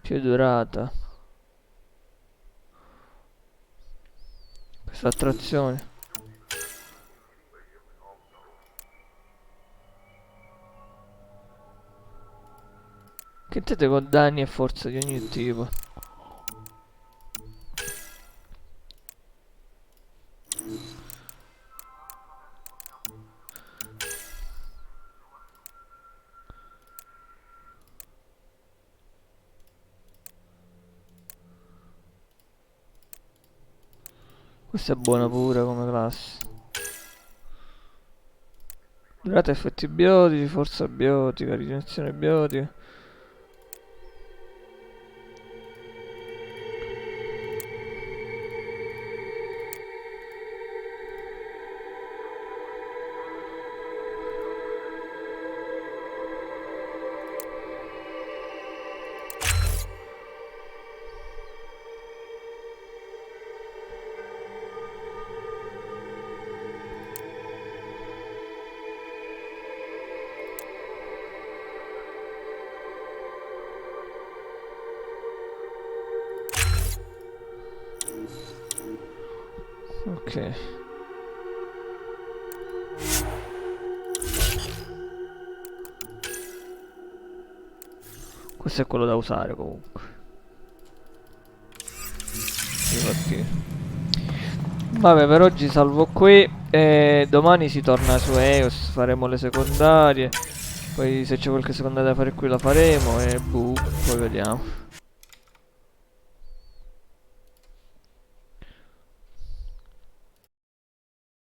Più durata. Questa attrazione. Che intende con danni e forza di ogni tipo? Questa è buona pure come classe. Durata effetti biotici, forza biotica, rigenerazione biotica. Ok. Questo è quello da usare comunque. Vabbè, per oggi salvo qui. E domani si torna su EOS. Faremo le secondarie. Poi se c'è qualche secondaria da fare qui la faremo. E boh, poi vediamo.